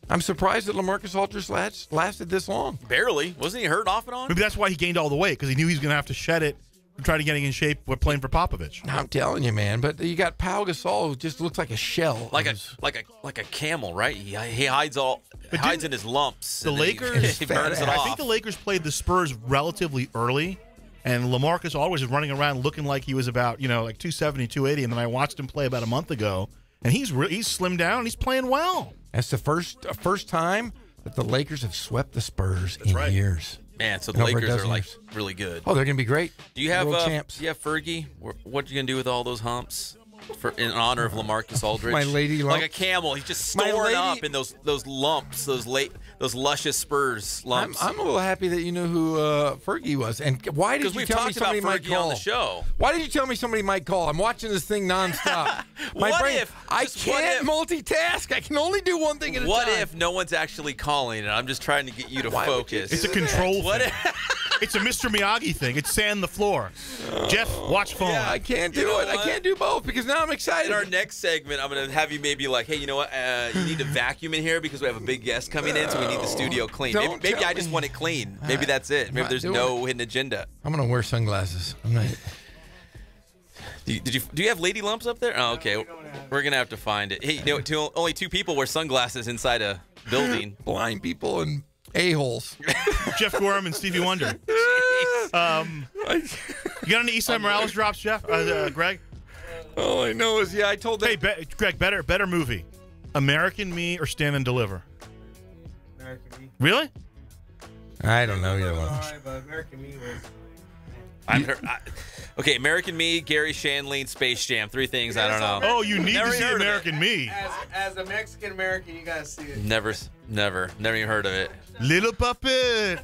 I'm surprised that LaMarcus Aldridge lasted this long. Barely. Wasn't he hurt off and on? Maybe that's why he gained all the weight, because he knew he was going to have to shed it and try to get in shape with playing for Popovich. I'm telling you, man. But you got Pau Gasol, who just looks like a shell. Like a camel, right? He hides in his lumps. The Lakers, he burns it off. I think the Lakers played the Spurs relatively early, and LaMarcus Aldridge was running around looking like he was about, like 270, 280, and then I watched him play about a month ago, and he's slimmed down, and he's playing well. That's the first time that the Lakers have swept the Spurs in years. Man, so the Lakers are really good. Oh, they're going to be great. Do you have world champs? Do you have Fergie? What are you going to do with all those humps in honor of LaMarcus Aldridge? My lady lumps. Like a camel. He's just storing up in those lumps, those luscious Spurs lumps. I'm a little happy that you knew who Fergie was. And why did you tell me somebody might call? On the show. Why did you tell me somebody might call? I'm watching this thing nonstop. I can't multitask. I can only do one thing at a time. What if no one's actually calling and I'm just trying to get you to focus? It's a control thing. It's a Mr. Miyagi thing. It's sand the floor. Jeff, watch phone. Yeah, I can't do it. I can't do both because now I'm excited. In our next segment, I'm going to have you maybe like, hey, you know what? You need to vacuum in here because we have a big guest coming in, so we need the studio clean. Maybe I just want it clean. Maybe that's it. Maybe there's no hidden agenda. I'm going to wear sunglasses. I'm not. Do you have lady lumps up there? Oh, okay. We're going to have to find it. Hey, only 2 people wear sunglasses inside a building. Blind people and a-holes. Jeff Gorham and Stevie Wonder. You got any Eastside Morales drops, Jeff? Greg? All I know is, I told them. Hey, Greg, better movie. American Me or Stand and Deliver? American Me. Really? I don't know either one. Sorry, but American Me was... Okay, American Me, Gary Shandling, Space Jam. 3 things I don't know. Oh, you need to see American Me. As a Mexican American, you gotta see it. Never even heard of it. Little puppet.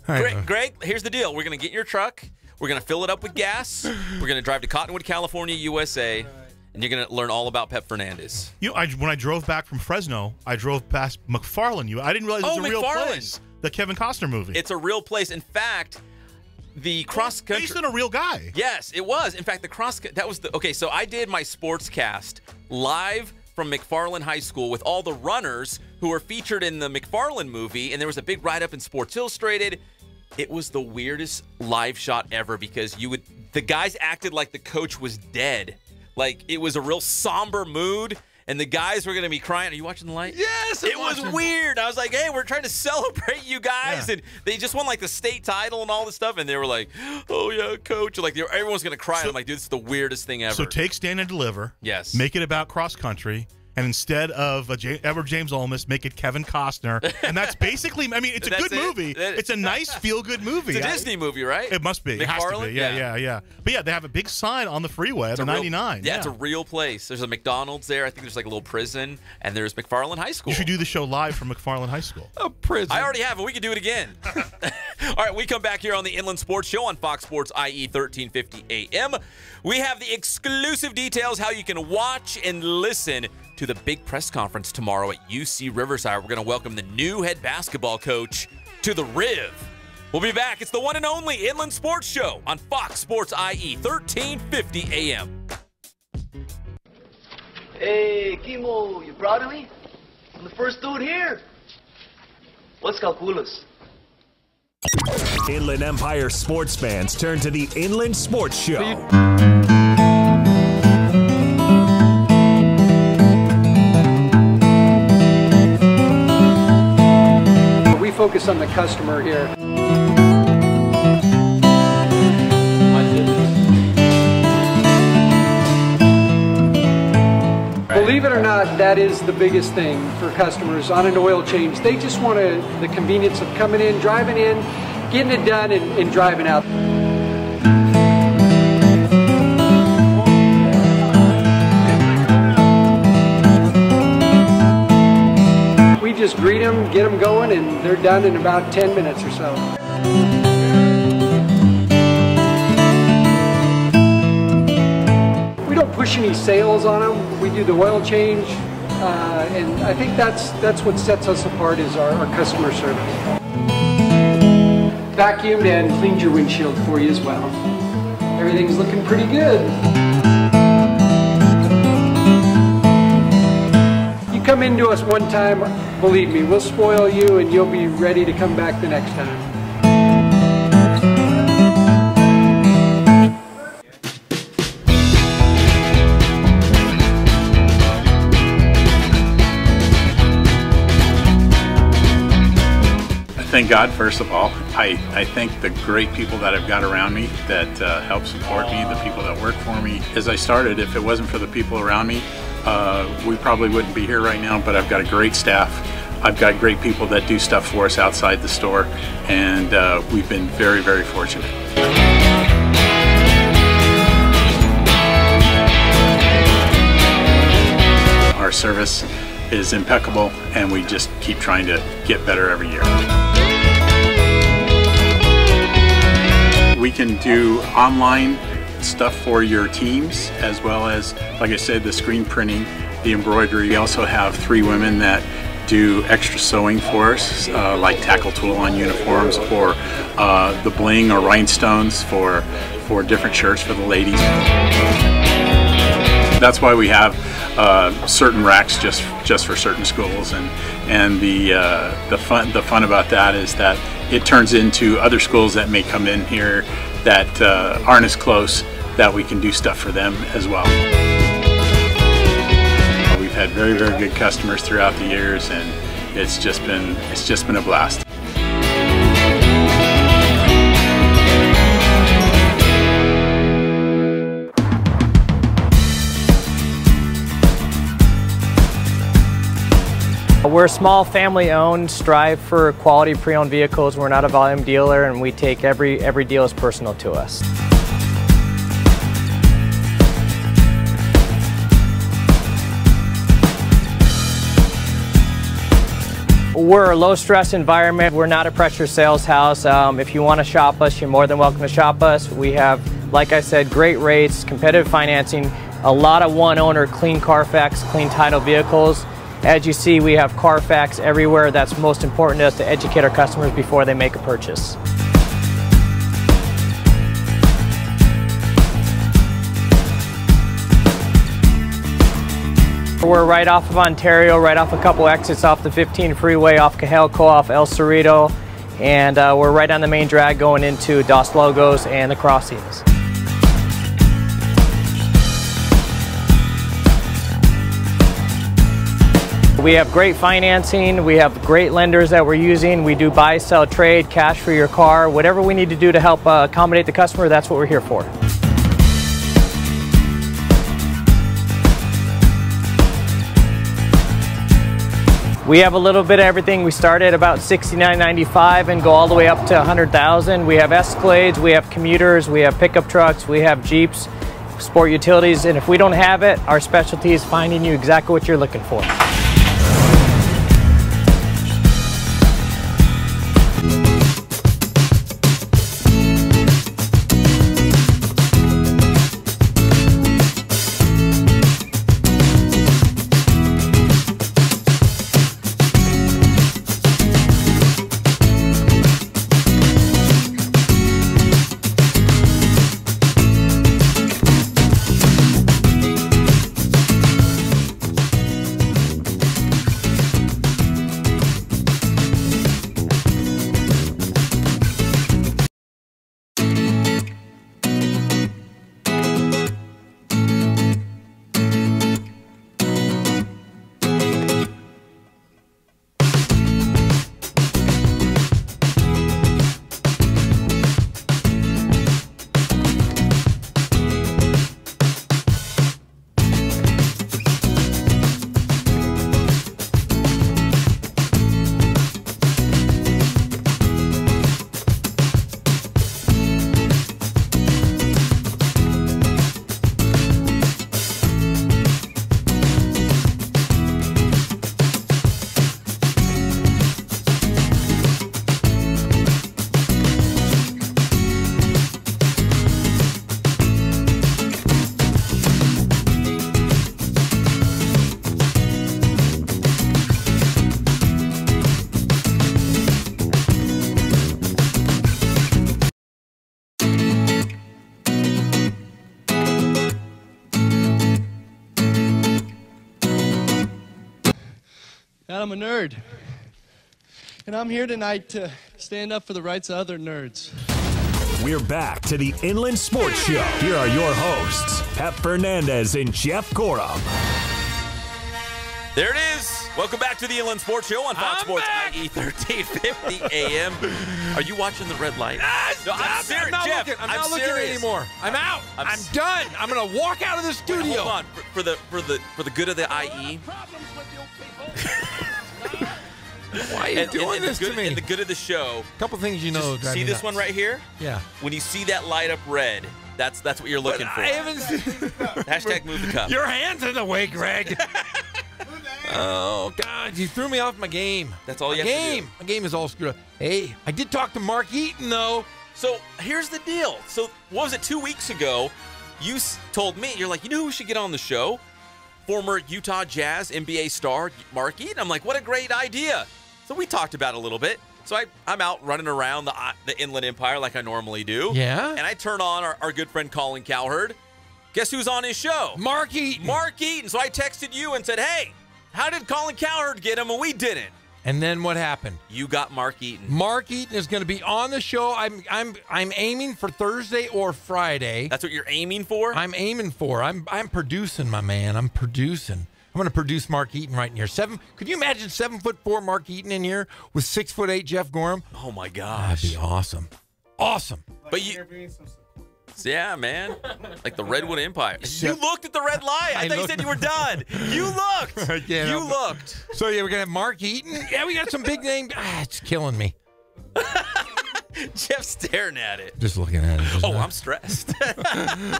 Dang. Greg, here's the deal. We're gonna get in your truck. We're gonna fill it up with gas. We're gonna drive to Cottonwood, California, USA, and you're gonna learn all about Pep Fernandez. When I drove back from Fresno, I drove past McFarland. I didn't realize it was a real place. The Kevin Costner movie. It's a real place. In fact, the cross country. Based on a real guy. Yes, it was. In fact, so I did my sports cast live from McFarland High School with all the runners who were featured in the McFarland movie, and there was a big write-up in Sports Illustrated. It was the weirdest live shot ever because the guys acted like the coach was dead. Like, it was a real somber mood, and the guys were going to be crying. Are you watching the light? Yes, it was weird. I was like, hey, we're trying to celebrate you guys. Yeah. And they just won, like, the state title and all this stuff, and they were like, oh, yeah, coach. Like, everyone's going to cry. And I'm like, dude, this is the weirdest thing ever. So take Stand and Deliver. Yes. Make it about cross country. And instead of Edward James Olmos, make it Kevin Costner. And that's basically, I mean, it's a good movie. It's a nice, feel-good movie. It's a Disney movie, right? It must be. It has to be. Yeah. But yeah, they have a big sign on the freeway at the 99. Yeah, it's a real place. There's a McDonald's there. I think there's like a little prison. And there's McFarland High School. You should do the show live from McFarland High School. A prison. I already have, but we can do it again. All right, we come back here on the Inland Sports Show on Fox Sports IE 1350 AM. We have the exclusive details how you can watch and listen to the big press conference tomorrow at UC Riverside. We're going to welcome the new head basketball coach to the Riv. We'll be back. It's the one and only Inland Sports Show on Fox Sports IE 1350 AM. Hey, Kimo, you proud of me? I'm the first dude here. What's calculus? Inland Empire sports fans turn to the Inland Sports Show. We focus on the customer here. Believe it or not, that is the biggest thing for customers on an oil change. They just want the convenience of coming in, driving in, getting it done, and driving out. We just greet them, get them going, and they're done in about 10 minutes or so. We don't push any sales on them. We do the oil change, and I think that's what sets us apart is our customer service. Vacuumed and cleaned your windshield for you as well. Everything's looking pretty good. You come into us one time, believe me, we'll spoil you and you'll be ready to come back the next time. Thank God, first of all. I thank the great people that I've got around me that help support me, the people that work for me. As I started, if it wasn't for the people around me, we probably wouldn't be here right now, but I've got a great staff. I've got great people that do stuff for us outside the store, and we've been very, very fortunate. Our service is impeccable, and we just keep trying to get better every year. We can do online stuff for your teams, as well as, like I said, the screen printing, the embroidery. We also have 3 women that do extra sewing for us, like tackle tool on uniforms, or the bling or rhinestones for different shirts for the ladies. That's why we have certain racks just for certain schools, and the fun about that is that it turns into other schools that may come in here that aren't as close, that we can do stuff for them as well. We've had very, very good customers throughout the years, and it's just been a blast. We're a small family-owned, strive for quality pre-owned vehicles. We're not a volume dealer, and we take every deal as personal to us. We're a low-stress environment. We're not a pressure sales house. If you want to shop us, you're more than welcome to shop us. We have, like I said, great rates, competitive financing, a lot of one-owner, clean Carfax, clean title vehicles. As you see, we have Carfax everywhere. That's most important to us, to educate our customers before they make a purchase. We're right off of Ontario, right off a couple exits off the 15 freeway, off Cajelco, off El Cerrito, and we're right on the main drag going into Dos Logos and the Crossings. We have great financing, we have great lenders that we're using. We do buy, sell, trade, cash for your car. Whatever we need to do to help accommodate the customer, that's what we're here for. We have a little bit of everything. We start at about $69.95 and go all the way up to $100,000. We have Escalades, we have commuters, we have pickup trucks, we have Jeeps, sport utilities, and if we don't have it, our specialty is finding you exactly what you're looking for. I'm a nerd. And I'm here tonight to stand up for the rights of other nerds. We're back to the Inland Sports Show. Here are your hosts, Pep Fernandez and Jeff Gorham. There it is. Welcome back to the Inland Sports Show on Fox Sports IE 1350 AM. Are you watching the red light? No, I'm serious, not Jeff. looking. I'm not looking serious. anymore. I'm out. I'm done. I'm gonna walk out of the studio. Wait, hold on. For the good of the IE. Why are you doing this to me? And the good of the show. A couple things you know. See this one right here? Yeah. When you see that light up red, that's what you're looking for. I haven't seen. Hashtag move the cup. Your hands in the way, Greg. Oh God, you threw me off my game. That's all you have to do. My game is all screwed up. Hey, I did talk to Mark Eaton though. So here's the deal. So what was it? 2 weeks ago, you told me, you're like, you know who we should get on the show? Former Utah Jazz NBA star Mark Eaton. I'm like, what a great idea. So we talked about it a little bit. So I'm out running around the Inland Empire like I normally do. Yeah. And I turn on our good friend Colin Cowherd. Guess who's on his show? Mark Eaton. Mark Eaton. So I texted you and said, hey, how did Colin Cowherd get him and we didn't? And then what happened? You got Mark Eaton. Mark Eaton is going to be on the show. I'm aiming for Thursday or Friday. That's what you're aiming for? I'm aiming for. I'm producing, my man. I'm producing. I'm going to produce Mark Eaton right in here. Could you imagine 7'4" Mark Eaton in here with 6'8" Jeff Gorham? Oh my gosh, that'd be awesome. Awesome. But yeah, man, like the Redwood Empire. You looked at the red light. I thought you said you were done. You looked. You looked. So yeah, we're gonna have Mark Eaton. Yeah, we got some big name. It's killing me. Jeff's staring at it. Just looking at it. I'm stressed.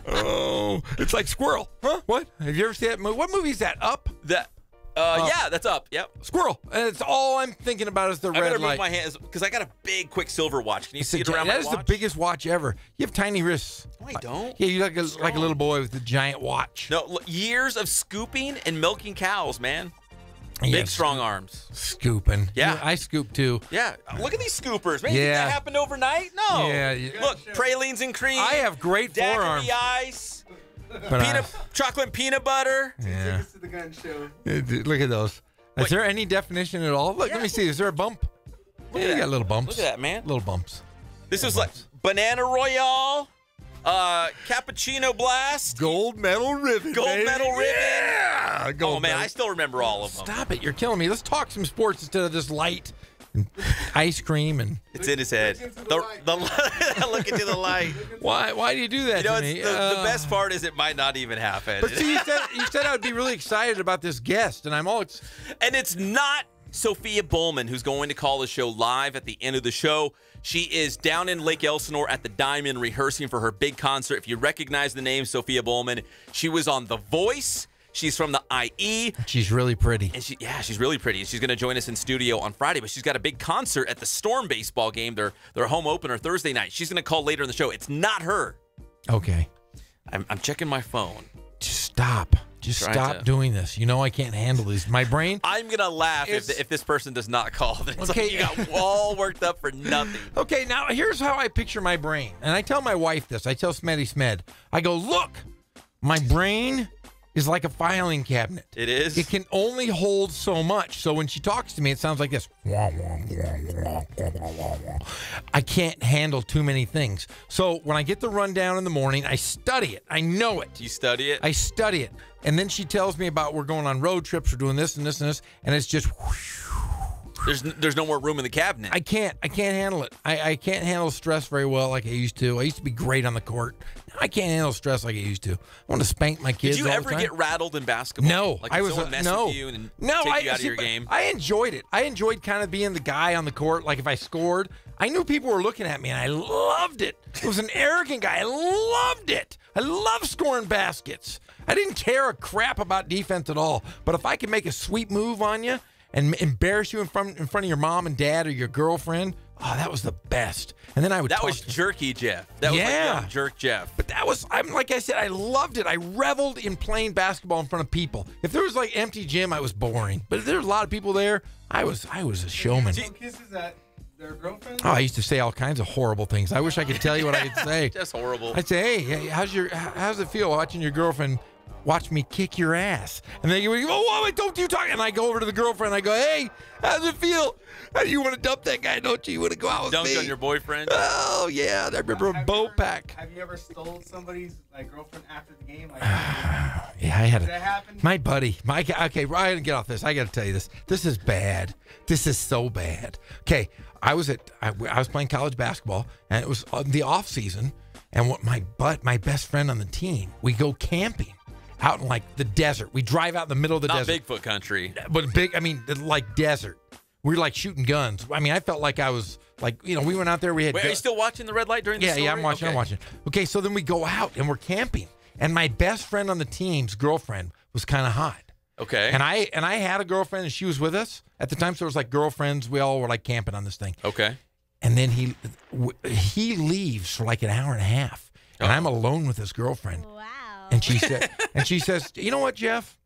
Oh, it's like Squirrel. Huh? What? Have you ever seen that movie? What movie is that? Up? Yeah, that's Up. Yep. Squirrel. And it's all I'm thinking about is the red light. I better move my hands because I got a big Quicksilver watch. Can you see it around my watch? That is the biggest watch ever. You have tiny wrists. No, I don't. Yeah, you're like a little boy with a giant watch. No, look, years of scooping and milking cows, man. Big, strong arms. Scooping. Yeah. I scoop, too. Yeah. Look at these scoopers. Man, you think that happened overnight? No. Yeah. Look, pralines and cream. I have great forearms. Daiquiri ice. But, chocolate and peanut butter. Yeah. To the gun show. Look at those. Is there any definition at all? Look, let me see. Is there a bump? Yeah, you got little bumps. Look at that, man. Little bumps. This is like Banana Royale, Cappuccino Blast, Gold medal ribbon. Yeah, gold man, medal. I still remember all of them. Stop it! You're killing me. Let's talk some sports instead of this light and ice cream and. It's in his head. Look into the light. Why do you do that to me? The best part is it might not even happen. But see, you said I would be really excited about this guest, and I'm all. And it's not Sophia Bowman, who's going to call the show live at the end of the show. She is down in Lake Elsinore at the Diamond rehearsing for her big concert. If you recognize the name Sophia Bowman, she was on The Voice. She's from the IE. She's really pretty. And she's really pretty. And she's going to join us in studio on Friday, but she's got a big concert at the Storm baseball game. Their home opener Thursday night. She's going to call later in the show. It's not her. Okay. I'm checking my phone. Just stop. Just stop doing this. You know I can't handle these. My brain. I'm going to laugh if this person does not call. It's okay. Like you got all worked up for nothing. Okay, now here's how I picture my brain. And I tell my wife this. I tell Smetty Smed. I go, look, my brain is like a filing cabinet. It is? It can only hold so much. So when she talks to me, it sounds like this. I can't handle too many things. So when I get the rundown in the morning, I study it. I know it. Do you study it? I study it. And then she tells me about we're going on road trips, we're doing this and this and this, and it's just There's no more room in the cabinet. I can't handle it. I can't handle stress very well like I used to. I used to be great on the court. I can't handle stress like I used to. I want to spank my kids. Did you all ever the time. get rattled in basketball? No, like I did was someone mess no, with you and no. take you out of your game. I enjoyed it. I enjoyed kind of being the guy on the court. Like if I scored, I knew people were looking at me, and I loved it. It was an arrogant guy. I loved it. I love scoring baskets. I didn't care a crap about defense at all. But if I could make a sweet move on you and embarrass you in front of your mom and dad or your girlfriend, oh, that was the best. And then I would. That was jerky Jeff. That was like young jerk Jeff. But that was, like I said, I loved it. I reveled in playing basketball in front of people. If there was like empty gym, I was boring. But if there was a lot of people there, I was a showman. Kisses at their girlfriends? Oh, I used to say all kinds of horrible things. I wish I could tell you what I'd say. Just horrible. I'd say, hey, how's it feel watching your girlfriend watch me kick your ass? And then you would go, oh, wait, don't you talk. And I go over to the girlfriend and I go, hey, how's it feel? You want to dump that guy, don't you? You want to go out with me? Dunked on your boyfriend? Oh, yeah. I remember a bow pack. Have you ever stole somebody's girlfriend after the game? Yeah, I had Did that happen? my buddy. Okay, Ryan, get off this. I got to tell you this. This is bad. This is so bad. Okay, I was playing college basketball, and it was the off season. And what my best friend on the team, we go camping out in like the desert. We drive out in the middle of the desert. Not Bigfoot country. But big, I mean, like desert. We were like shooting guns. I mean, I felt like I was like, we went out there. We had. Wait, are you still watching the red light during the story? Yeah, I'm watching. Okay. I'm watching. Okay, so then we go out and we're camping, and my best friend on the team's girlfriend was kind of hot. Okay. And I had a girlfriend, and she was with us at the time. So it was like girlfriends. We all were like camping on this thing. Okay. And then he leaves for like an hour and a half, and I'm alone with his girlfriend. Wow. And she says, you know what, Jeff?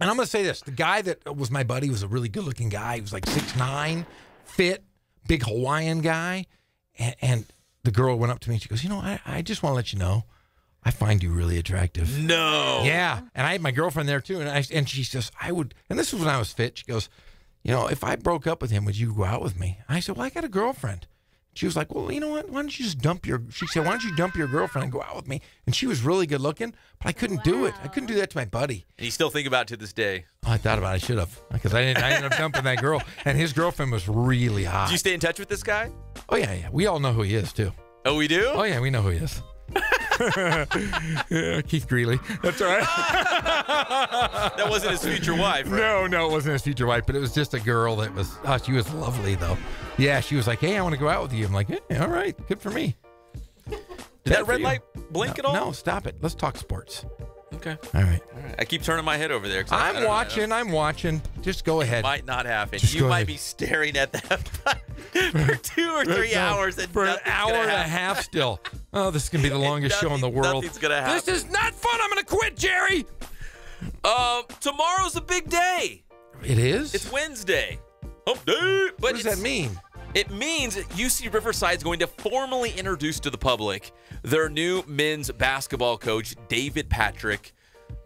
And I'm going to say this. The guy that was my buddy was a really good-looking guy. He was like 6'9", fit, big Hawaiian guy. And the girl went up to me and she goes, you know, I just want to let you know, I find you really attractive. No. Yeah. And I had my girlfriend there, too. And she says, and this was when I was fit. She goes, you know, if I broke up with him, would you go out with me? I said, well, I got a girlfriend. She was like, well, you know what? Why don't you just she said, why don't you dump your girlfriend and go out with me? And she was really good looking, but I couldn't do it. I couldn't do that to my buddy. And you still think about it to this day? Oh, I thought about it. I should have, because I ended up dumping that girl, and his girlfriend was really hot. Do you stay in touch with this guy? Oh, yeah. We all know who he is, too. Oh, we do? Oh, yeah, we know who he is. Yeah, Keith Greeley. That's all right. That wasn't his future wife, right? No, it wasn't his future wife, but it was just a girl that was, she was lovely, though. Yeah, she was like, hey, I want to go out with you. I'm like, yeah, all right, good for me. Did that red light blink at all? No, stop it. Let's talk sports. Okay. All right. I keep turning my head over there. I'm watching. Just go ahead. It might not happen. Just you go might ahead. be staring at that for 2 or 3 hours. And for an hour and a half still. Oh, this is going to be the longest show in the world. Nothing's going to happen. This is not fun. I'm going to quit, Jerry. Tomorrow's a big day. It is? It's Wednesday. Hump day. But what does that mean? It means UC Riverside is going to formally introduce to the public their new men's basketball coach, David Patrick,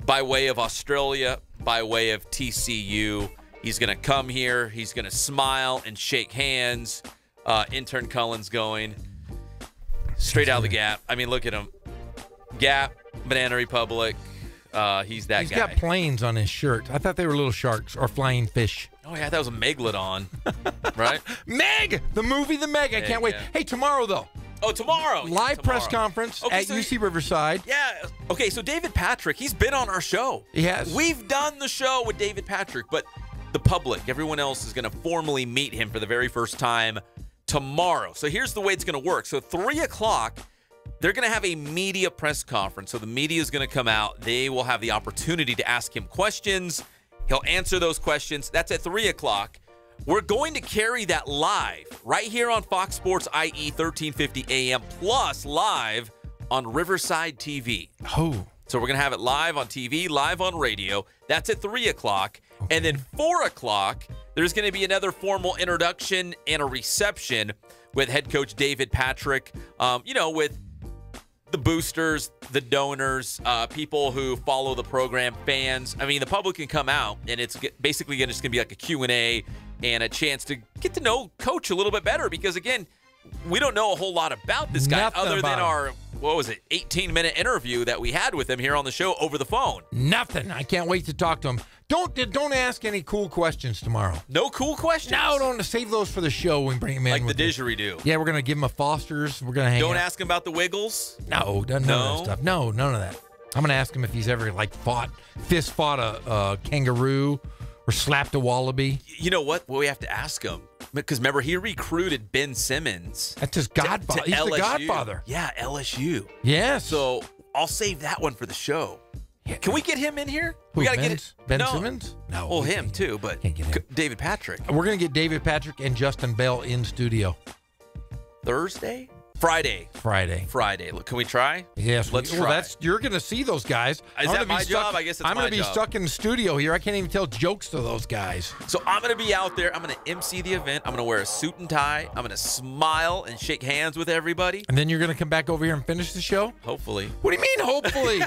by way of Australia, by way of TCU. He's going to come here. He's going to smile and shake hands. Intern Cullen's going straight out of the Gap. I mean, look at him. Gap, Banana Republic. He's that guy. He's got planes on his shirt. I thought they were little sharks or flying fish. Oh, yeah, that was a Megalodon, right? Meg! The movie The Meg. I can't wait. Yeah. Hey, tomorrow, though. Oh, tomorrow. Live press conference at UC Riverside. Yeah. Okay, so David Patrick, he's been on our show. He has. We've done the show with David Patrick, but the public, everyone else is going to formally meet him for the very first time tomorrow. So here's the way it's going to work. So 3 o'clock, they're going to have a media press conference. So the media is going to come out. They will have the opportunity to ask him questions. He'll answer those questions. That's at 3 o'clock. We're going to carry that live right here on Fox Sports IE 1350 AM, plus live on Riverside TV. Oh. So we're going to have it live on TV, live on radio. That's at 3 o'clock. Okay. And then 4 o'clock, there's going to be another formal introduction and a reception with head coach David Patrick, with the boosters, the donors, people who follow the program, fans. I mean, the public can come out, and it's basically just going to be like a Q&A and a chance to get to know Coach a little bit better because, again, we don't know a whole lot about this guy other than our, 18-minute interview that we had with him here on the show over the phone. Nothing. I can't wait to talk to him. Don't ask any cool questions tomorrow. No cool questions? No, don't save those for the show when we bring him in. Like the didgeridoo. Yeah, we're going to give him a Foster's. We're going to hang Don't out. ask him about the Wiggles? No, none of that stuff. No, none of that. I'm going to ask him if he's ever fist fought a kangaroo or slapped a wallaby. You know what? Well, we have to ask him. Because remember, he recruited Ben Simmons. That's his godfather. He's LSU. the godfather. Yeah, LSU. Yes. So I'll save that one for the show. Yeah. Can we get him in here? Who, we got to Ben, get it. Ben Simmons? No. Well, him too, but can't get him. David Patrick. We're going to get David Patrick and Justin Bell in studio. Thursday? Friday. Look, can we try? Yes. Let's try. You're going to see those guys. Is that my job? I guess it's my job. I'm going to be stuck in the studio here. I can't even tell jokes to those guys. So I'm going to be out there. I'm going to MC the event. I'm going to wear a suit and tie. I'm going to smile and shake hands with everybody. And then you're going to come back over here and finish the show? Hopefully. What do you mean, hopefully?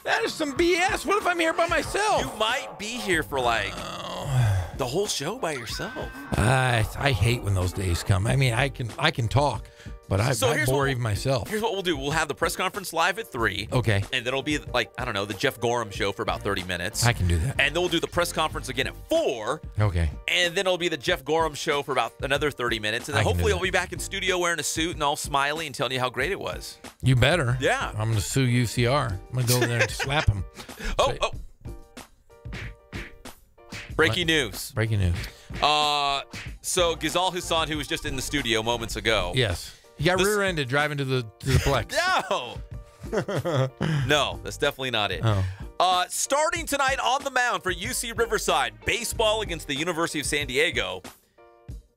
That is some BS. What if I'm here by myself? You might be here for the whole show by yourself. I hate when those days come. I mean, I can talk. But I bore even myself. Here's what we'll do. We'll have the press conference live at 3. Okay. And then it'll be the Jeff Gorham show for about 30 minutes. I can do that. And then we'll do the press conference again at 4. Okay. And then it'll be the Jeff Gorham show for about another 30 minutes. And then hopefully I'll be back in studio wearing a suit and all smiley and telling you how great it was. You better. Yeah. I'm going to sue UCR. I'm going to go there and slap him. Breaking news. Breaking news. So Ghazal Hassan, who was just in the studio moments ago. Yes. He got rear-ended driving to the Plex. No. No, that's definitely not it. Oh. Starting tonight on the mound for UC Riverside, baseball against the University of San Diego,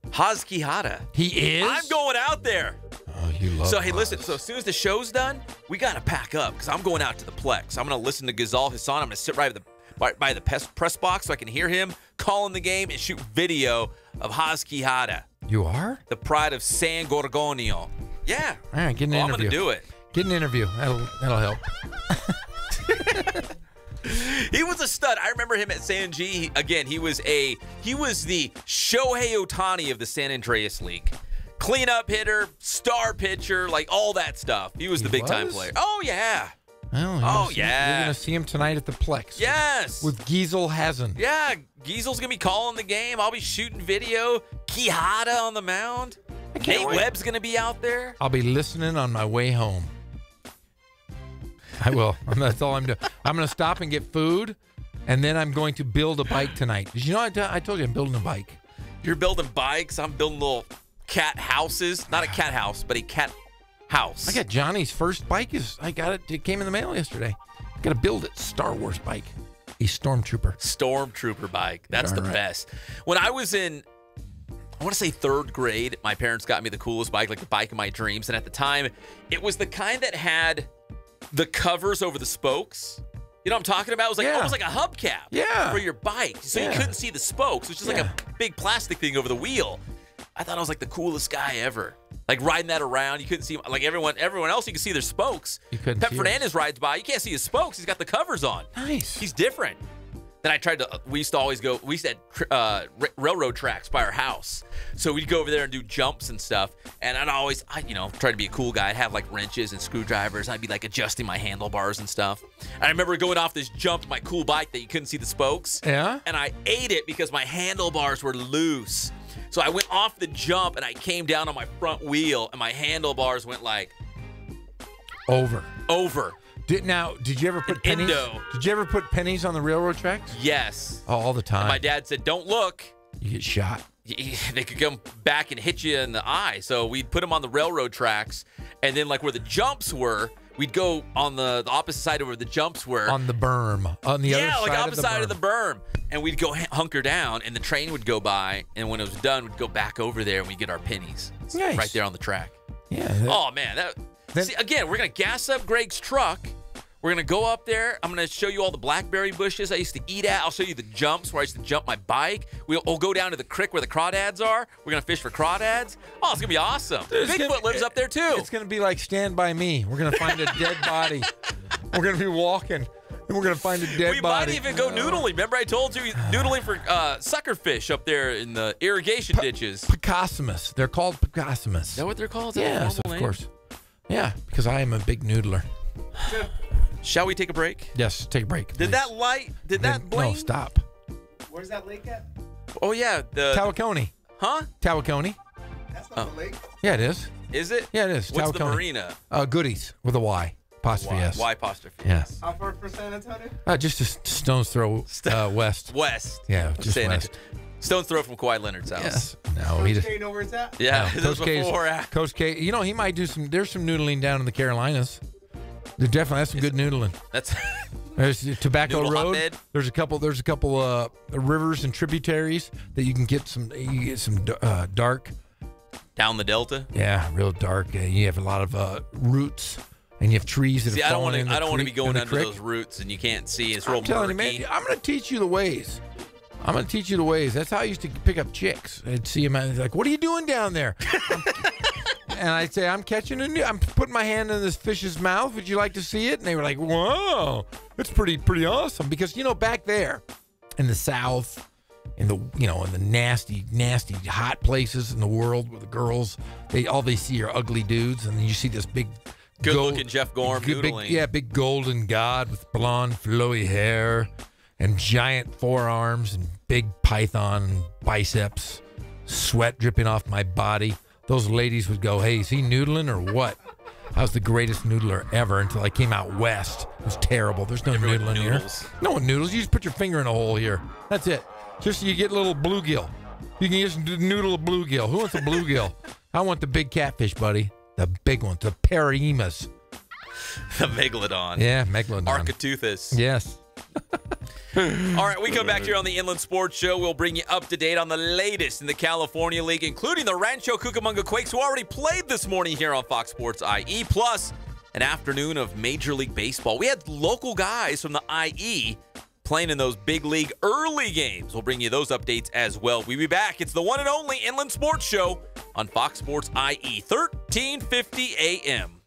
Haz Quijada. He is? I'm going out there. Oh, you love So, hey, listen, so as soon as the show's done, we got to pack up because I'm going out to the Plex. I'm going to listen to Ghazal Hassan. I'm going to sit right by the press box so I can hear him calling the game and shoot video of Haz Quijada. You are? The pride of San Gorgonio. Yeah. All right, get an interview. I'm going to do it. Get an interview. That'll help. He was a stud. I remember him at San G. Again, he was the Shohei Ohtani of the San Andreas League. Cleanup hitter, star pitcher, all that stuff. He was the big-time player. Oh, yeah. Well, you're going to see him tonight at the Plex. Yes. With Ghazal Hassan. Yeah, Giesel's going to be calling the game. I'll be shooting video. Quijada on the mound. Nate Webb's going to be out there. I'll be listening on my way home. I will. That's all I'm doing. I'm going to stop and get food, and then I'm going to build a bike tonight. Did you know I told you I'm building a bike? You're building bikes. I'm building little cat houses. Not a cat house, but a cat house. I got Johnny's first bike. I got it. It came in the mail yesterday. Got to build it. Star Wars bike. A Stormtrooper. Stormtrooper bike. That's the best. When I was in, I want to say 3rd grade, my parents got me the coolest bike, like the bike of my dreams. And at the time, it was the kind that had the covers over the spokes. You know what I'm talking about? It was almost like a hubcap for your bike. So you couldn't see the spokes. It's just like a big plastic thing over the wheel. I thought I was like the coolest guy ever. Like riding that around, you couldn't see like everyone else. You could see their spokes. You couldn't. Pep see Fernandez rides by, you can't see his spokes. He's got the covers on. Nice. He's different. Then I tried to. We used to always go. We used to have railroad tracks by our house, so we'd go over there and do jumps and stuff. And I'd always, try to be a cool guy. I'd have like wrenches and screwdrivers. I'd be like adjusting my handlebars and stuff. And I remember going off this jump, my cool bike that you couldn't see the spokes. Yeah. And I ate it because my handlebars were loose. So I went off the jump and I came down on my front wheel, and my handlebars went like over. Did you ever put pennies? Did you ever put pennies on the railroad tracks? Yes. Oh, all the time. And my dad said, "Don't look. You get shot." They could come back and hit you in the eye. So we'd put them on the railroad tracks, and then like where the jumps were, we'd go on the opposite side of where the jumps were. On the berm. On the other side like opposite of the side berm. of the berm. And we'd go hunker down, and the train would go by, and when it was done, we'd go back over there, and we'd get our pennies. Nice. Right there on the track. Yeah. Oh, man. See, again, we're going to gas up Greg's truck. We're going to go up there. I'm going to show you all the blackberry bushes I used to eat at. I'll show you the jumps where I used to jump my bike. We'll go down to the creek where the crawdads are. We're going to fish for crawdads. Oh, it's going to be awesome. Bigfoot lives up there, too. It's going to be like Stand By Me. We're going to find a dead body. We're going to be walking, and we're going to find a dead body. We might even go noodling. Remember I told you he's noodling for sucker fish up there in the irrigation ditches. Picosimus. They're called Picosimus. Is that what they're called? Is that Yes, a of normal course. Yeah, because I am a big noodler. Shall we take a break? Yes, take a break. Did that light? Did that blink? No, stop. Where's that lake at? Oh yeah, the Tawakoni. Huh? Tawakoni. That's not the lake. Yeah, it is. Is it? Yeah, it is. What's the Tawakoni. marina? Goodies with a Y. Apostrophe S. Y apostrophe. Yeah. How far from San Antonio? Just a stone's throw west. West. Yeah, just west. Stone's throw from Kawhi Leonard's house. Yes. No, he Coach just. K know where it's at? Yeah, No, this was Coach K's- before. Coach K. You know, he might do some. There's some noodling down in the Carolinas. There definitely has some good noodling. That's There's Tobacco Noodle Road. hotbed. There's a couple rivers and tributaries that you can get some. You get some dark. down the delta. Yeah, real dark. You have a lot of roots, and you have trees that See, have I don't fallen want in to. the I don't want to be creek- going in the under creek. those roots, and you can't see. It's real I'm telling you, murky. man. I'm going to teach you the ways. I'm going to teach you the ways. That's how I used to pick up chicks. I'd see them, and like, "What are you doing down there?" And I'd say, "I'm catching I'm putting my hand in this fish's mouth. Would you like to see it?" And they were like, "Whoa, that's pretty awesome." Because back there in the South, in the in the nasty hot places in the world where the girls all they see are ugly dudes, and then you see this big. Good-looking Jeff Gorham noodling. Big golden god with blonde, flowy hair and giant forearms and big python biceps, sweat dripping off my body. Those ladies would go, "Hey, is he noodling or what?" I was the greatest noodler ever until I came out west. It was terrible. There's no noodling here. No one noodles. You just put your finger in a hole here. That's it. Just you get a little bluegill. You can just noodle a bluegill. Who wants a bluegill? I want the big catfish, buddy. The big ones, the Paraimas. The Megalodon. Yeah, Megalodon. Architeuthis. Yes. All right, we come back here on the Inland Sports Show. We'll bring you up to date on the latest in the California League, including the Rancho Cucamonga Quakes, who already played this morning here on Fox Sports IE, plus an afternoon of Major League Baseball. We had local guys from the IE playing in those big league early games. We'll bring you those updates as well. We'll be back. It's the one and only Inland Sports Show on Fox Sports IE, 1350 AM.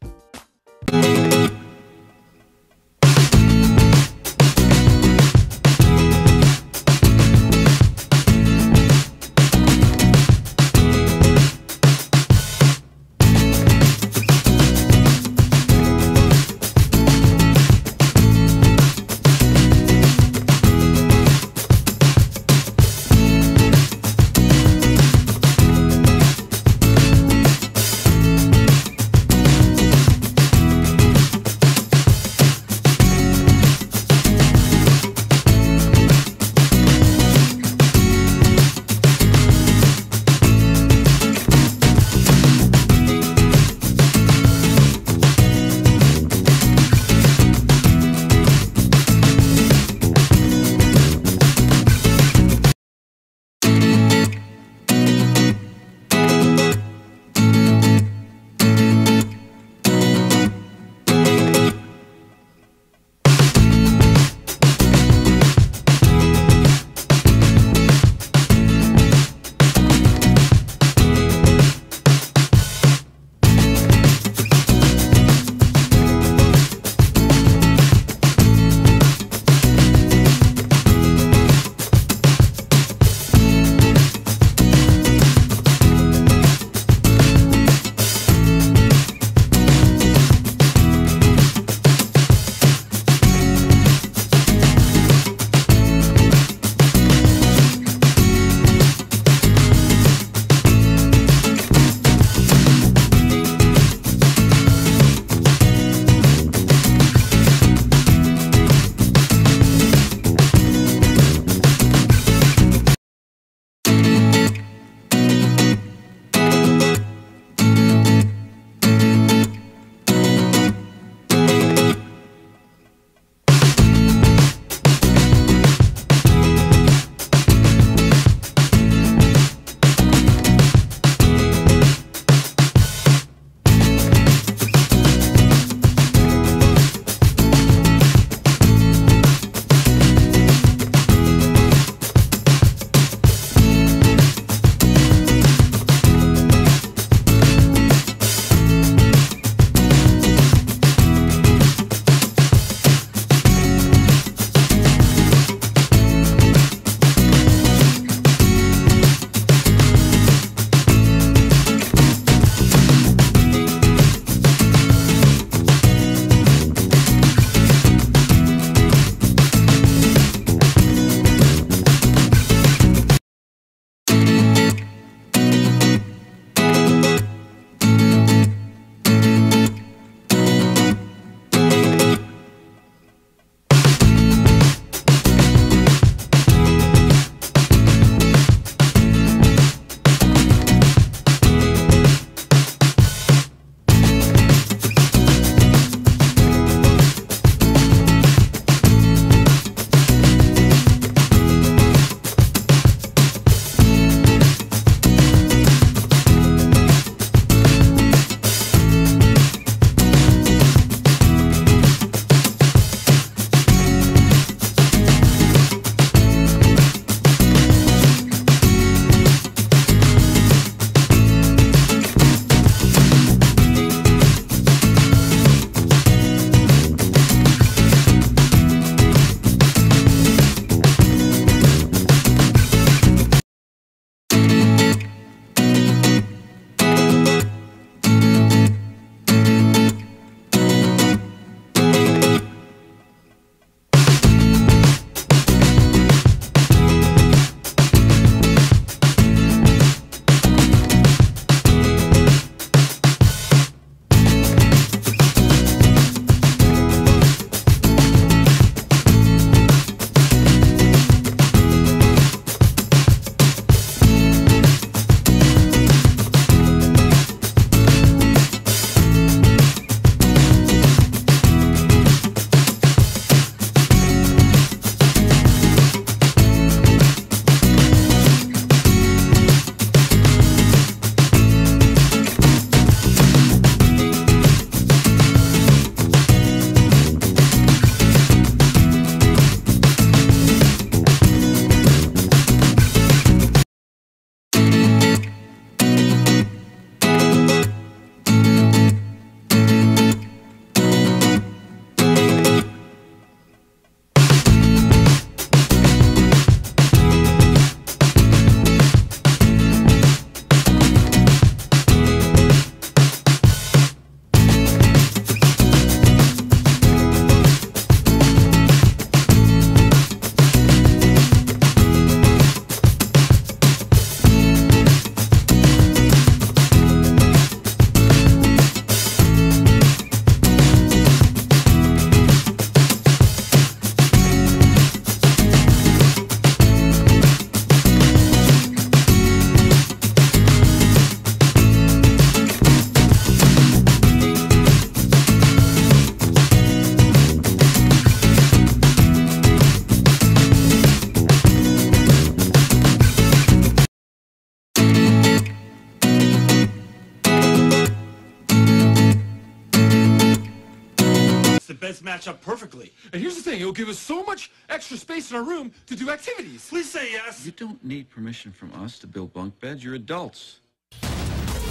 The beds match up perfectly. And here's the thing, it'll give us so much extra space in our room to do activities. Please say yes. You don't need permission from us to build bunk beds. You're adults.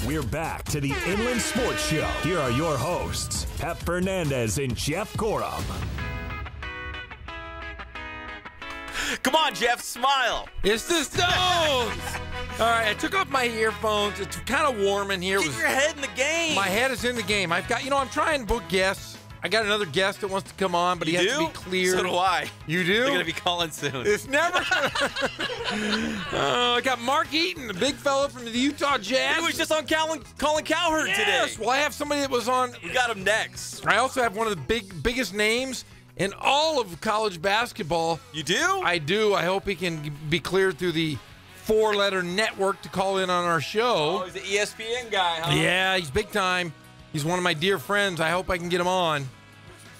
We're back to the Inland Sports Show. Here are your hosts, Pep Fernandez and Jeff Gorham. Come on, Jeff, smile. It's the Stones. All right, I took off my earphones. It's kind of warm in here. Keep your head in the game. My head is in the game. I'm trying to book guests. I got another guest that wants to come on, but he has to be cleared. So do I. You do? They're going to be calling soon. It's never I got Mark Eaton, the big fella from the Utah Jazz. He was just on Colin Cowherd today. Yes, well, I have somebody that was on. We got him next. I also have one of the biggest names in all of college basketball. You do? I do. I hope he can be cleared through the 4-letter network to call in on our show. Oh, he's the ESPN guy, huh? Yeah, he's big time. He's one of my dear friends. I hope I can get him on.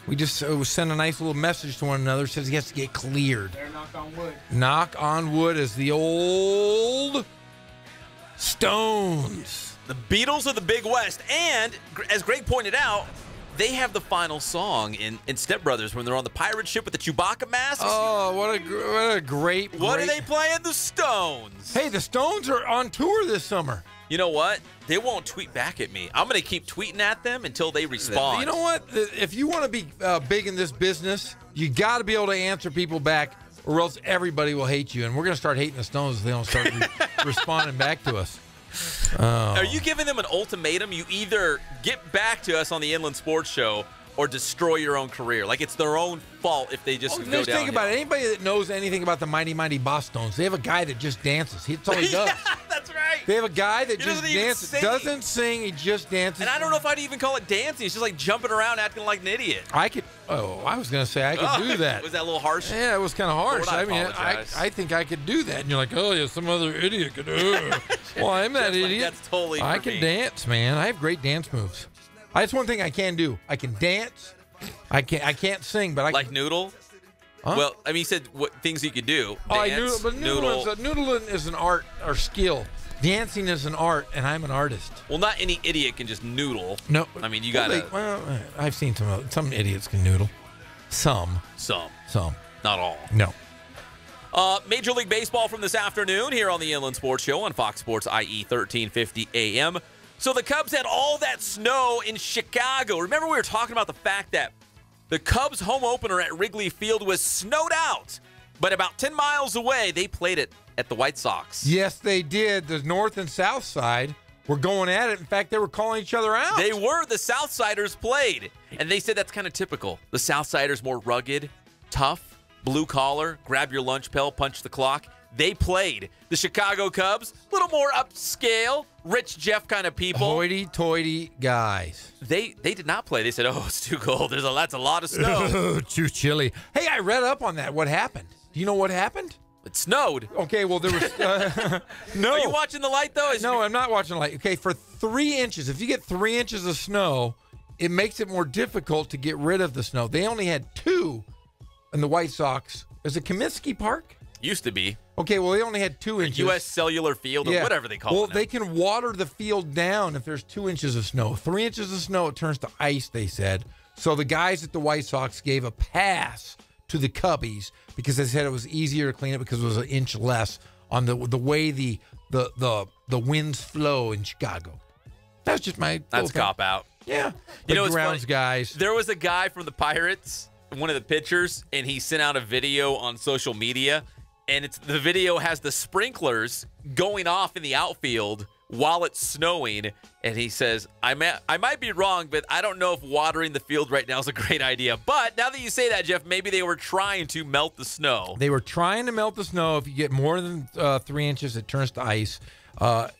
We just sent a nice little message to one another. Says he has to get cleared. Better knock on wood. Knock on wood as the old Stones. The Beatles of the Big West. And, as Greg pointed out, they have the final song in Step Brothers when they're on the pirate ship with the Chewbacca masks. Oh, what a great. What are they playing? The Stones. Hey, the Stones are on tour this summer. You know what? They won't tweet back at me. I'm going to keep tweeting at them until they respond. You know what? If you want to be big in this business, you got to be able to answer people back, or else everybody will hate you. And we're going to start hating the Stones if they don't start responding back to us. Oh. Are you giving them an ultimatum? You either get back to us on the Inland Sports Show or destroy your own career. Like, it's their own fault if they just go downhill. Think about it. Anybody that knows anything about the Mighty Mighty Boss Stones, they have a guy that just dances. That's all he does. Yeah, that's right. They have a guy that just dances. Doesn't sing, he just dances. And I don't know if I'd even call it dancing. It's just like jumping around acting like an idiot. I was going to say I could do that. Was that a little harsh? Yeah, it was kind of harsh. Lord, I mean, I think I could do that. And you're like, oh, yeah, some other idiot could do it. Well, I'm that idiot. That's totally I can dance, man. I have great dance moves. That's one thing I can do. I can dance. I can't sing, but I like noodle. Huh? Well, I mean, you said what things you could do. Dance, noodling is an art or skill. Dancing is an art, and I'm an artist. Well, not any idiot can just noodle. No, I mean you gotta. Well, I've seen some idiots can noodle. Some. Not all. No. Major League Baseball from this afternoon here on the Inland Sports Show on Fox Sports IE 1350 AM. So the Cubs had all that snow in Chicago. Remember we were talking about the fact that the Cubs home opener at Wrigley Field was snowed out, but about 10 miles away, they played it at the White Sox. Yes, they did. The north and south side were going at it. In fact, they were calling each other out. They were. The Southsiders played, and they said that's kind of typical. The Southsiders more rugged, tough, blue collar, grab your lunch pail, punch the clock. They played. The Chicago Cubs, a little more upscale, rich Jeff kind of people. Hoity-toity guys. They did not play. They said, oh, it's too cold. That's a lot of snow. Too chilly. Hey, I read up on that. What happened? Do you know what happened? It snowed. Okay, well, there was... no. Are you watching the light, though? No, I'm not watching the light. Okay, for 3 inches, if you get 3 inches of snow, it makes it more difficult to get rid of the snow. They only had 2 in the White Sox. Is it Comiskey Park? Used to be. Okay, well, they only had 2 inches. U.S. Cellular Field, or whatever they call it. Well, now. they can water the field down if there's 2 inches of snow. 3 inches of snow, it turns to ice, they said. So the guys at the White Sox gave a pass to the Cubbies because they said it was easier to clean it because it was an inch less on the way the winds flow in Chicago. That's just my... That's cop out. Yeah. You know, it's grounds funny. Guys. There was a guy from the Pirates, one of the pitchers, and he sent out a video on social media, and the video has the sprinklers going off in the outfield while it's snowing, and he says, I might be wrong, but I don't know if watering the field right now is a great idea. But now that you say that, Jeff, maybe they were trying to melt the snow. They were trying to melt the snow. If you get more than 3 inches, it turns to ice. At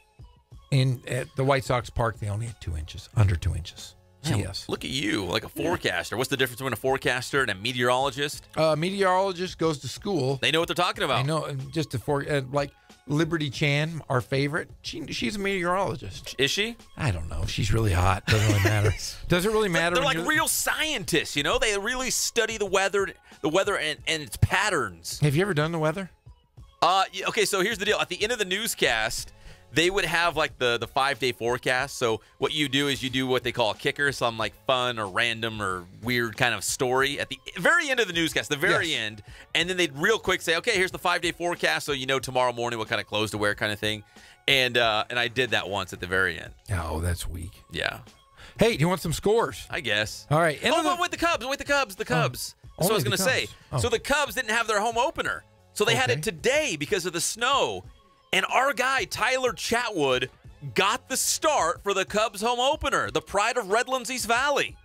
the White Sox Park, they only had 2 inches, under 2 inches. So yes. Look at you, like a forecaster. What's the difference between a forecaster and a meteorologist? Meteorologist goes to school. They know what they're talking about. I know. Just like Liberty Chan, our favorite. She's a meteorologist. Is she? I don't know. She's really hot. Doesn't really matter. Does it really matter? They're like real scientists, you know? They really study the weather and its patterns. Have you ever done the weather? Okay, so here's the deal. At the end of the newscast, they would have like the 5-day forecast. So what you do is you do what they call a kicker, some like fun or random or weird kind of story at the very end of the newscast, the very end. And then they'd real quick say, okay, here's the 5-day forecast. So you know tomorrow morning what kind of clothes to wear kind of thing. And I did that once at the very end. Oh, that's weak. Yeah. Hey, do you want some scores? I guess. All right. With the Cubs. The Cubs. That's what I was going to say. Oh. So the Cubs didn't have their home opener. So they had it today because of the snow. And our guy, Tyler Chatwood, got the start for the Cubs home opener, the pride of Redlands East Valley.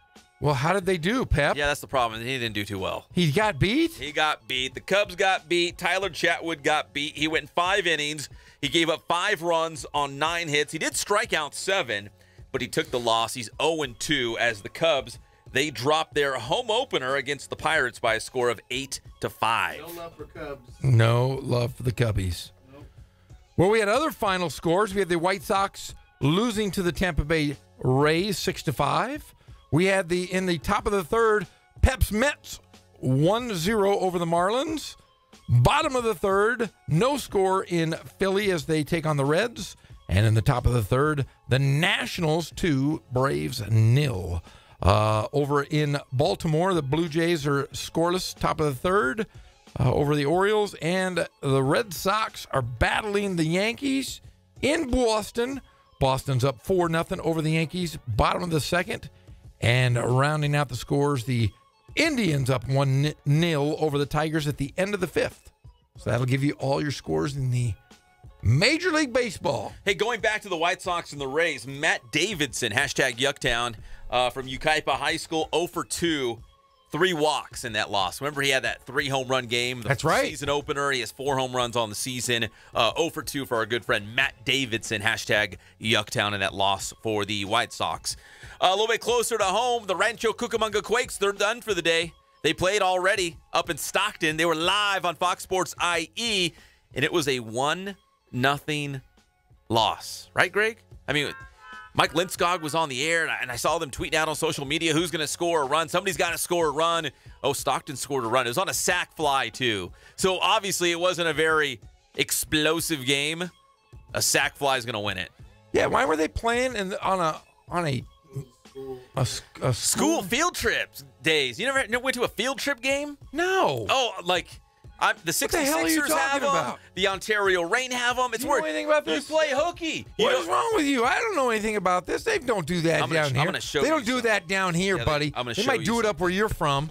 Well, how did they do, Pep? Yeah, that's the problem. He didn't do too well. He got beat? He got beat. The Cubs got beat. Tyler Chatwood got beat. He went 5 innings. He gave up 5 runs on 9 hits. He did strike out 7, but he took the loss. He's 0-2 as the Cubs, they dropped their home opener against the Pirates by a score of 8-5. No love for Cubs. No love for the Cubbies. Nope. Well, we had other final scores. We had the White Sox losing to the Tampa Bay Rays 6-5. We had in the top of the third, Pep's Mets 1-0 over the Marlins. Bottom of the third, no score in Philly as they take on the Reds. And in the top of the third, the Nationals 2, Braves 0. Over in Baltimore, the Blue Jays are scoreless, top of the third, over the Orioles. And the Red Sox are battling the Yankees in Boston. Boston's up 4-0 over the Yankees, bottom of the second. And rounding out the scores, the Indians up 1-0 over the Tigers at the end of the fifth. So that'll give you all your scores in the Major League Baseball. Hey, going back to the White Sox and the Rays, Matt Davidson, hashtag Yucktown, from Yucaipa High School, 0-2, 3 walks in that loss. Remember, he had that 3 home run game. That's right. Season opener. He has 4 home runs on the season. 0-2 for our good friend Matt Davidson, hashtag Yucktown, in that loss for the White Sox. A little bit closer to home, the Rancho Cucamonga Quakes, they're done for the day. They played already up in Stockton. They were live on Fox Sports IE, and it was a 1-0 loss. Right, Greg? I mean, Mike Lindskog was on the air, and I saw them tweeting out on social media who's going to score a run. Somebody's got to score a run. Oh, Stockton scored a run. It was on a sac fly, too. So, obviously, it wasn't a very explosive game. A sac fly is going to win it. Yeah, why were they playing on a school field trips days? You never went to a field trip game? No. Oh, like the 66ers have them. The Ontario Reign have them. It's you know anything about this? You play hooky. What is wrong with you? I don't know anything about this. They don't do that down here. I'm gonna show they don't you do that down here, buddy. They might do it up where you're from.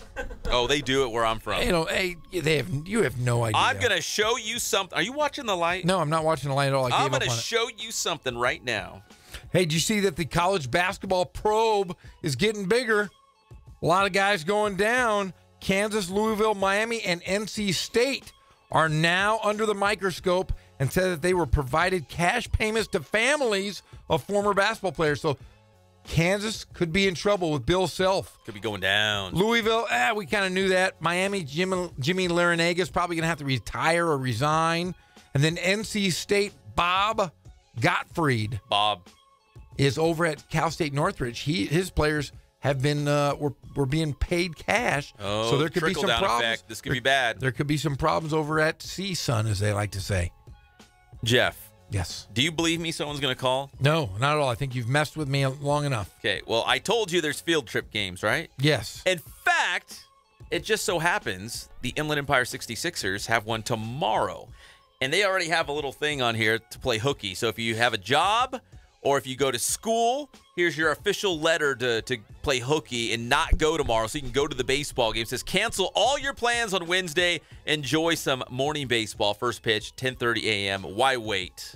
Oh, they do it where I'm from. You know, hey, you have no idea. I'm gonna show you something. Are you watching the light? No, I'm not watching the light at all. I'm gonna show you something right now. Hey, did you see that the college basketball probe is getting bigger? A lot of guys going down. Kansas, Louisville, Miami, and NC State are now under the microscope and said that they were provided cash payments to families of former basketball players. So Kansas could be in trouble with Bill Self. Could be going down. Louisville, we kind of knew that. Miami, Jimmy Larinaga is probably going to have to retire or resign. And then NC State, Bob Gottfried. Bob is over at Cal State Northridge. His players have been were being paid cash. Oh, so there could be some problems. Effect. This could be bad. There could be some problems over at CSUN, as they like to say. Jeff. Yes. Do you believe me someone's going to call? No, not at all. I think you've messed with me long enough. Okay. Well, I told you there's field trip games, right? Yes. In fact, it just so happens the Inland Empire 66ers have one tomorrow. And they already have a little thing on here to play hooky. So if you have a job or if you go to school, here's your official letter to play hooky and not go tomorrow so you can go to the baseball game. It says cancel all your plans on Wednesday. Enjoy some morning baseball. First pitch, 10:30 a.m. Why wait?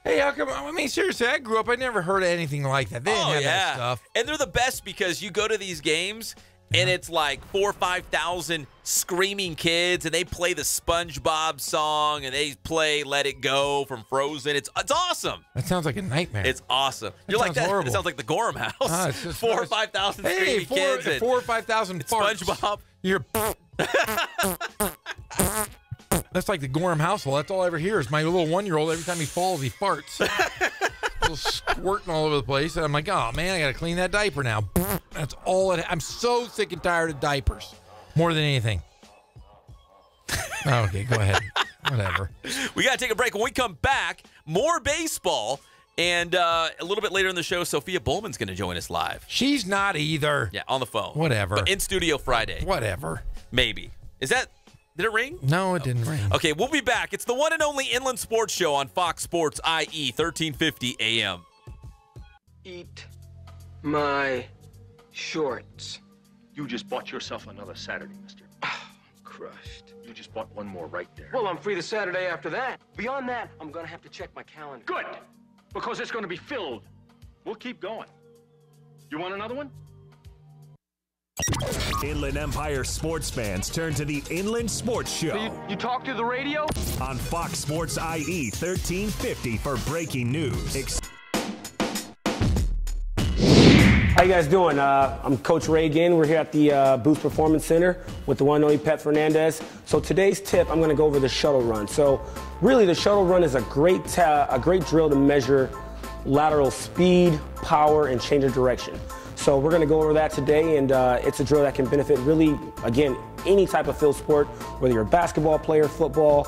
Hey, how come? I mean, seriously, I grew up. I never heard of anything like that. They didn't have that stuff. And they're the best because you go to these games and it's like 4,000 or 5,000 screaming kids, and they play the SpongeBob song, and they play "Let It Go" from Frozen. It's awesome. That sounds like a nightmare. It's awesome. You're like that. Horrible. It sounds like the Gorham House. It's just 4,000 or 5,000 screaming kids. 4,000 or 5,000 farts. SpongeBob. You're. That's like the Gorham household. That's all I ever hear is my little 1-year-old. Every time he falls, he farts. Little squirting all over the place. And I'm like, oh, man, I got to clean that diaper now. That's all I'm so sick and tired of diapers. More than anything. Okay, go ahead. Whatever. We got to take a break. When we come back, more baseball. And a little bit later in the show, Sophia Bullman's going to join us live. She's not either. Yeah, on the phone. Whatever. But in studio Friday. Whatever. Maybe. Is that... Did it ring? No, it didn't ring. Okay, we'll be back. It's the one and only Inland Sports Show on Fox Sports IE, 1350 AM. Eat my shorts. You just bought yourself another Saturday, mister. Crushed. You just bought one more right there. Well, I'm free the Saturday after that. Beyond that, I'm gonna have to check my calendar. Good, because it's gonna be filled. We'll keep going. You want another one? Inland Empire sports fans turn to the Inland Sports Show. You talk to the radio? On Fox Sports IE 1350 for breaking news. How you guys doing? I'm Coach Ray again. We're here at the Boost Performance Center with the one and only Pep Fernandez. So today's tip, I'm going to go over the shuttle run. So really, the shuttle run is a great drill to measure lateral speed, power, and change of direction. So we're going to go over that today, and it's a drill that can benefit really, again, any type of field sport, whether you're a basketball player, football,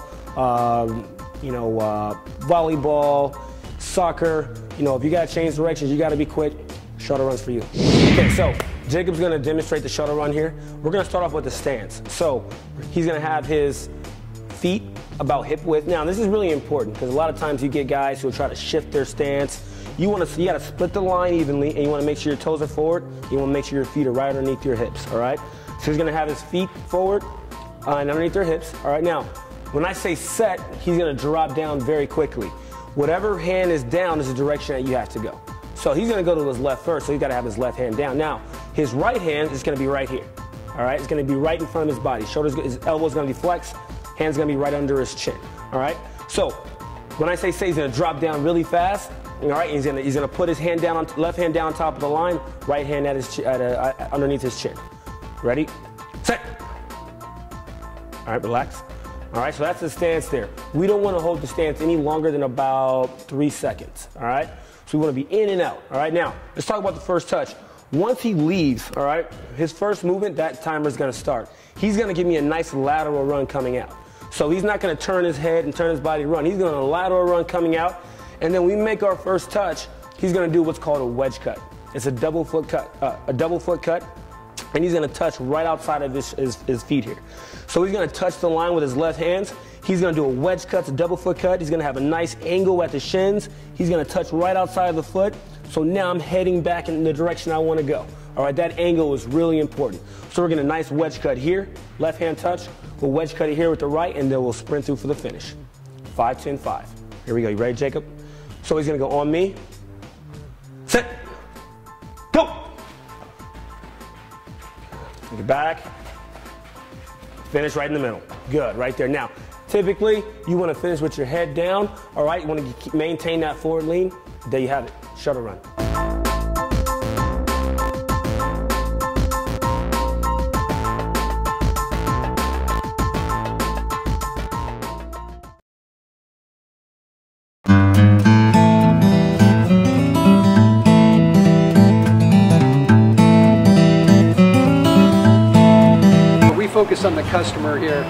volleyball, soccer. You know, if you got to change directions, you got to be quick. Shuttle run's for you. Okay, so Jacob's going to demonstrate the shuttle run here. We're going to start off with the stance. So he's going to have his feet about hip width. Now, this is really important because a lot of times you get guys who try to shift their stance. You got to split the line evenly, and you want to make sure your toes are forward. You want to make sure your feet are right underneath your hips, all right? So he's going to have his feet forward and underneath their hips, all right? Now, when I say set, he's going to drop down very quickly. Whatever hand is down is the direction that you have to go. So he's going to go to his left first, so he's got to have his left hand down. Now, his right hand is going to be right here, all right? It's going to be right in front of his body. His elbow's going to be flexed. Hand's going to be right under his chin, all right? So when I say he's going to drop down really fast, all right, he's gonna put his hand down, left hand down on top of the line, right hand underneath his chin. Ready? Set. All right, relax. All right, so that's the stance there. We don't want to hold the stance any longer than about 3 seconds. All right, so we want to be in and out. All right, now let's talk about the first touch. Once he leaves, all right, his first movement, that timer is gonna start. He's gonna give me a nice lateral run coming out. So he's not gonna turn his head and turn his body run. He's gonna lateral run coming out. And then we make our first touch, he's gonna do what's called a wedge cut. It's a double foot cut, and he's gonna touch right outside of his feet here. So he's gonna touch the line with his left hands. He's gonna do a wedge cut, a double foot cut. He's gonna have a nice angle at the shins. He's gonna touch right outside of the foot. So now I'm heading back in the direction I wanna go. All right, that angle is really important. So we're getting a nice wedge cut here, left hand touch. We'll wedge cut it here with the right, and then we'll sprint through for the finish. 5, 10, 5. Here we go, you ready, Jacob? So he's gonna go on me, set, go. Take it back, finish right in the middle. Good, right there. Now, typically, you wanna finish with your head down, all right? You wanna maintain that forward lean. There you have it, shuttle run. Focus on the customer here.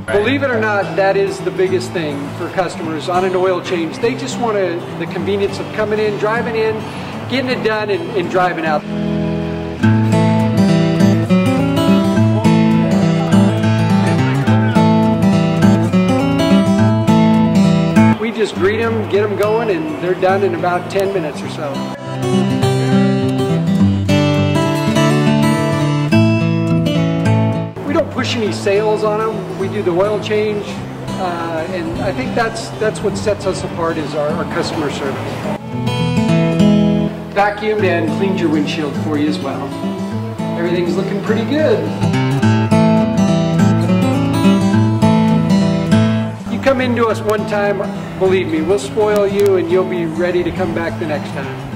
Believe it or not, that is the biggest thing for customers on an oil change. They just want the convenience of coming in, driving in, getting it done, and driving out. Just greet them, get them going, and they're done in about 10 minutes or so. We don't push any sales on them. We do the oil change, and I think that's what sets us apart is our customer service. Vacuumed and cleaned your windshield for you as well. Everything's looking pretty good. Come into us one time, believe me, we'll spoil you and you'll be ready to come back the next time.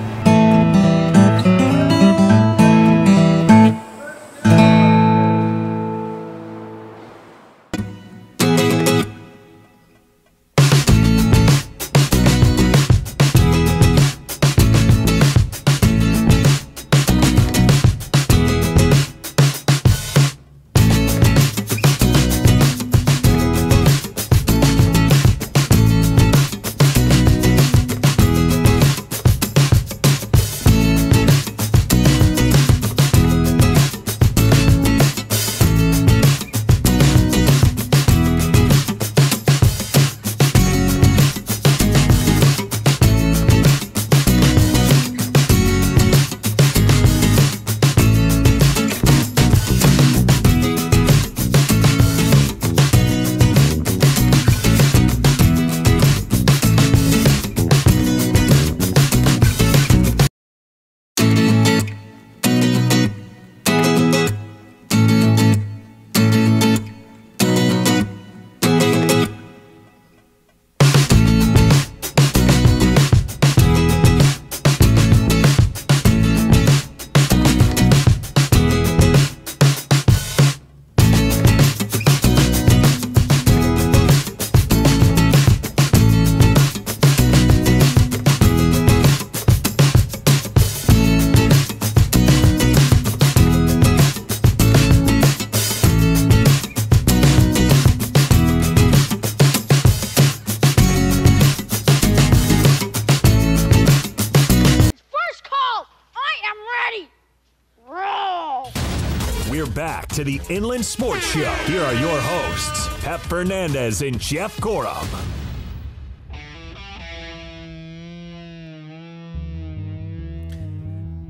to the Inland Sports Show. Here are your hosts, Pep Fernandez and Jeff Gorham.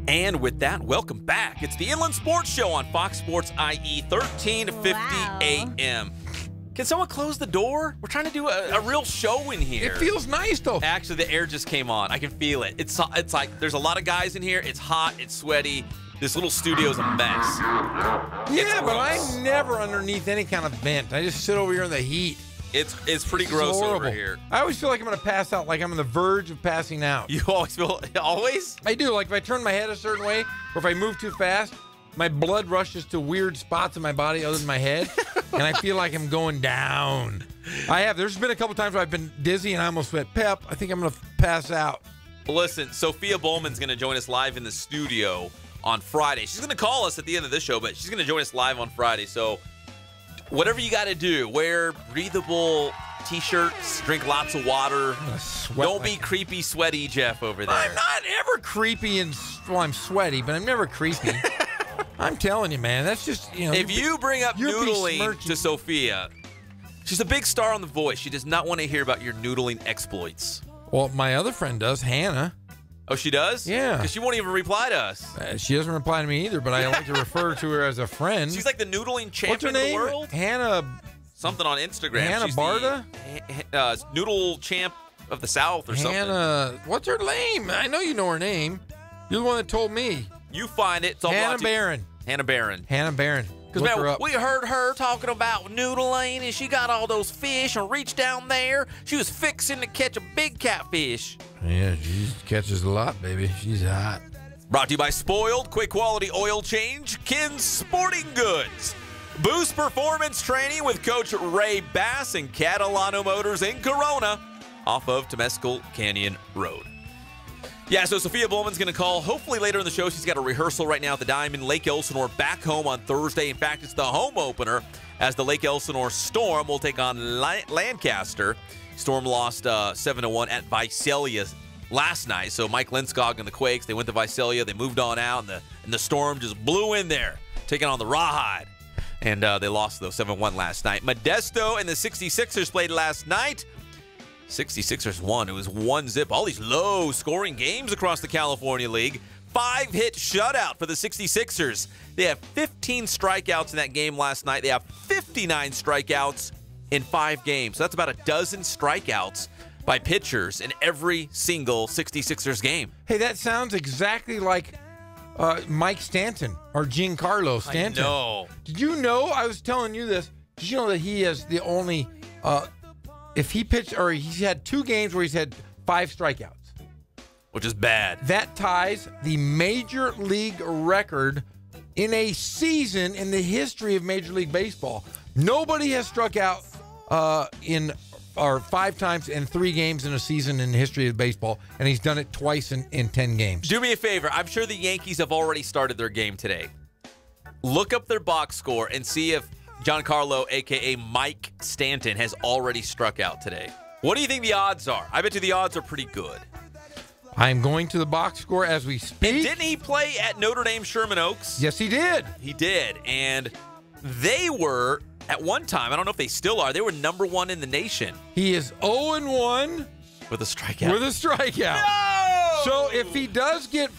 And with that, welcome back. It's the Inland Sports Show on Fox Sports IE, 1350 a.m. Can someone close the door? We're trying to do a real show in here. It feels nice, though. Actually, the air just came on. I can feel it. It's like there's a lot of guys in here. It's hot. It's sweaty. This little studio's a mess. Yeah, but I'm never underneath any kind of vent. I just sit over here in the heat. It's pretty gross over here. I always feel like I'm going to pass out, like I'm on the verge of passing out. You always feel, always? I do. Like if I turn my head a certain way or if I move too fast, my blood rushes to weird spots in my body other than my head, and I feel like I'm going down. There's been a couple times where I've been dizzy and I almost went, Pep, I think I'm going to pass out. Listen, Sophia Bowman's going to join us live in the studio on Friday. She's going to call us at the end of this show, but she's going to join us live on Friday. So whatever you got to do, wear breathable T-shirts, drink lots of water. Don't be creepy, sweaty Jeff over there. I'm not ever creepy I'm sweaty, but I'm never creepy. I'm telling you, man. That's just, If you bring up noodling to Sophia, she's a big star on The Voice. She does not want to hear about your noodling exploits. Well, my other friend does, Hannah. Oh, she does? Yeah. Because she won't even reply to us. She doesn't reply to me either, but I like to refer to her as a friend. She's like the noodling champion What's her name? of the world. Hannah. Something on Instagram. Hannah She's Barta? the noodle champ of the South or something. Hannah. What's her name? I know you know her name. You're the one that told me. You find it. It's all Hannah Barron. Hannah Barron. Hannah Barron. Because, man, we heard her talking about noodling, and she got all those fish and reached down there. She was fixing to catch a big catfish. Yeah, she catches a lot, baby. She's hot. Brought to you by Spoiled, quick quality oil change, Ken's Sporting Goods. Boost performance training with Coach Ray Bass and Catalano Motors in Corona off of Temescal Canyon Road. Yeah, so Sophia Bowman's going to call hopefully later in the show. She's got a rehearsal right now at the Diamond. Lake Elsinore back home on Thursday. In fact, it's the home opener as the Lake Elsinore Storm will take on Lancaster. Storm lost 7-1 at Visalia last night. So Mike Linskog and the Quakes, they went to Visalia. They moved on out, and the Storm just blew in there, taking on the Rawhide. And they lost, though, 7-1 last night. Modesto and the 66ers played last night. 66ers won. It was 1-0. All these low-scoring games across the California League. 5-hit shutout for the 66ers. They have 15 strikeouts in that game last night. They have 59 strikeouts in 5 games. So that's about a dozen strikeouts by pitchers in every single 66ers game. Hey, that sounds exactly like Mike Stanton or Giancarlo Stanton. I know. Did you know? I was telling you this. Did you know that he is the only if he pitched, or he's had 2 games where he's had 5 strikeouts. Which is bad. That ties the Major League record in a season in the history of Major League Baseball. Nobody has struck out 5 times in 3 games in a season in the history of baseball, and he's done it twice in 10 games. Do me a favor. I'm sure the Yankees have already started their game today. Look up their box score and see if Giancarlo, a.k.a. Mike Stanton, has already struck out today. What do you think the odds are? I bet you the odds are pretty good. I'm going to the box score as we speak. And didn't he play at Notre Dame Sherman Oaks? Yes, he did. He did. And they were, at one time, I don't know if they still are, they were number 1 in the nation. He is 0-1. With a strikeout. With a strikeout. No! So if he does get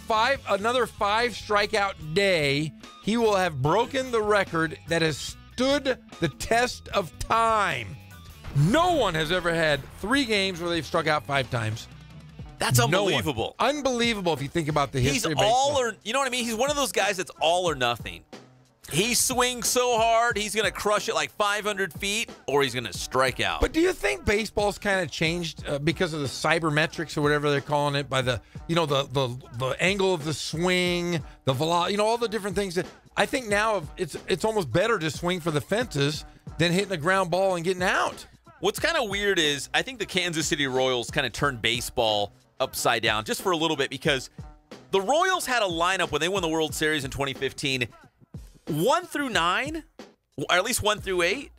another 5 strikeout day, he will have broken the record that has stood the test of time. No one has ever had 3 games where they've struck out 5 times. That's unbelievable. Unbelievable if you think about the history of baseball. He's all or, you know what I mean? He's one of those guys that's all or nothing. He swings so hard, he's going to crush it like 500 feet, or he's going to strike out. But do you think baseball's kind of changed because of the cybermetrics or whatever they're calling it, by the angle of the swing, the velocity, all the different things that I think now it's almost better to swing for the fences than hitting a ground ball and getting out. What's kind of weird is I think the Kansas City Royals kind of turned baseball upside down just for a little bit, because the Royals had a lineup when they won the World Series in 2015, 1 through 9, or at least 1 through 8,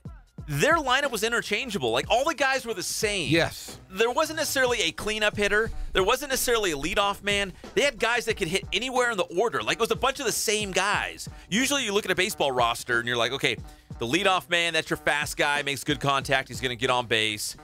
their lineup was interchangeable. Like, all the guys were the same. Yes. There wasn't necessarily a cleanup hitter. There wasn't necessarily a leadoff man. They had guys that could hit anywhere in the order. Like, it was a bunch of the same guys. Usually you look at a baseball roster and you're like, okay, the leadoff man, that's your fast guy, makes good contact, he's going to get on base.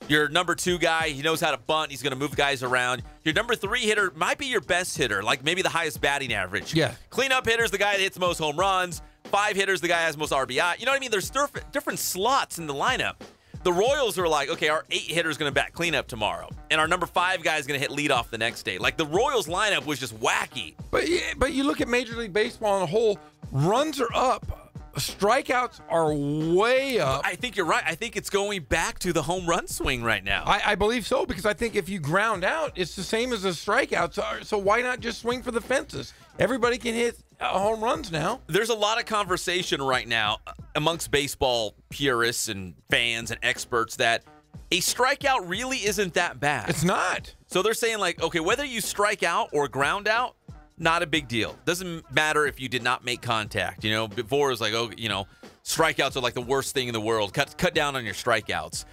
Your number 2 guy, he knows how to bunt, he's going to move guys around. Your number 3 hitter might be your best hitter, like maybe the highest batting average. Yeah. Cleanup hitter's the guy that hits the most home runs. 5 hitters, the guy has most RBI. You know what I mean? There's different slots in the lineup. The Royals are like, okay, our 8 hitter is going to bat cleanup tomorrow, and our number 5 guy is going to hit leadoff the next day. Like, the Royals lineup was just wacky. But you look at Major League Baseball on a whole, runs are up. Strikeouts are way up. I think you're right. I think it's going back to the home run swing right now. I believe so, because I think if you ground out, it's the same as a strikeout. So why not just swing for the fences? Everybody can hit home runs now. There's a lot of conversation right now amongst baseball purists and fans and experts that a strikeout really isn't that bad. It's not. So they're saying, like, okay, whether you strike out or ground out, not a big deal. Doesn't matter if you did not make contact. You know, before it was like, oh, you know, strikeouts are like the worst thing in the world. Cut down on your strikeouts.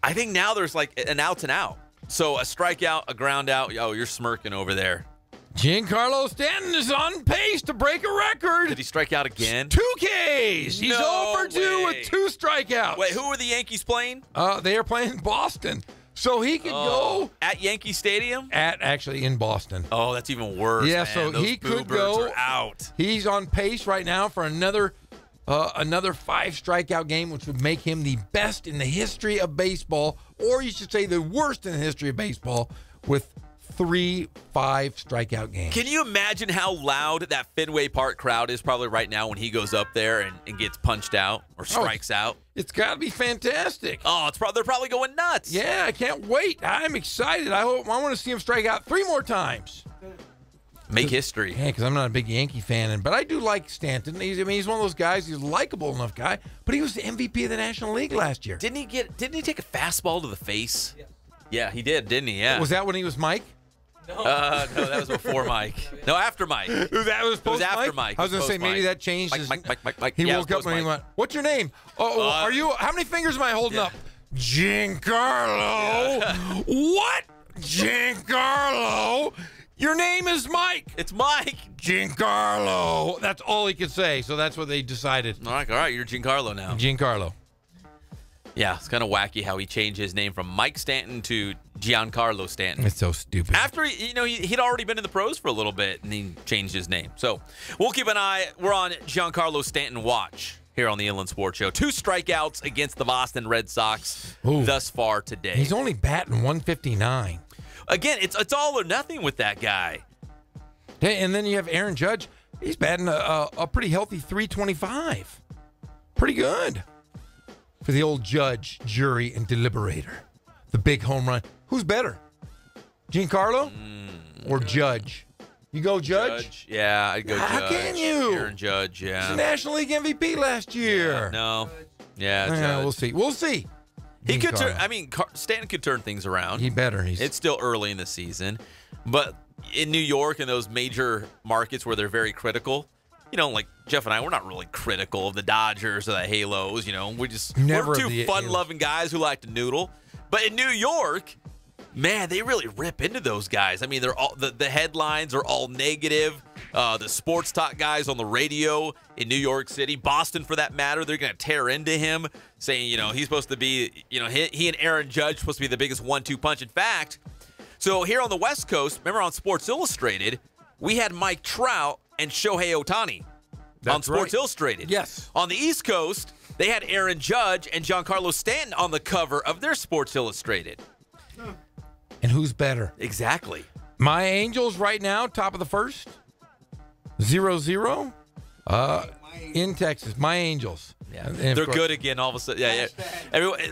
I think now there's like an outs and out. So a strikeout, a ground out, oh, you're smirking over there. Giancarlo Stanton is on pace to break a record. Did he strike out again? 2 Ks. He's over 2 with 2 strikeouts. Wait, who are the Yankees playing? They are playing Boston. So he could go at Yankee Stadium? Actually in Boston. Oh, that's even worse. Yeah, man. so Those he could Boo-Birds go are out. He's on pace right now for another 5 strikeout game, which would make him the best in the history of baseball, or you should say the worst in the history of baseball, with 3 5 strikeout games. Can you imagine how loud that Fenway Park crowd is probably right now when he goes up there and gets punched out or strikes out? It's got to be fantastic. Oh, they're probably going nuts. Yeah, I can't wait. I'm excited. I want to see him strike out 3 more times. Make history. Yeah, because I'm not a big Yankee fan, but I do like Stanton. He's one of those guys. He's a likable enough guy. But he was the MVP of the National League last year. Didn't he take a fastball to the face? Yeah, he did, didn't he? Yeah. Was that when he was Mike? No, that was before Mike. No, after Mike. That was post after Mike. I was going to say maybe that changed. Mike. He yeah, woke up and he went, "What's your name? Are you? How many fingers am I holding up? Giancarlo. Yeah. What? Giancarlo? Your name is Mike. It's Mike. Giancarlo. That's all he could say. So that's what they decided. All right. You're Giancarlo now. Giancarlo. Yeah, it's kind of wacky how he changed his name from Mike Stanton to Giancarlo Stanton. It's so stupid. After, he'd already been in the pros for a little bit, and he changed his name. So we'll keep an eye. We're on Giancarlo Stanton watch here on the Inland Sports Show. 2 strikeouts against the Boston Red Sox thus far today. He's only batting 159. Again, it's all or nothing with that guy. And then you have Aaron Judge. He's batting a pretty healthy 325. Pretty good. For the old judge, jury, and deliberator. The big home run. Who's better? Giancarlo or Judge? You go Judge? Yeah, I'd go Judge. How can you? Aaron Judge, yeah. He's the National League MVP last year. Yeah, no. Yeah, we'll see. We'll see. He could turn. I mean, Stanton could turn things around. He better. It's still early in the season. But in New York and those major markets where they're very critical, like Jeff and I, we're not really critical of the Dodgers or the Halos. We're 2 fun-loving guys who like to noodle. But in New York, man, they really rip into those guys. I mean, they're all the headlines are all negative. The sports talk guys on the radio in New York City, Boston for that matter, they're going to tear into him, saying he's supposed to be, he and Aaron Judge supposed to be the biggest 1-2 punch. In fact, so here on the West Coast, remember on Sports Illustrated, we had Mike Trout and Shohei Ohtani on Sports Illustrated. Yes. On the East Coast, they had Aaron Judge and Giancarlo Stanton on the cover of their Sports Illustrated. And who's better? Exactly. My Angels right now, top of the first. 0-0. In Texas. My Angels. Yeah, they're good again all of a sudden. Yeah.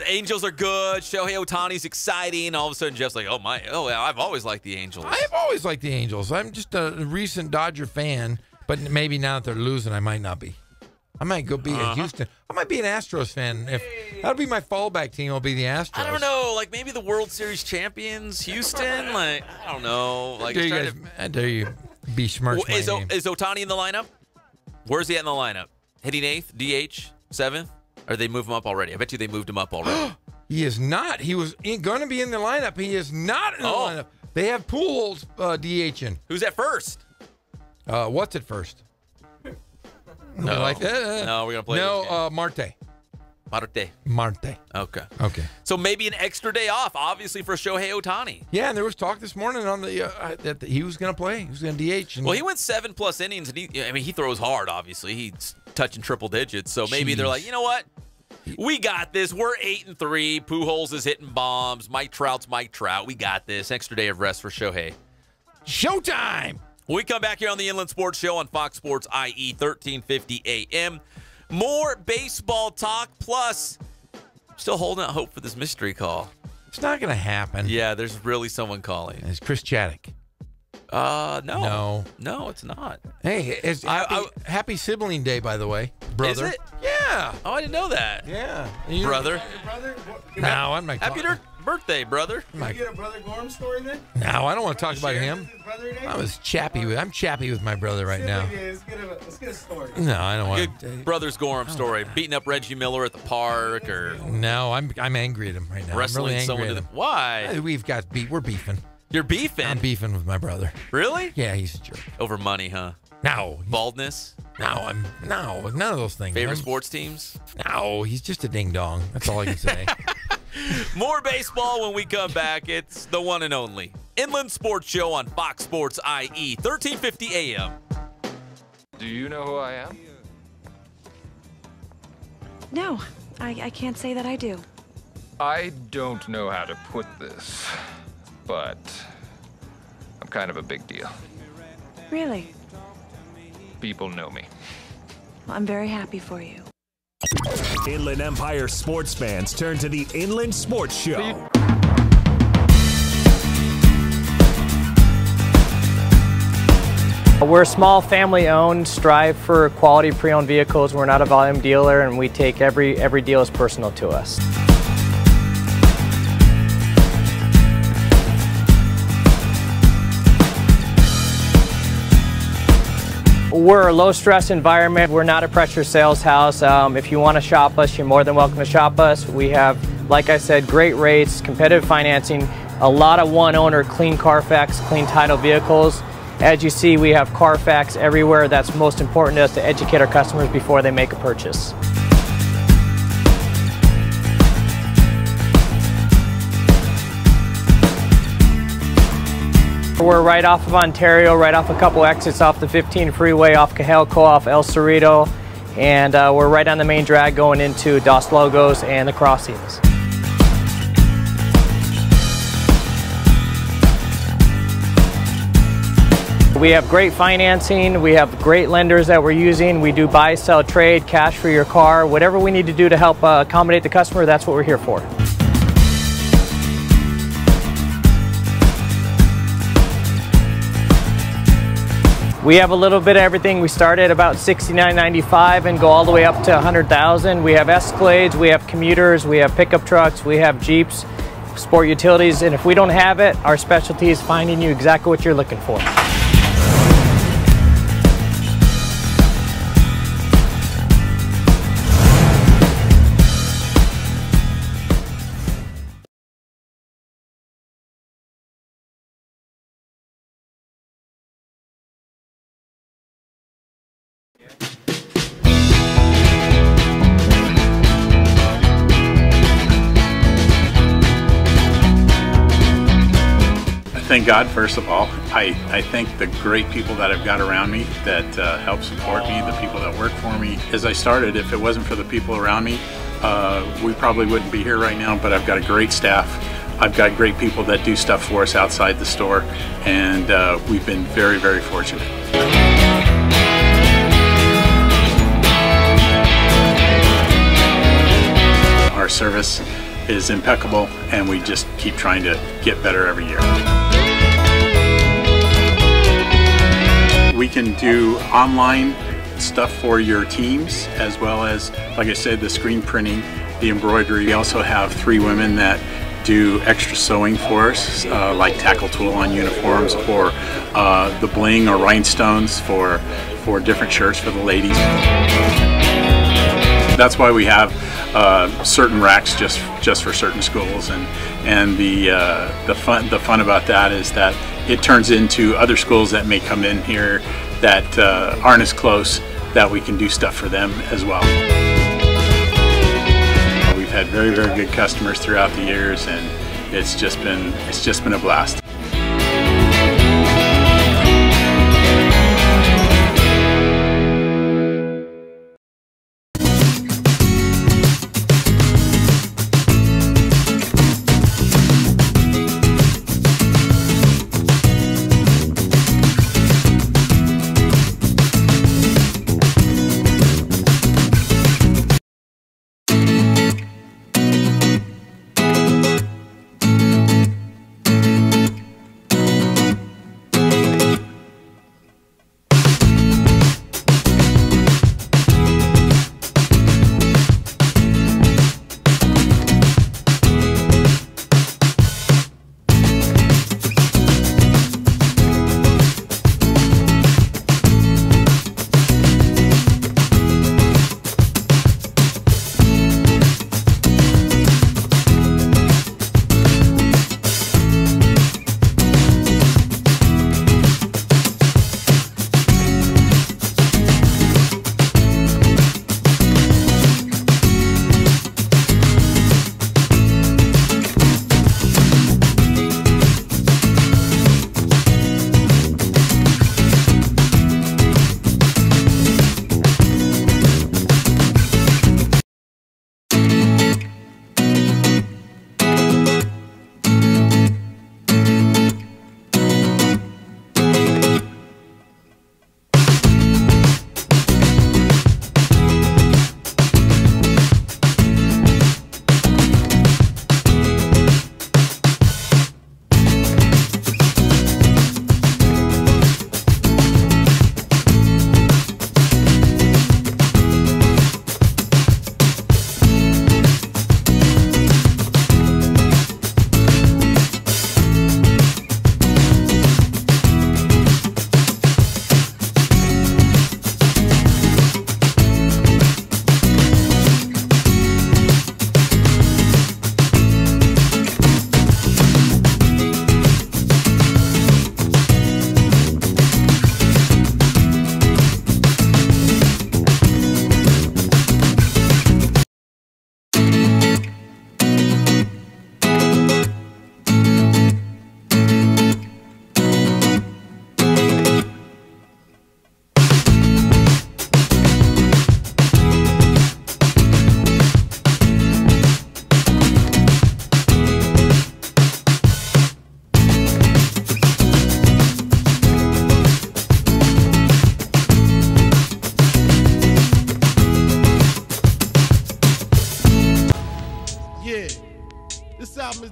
Angels are good. Shohei Ohtani's exciting. All of a sudden, Jeff's like, I've always liked the Angels. I've always liked the Angels. I'm just a recent Dodger fan, but maybe now that they're losing, I might not be. I might go be a Houston. I might be an Astros fan. That'll be my fallback team. Will be the Astros. I don't know. Like maybe the World Series champions, Houston. Like I don't know. Like I dare you besmirch my name. Is Ohtani in the lineup? Where's he at in the lineup? Hitting 8th, DH, 7th? Or they move him up already? I bet you they moved him up already. He is not. He was going to be in the lineup. He is not in the lineup. They have Pujols DHing. Who's at first? What's at first? No. Like that? No, we're going to play No, Marte. Marte. Okay. So maybe an extra day off, obviously, for Shohei Ohtani. Yeah, and there was talk this morning on that he was going to play. He was going to DH. Well, he went 7+ innings, and he throws hard, obviously. He's touching triple digits. So maybe they're like, you know what? We got this. We're 8-3. Pujols is hitting bombs. Mike Trout's Mike Trout. We got this. Extra day of rest for Shohei. Showtime! When we come back here on the Inland Sports Show on Fox Sports IE 1350 AM. More baseball talk, plus still holding out hope for this mystery call. It's not going to happen. Yeah, there's really someone calling. It's Chris Chaddock. No, it's not. Hey, happy sibling day, by the way, brother. Is it? Yeah. Oh, I didn't know that. Yeah, brother. No, I'm not. Happy birthday, brother. Can I get a Brother Gorham story then? No, I don't want to talk about him. I'm chappy with my brother right now. Let's get a story. No, I don't want Good Brothers Gorham story. Beating up Reggie Miller at the park, or no, I'm angry at him right now. Wrestling I'm really someone angry to at him. Why? We're beefing. You're beefing? I'm beefing with my brother. Really? Yeah, he's a jerk. Over money, huh? No. Baldness? No, none of those things. Favorite sports teams? No, he's just a ding dong. That's all I can say. More baseball when we come back. It's the one and only Inland Sports Show on Fox Sports IE 1350 AM. Do you know who I am? No, I can't say that I do. I don't know how to put this, but I'm kind of a big deal. Really? People know me. Well, I'm very happy for you. Inland Empire sports fans turn to the Inland Sports Show. We're small, family-owned, strive for quality pre-owned vehicles. We're not a volume dealer, and we take every deal as personal to us. We're a low-stress environment. We're not a pressure sales house. If you want to shop us, you're more than welcome to shop us. We have, like I said, great rates, competitive financing, a lot of one-owner, clean Carfax, clean title vehicles. As you see, we have Carfax everywhere. That's most important to us, to educate our customers before they make a purchase. We're right off of Ontario, right off a couple exits off the 15 freeway, off Cajalco, off El Cerrito, and we're right on the main drag going into Dos Logos and the Crossings. We have great financing, we have great lenders that we're using. We do buy, sell, trade, cash for your car, whatever we need to do to help accommodate the customer, that's what we're here for. We have a little bit of everything. We start at about $69.95 and go all the way up to $100,000. We have Escalades, we have commuters, we have pickup trucks, we have Jeeps, sport utilities, and if we don't have it, our specialty is finding you exactly what you're looking for. Thank God, first of all. I thank the great people that I've got around me that help support me, the people that work for me. As I started, if it wasn't for the people around me, we probably wouldn't be here right now, but I've got a great staff. I've got great people that do stuff for us outside the store, and we've been very, very fortunate. Our service is impeccable, and we just keep trying to get better every year. We can do online stuff for your teams, as well as, like I said, the screen printing, the embroidery. We also have 3 women that do extra sewing for us, like tackle tool on uniforms, or the bling or rhinestones for different shirts for the ladies. That's why we have certain racks just for certain schools, and the fun about that is that it turns into other schools that may come in here that aren't as close, that we can do stuff for them as well. We've had very good customers throughout the years, and it's just been a blast.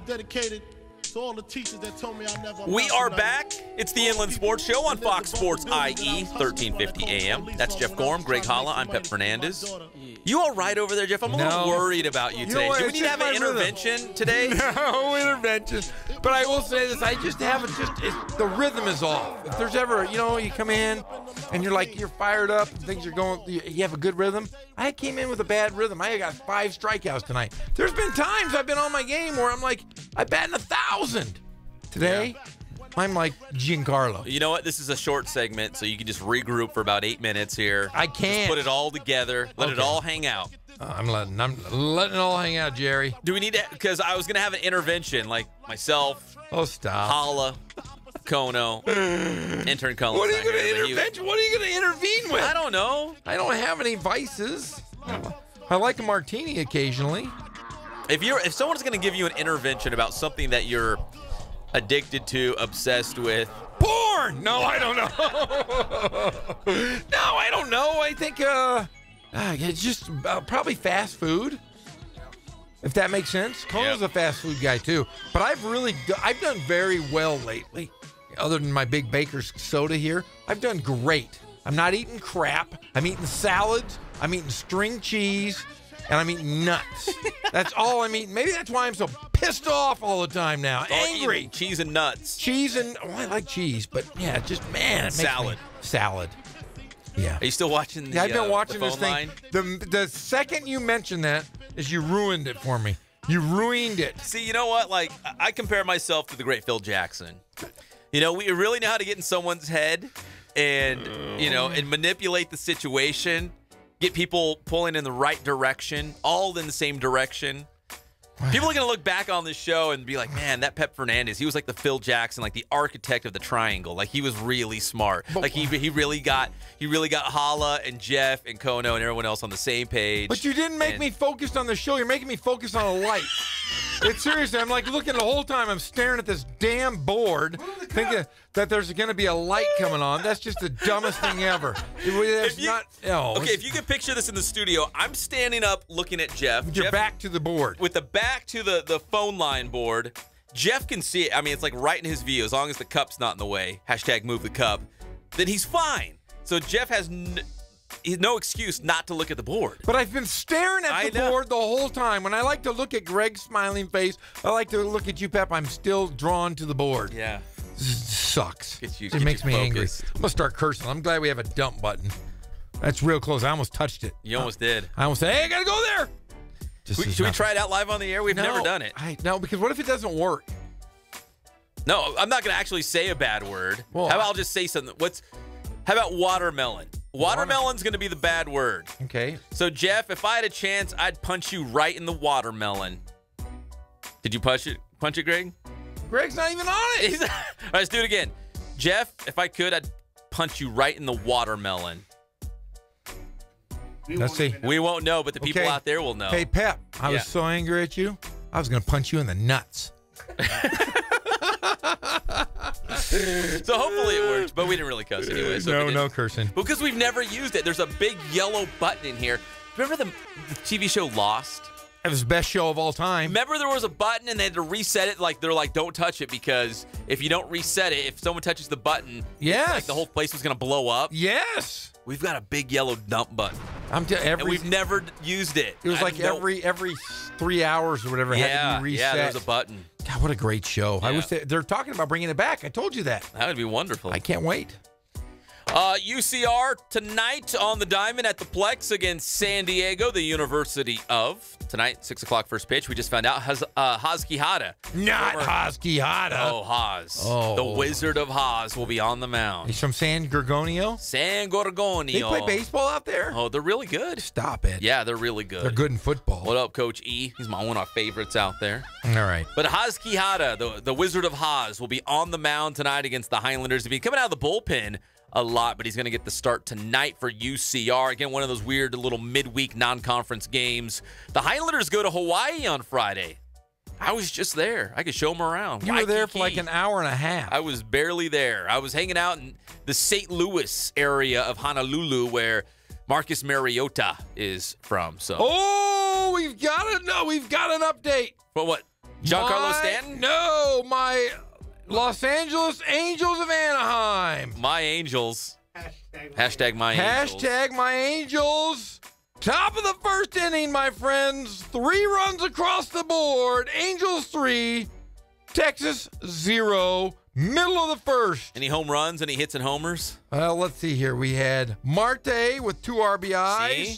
Dedicated to all the teachers that told me I never. We are back. It's the Inland Sports Show on Fox Sports IE, 1350 AM. That's Jeff Gorham, Greg Holla. I'm Pep Fernandez. You all right over there, Jeff? I'm a little worried about you today. Do we need to have an intervention today? No intervention. But I will say this: I just haven't. The rhythm is off. If there's ever, you come in and you're fired up, and things are going. You have a good rhythm. I came in with a bad rhythm. I got 5 strikeouts tonight. There's been times I've been on my game where I'm like, I batting 1,000. Today, I'm like Giancarlo. You know what? This is a short segment, so you can just regroup for about 8 minutes here. I can't. Just put it all together. Let it all hang out. I'm letting it all hang out, Jerry. Do we need to? Because I was going to have an intervention, like myself. Oh, stop. Holla, Kono, intern Cullen. What are you going to intervention? What are you going to intervene with? I don't know. I don't have any vices. I like a martini occasionally. If someone's going to give you an intervention about something that you're addicted to, obsessed with. Porn! No, I don't know. No, I don't know. I think it's just probably fast food, if that makes sense. Kono's a fast food guy too. But I've done very well lately. Other than my big Baker's soda here, I've done great. I'm not eating crap. I'm eating salads. I'm eating string cheese. And I'm eating nuts. That's all I'm eating. Maybe that's why I'm so pissed off all the time now. Angry. Cheese and nuts. Cheese and, I like cheese, but yeah, it makes salad. Salad. Yeah. Are you still watching the I've been watching the this phone thing. line? The second you mentioned that, is you ruined it for me. You ruined it. See, you know what? Like, I compare myself to the great Phil Jackson. You know, we really know how to get in someone's head and, and manipulate the situation, get people pulling in the right direction, all in the same direction. People are going to look back on this show and be like, man, that Pep Fernandez, he was like the Phil Jackson, like the architect of the triangle. Like, he was really smart. Like, he really got Hala and Jeff and Kono and everyone else on the same page. But you didn't make me focus on the show. You're making me focus on a light. It's seriously, I'm like looking the whole time. I'm staring at this damn board, thinking that there's going to be a light coming on. That's just the dumbest thing ever. If you can picture this in the studio, I'm standing up looking at Jeff. With your back to the board. With the back to the phone line board. Jeff can see it. I mean, it's like right in his view. As long as the cup's not in the way, #move the cup, then he's fine. So Jeff has no excuse not to look at the board. But I've been staring at the board the whole time. When I like to look at Greg's smiling face, I like to look at you, Pep. I'm still drawn to the board. Yeah. This sucks. It makes me angry. I'm going to start cursing. I'm glad we have a dump button. That's real close. I almost touched it. You almost did. I almost said, hey, I got to go there. Should we try it out live on the air? We've never done it. No, because what if it doesn't work? No, I'm not going to actually say a bad word. Well, how about I'll just say something? How about watermelon? Watermelon's going to be the bad word. Okay. So, Jeff, if I had a chance, I'd punch you right in the watermelon. Did you punch it, Greg? Greg's not even on it. All right, let's do it again. Jeff, if I could, I'd punch you right in the watermelon. Let's see. We won't know, but the people out there will know. Hey, Pep, I was so angry at you, I was going to punch you in the nuts. So hopefully it works, but we didn't really cuss anyway. So no cursing. Because we've never used it. There's a big yellow button in here. Remember the TV show Lost? It was the best show of all time. Remember there was a button and they had to reset it? Like, they're like, don't touch it, because if you don't reset it, if someone touches the button, like the whole place was going to blow up. Yes. We've got a big yellow dump button. And we've never used it. It was like every 3 hours or whatever had to be reset. Yeah, there's a button. God, what a great show. Yeah. I wish they're talking about bringing it back. I told you that. That would be wonderful. I can't wait. UCR tonight on the Diamond at the Plex against San Diego, the University of. Tonight, 6 o'clock first pitch. We just found out Haz Quijada. Not Haz Quijada. Oh, Haz. Oh. The Wizard of Haz will be on the mound. He's from San Gorgonio? San Gorgonio. They play baseball out there? Oh, they're really good. Stop it. Yeah, they're really good. They're good in football. What up, Coach E? He's one of our favorites out there. All right. But Haz Quijada, the Wizard of Haz, will be on the mound tonight against the Highlanders. He'll be coming out of the bullpen a lot, but he's going to get the start tonight for UCR. Again, one of those weird little midweek non-conference games. The Highlanders go to Hawaii on Friday. I was just there. I could show them around. You were there for like an hour and a half. I was barely there. I was hanging out in the St. Louis area of Honolulu, where Marcus Mariota is from. So, we've got an update. But what? Giancarlo Stanton? No, my Los Angeles Angels of Anaheim. My Angels. Hashtag my Angels. Hashtag my Angels. Top of the first inning, my friends. 3 runs across the board. Angels 3, Texas 0. Middle of the first. Any home runs? Any hits and homers? Well, let's see here. We had Marte with 2 RBIs. See?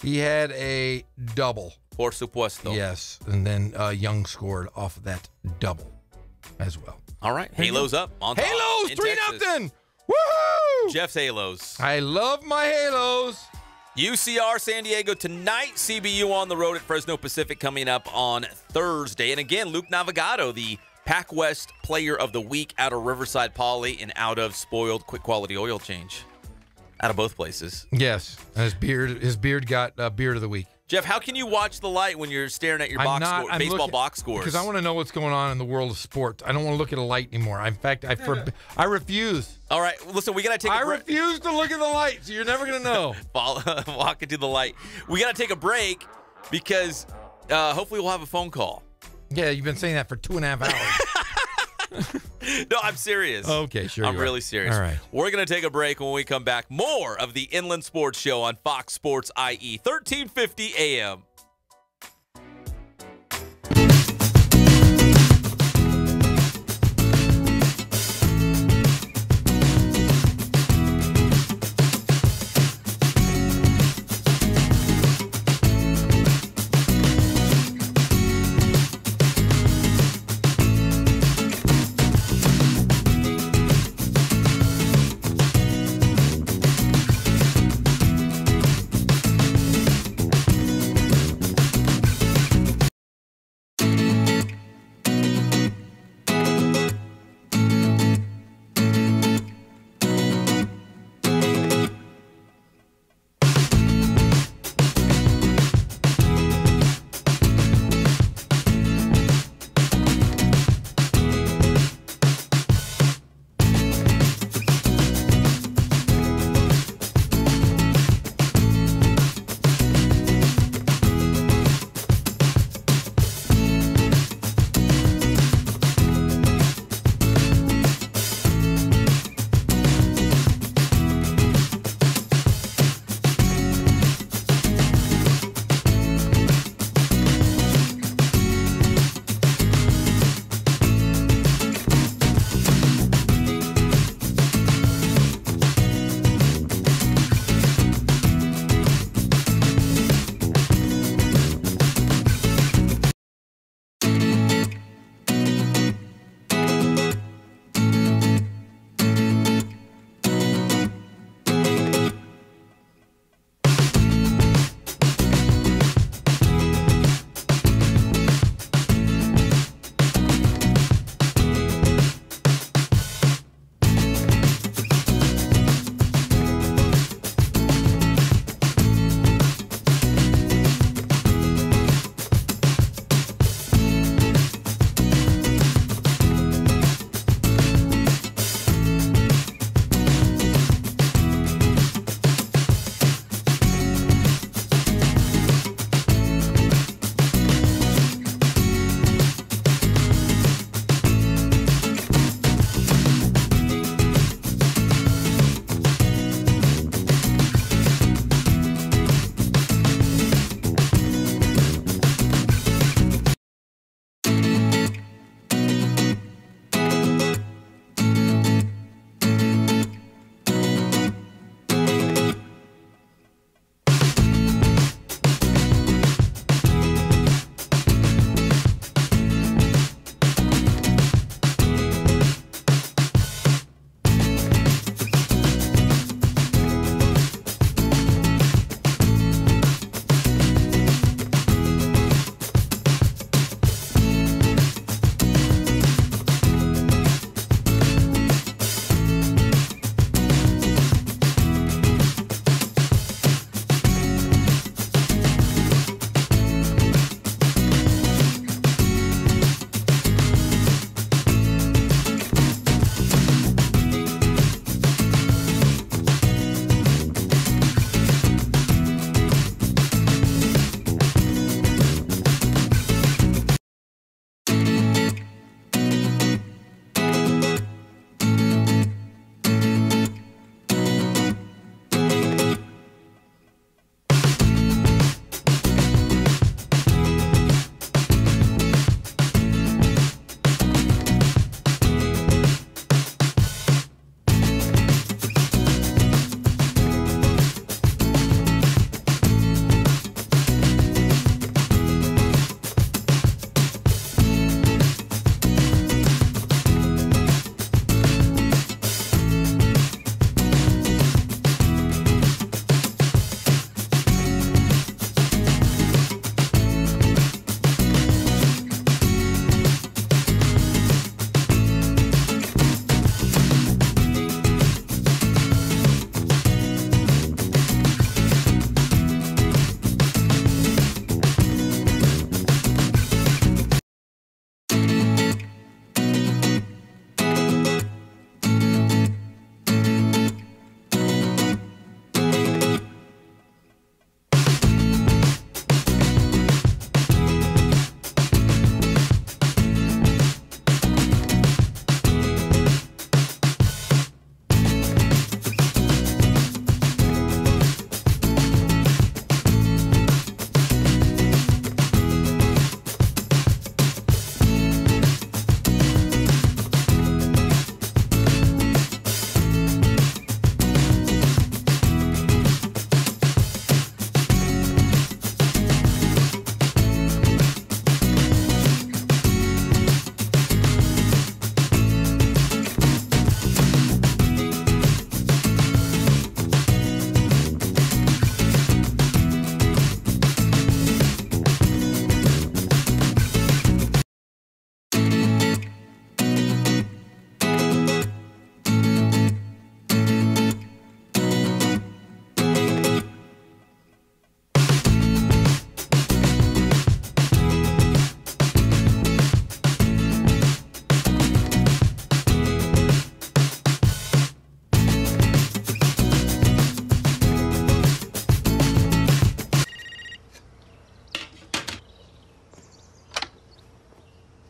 He had a double. Por supuesto. Yes, and then Young scored off of that double as well. All right. Halos up on top. Halos, 3-0. Woohoo! Jeff's Halos. I love my Halos. UCR San Diego tonight. CBU on the road at Fresno Pacific coming up on Thursday. And again, Luke Navigato, the Pac West Player of the Week out of Riverside Poly and out of Spoiled Quick Quality Oil Change. Out of both places. Yes. And his beard got Beard of the Week. Jeff, how can you watch the light when you're staring at your baseball box scores? Because I want to know what's going on in the world of sports. I don't want to look at a light anymore. In fact, I refuse. All right, listen, we got to take a break. I refuse to look at the light, so you're never going to know. Walk into the light. We got to take a break because hopefully we'll have a phone call. Yeah, you've been saying that for 2.5 hours. No, I'm serious. Okay, sure. I'm really serious. All right. We're going to take a break. When we come back, more of the Inland Sports Show on Fox Sports IE, 1350 AM.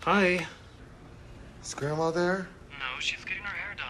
Hi. Is Grandma there? No, she's getting her hair done.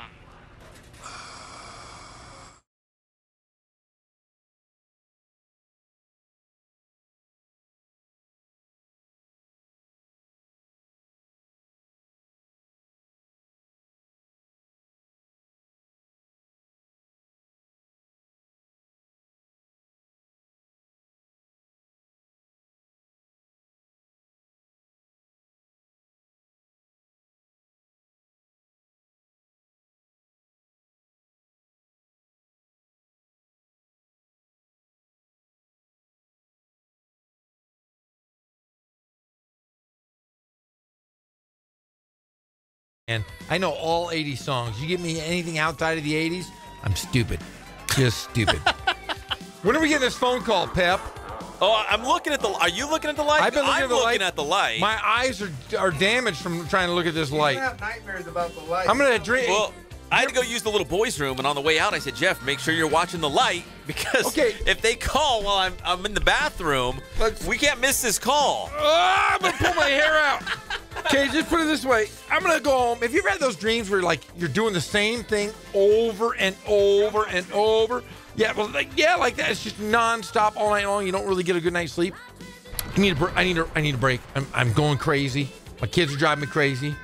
And I know all 80 songs. You give me anything outside of the 80s, I'm stupid. Just stupid. When are we getting this phone call, Pep? Oh, I'm looking at the. Are you looking at the light? I've been looking at the light. My eyes are damaged from trying to look at this light. You have nightmares about the light. I'm gonna drink. Well, I had to go use the little boys' room, and on the way out, I said, Jeff, make sure you're watching the light because if they call while I'm in the bathroom, we can't miss this call. I'm gonna pull my hair out. Okay, just put it this way. I'm gonna go home. If you've had those dreams where like you're doing the same thing over and over and over, like that. It's just nonstop all night long. You don't really get a good night's sleep. I need a break. I'm going crazy. My kids are driving me crazy.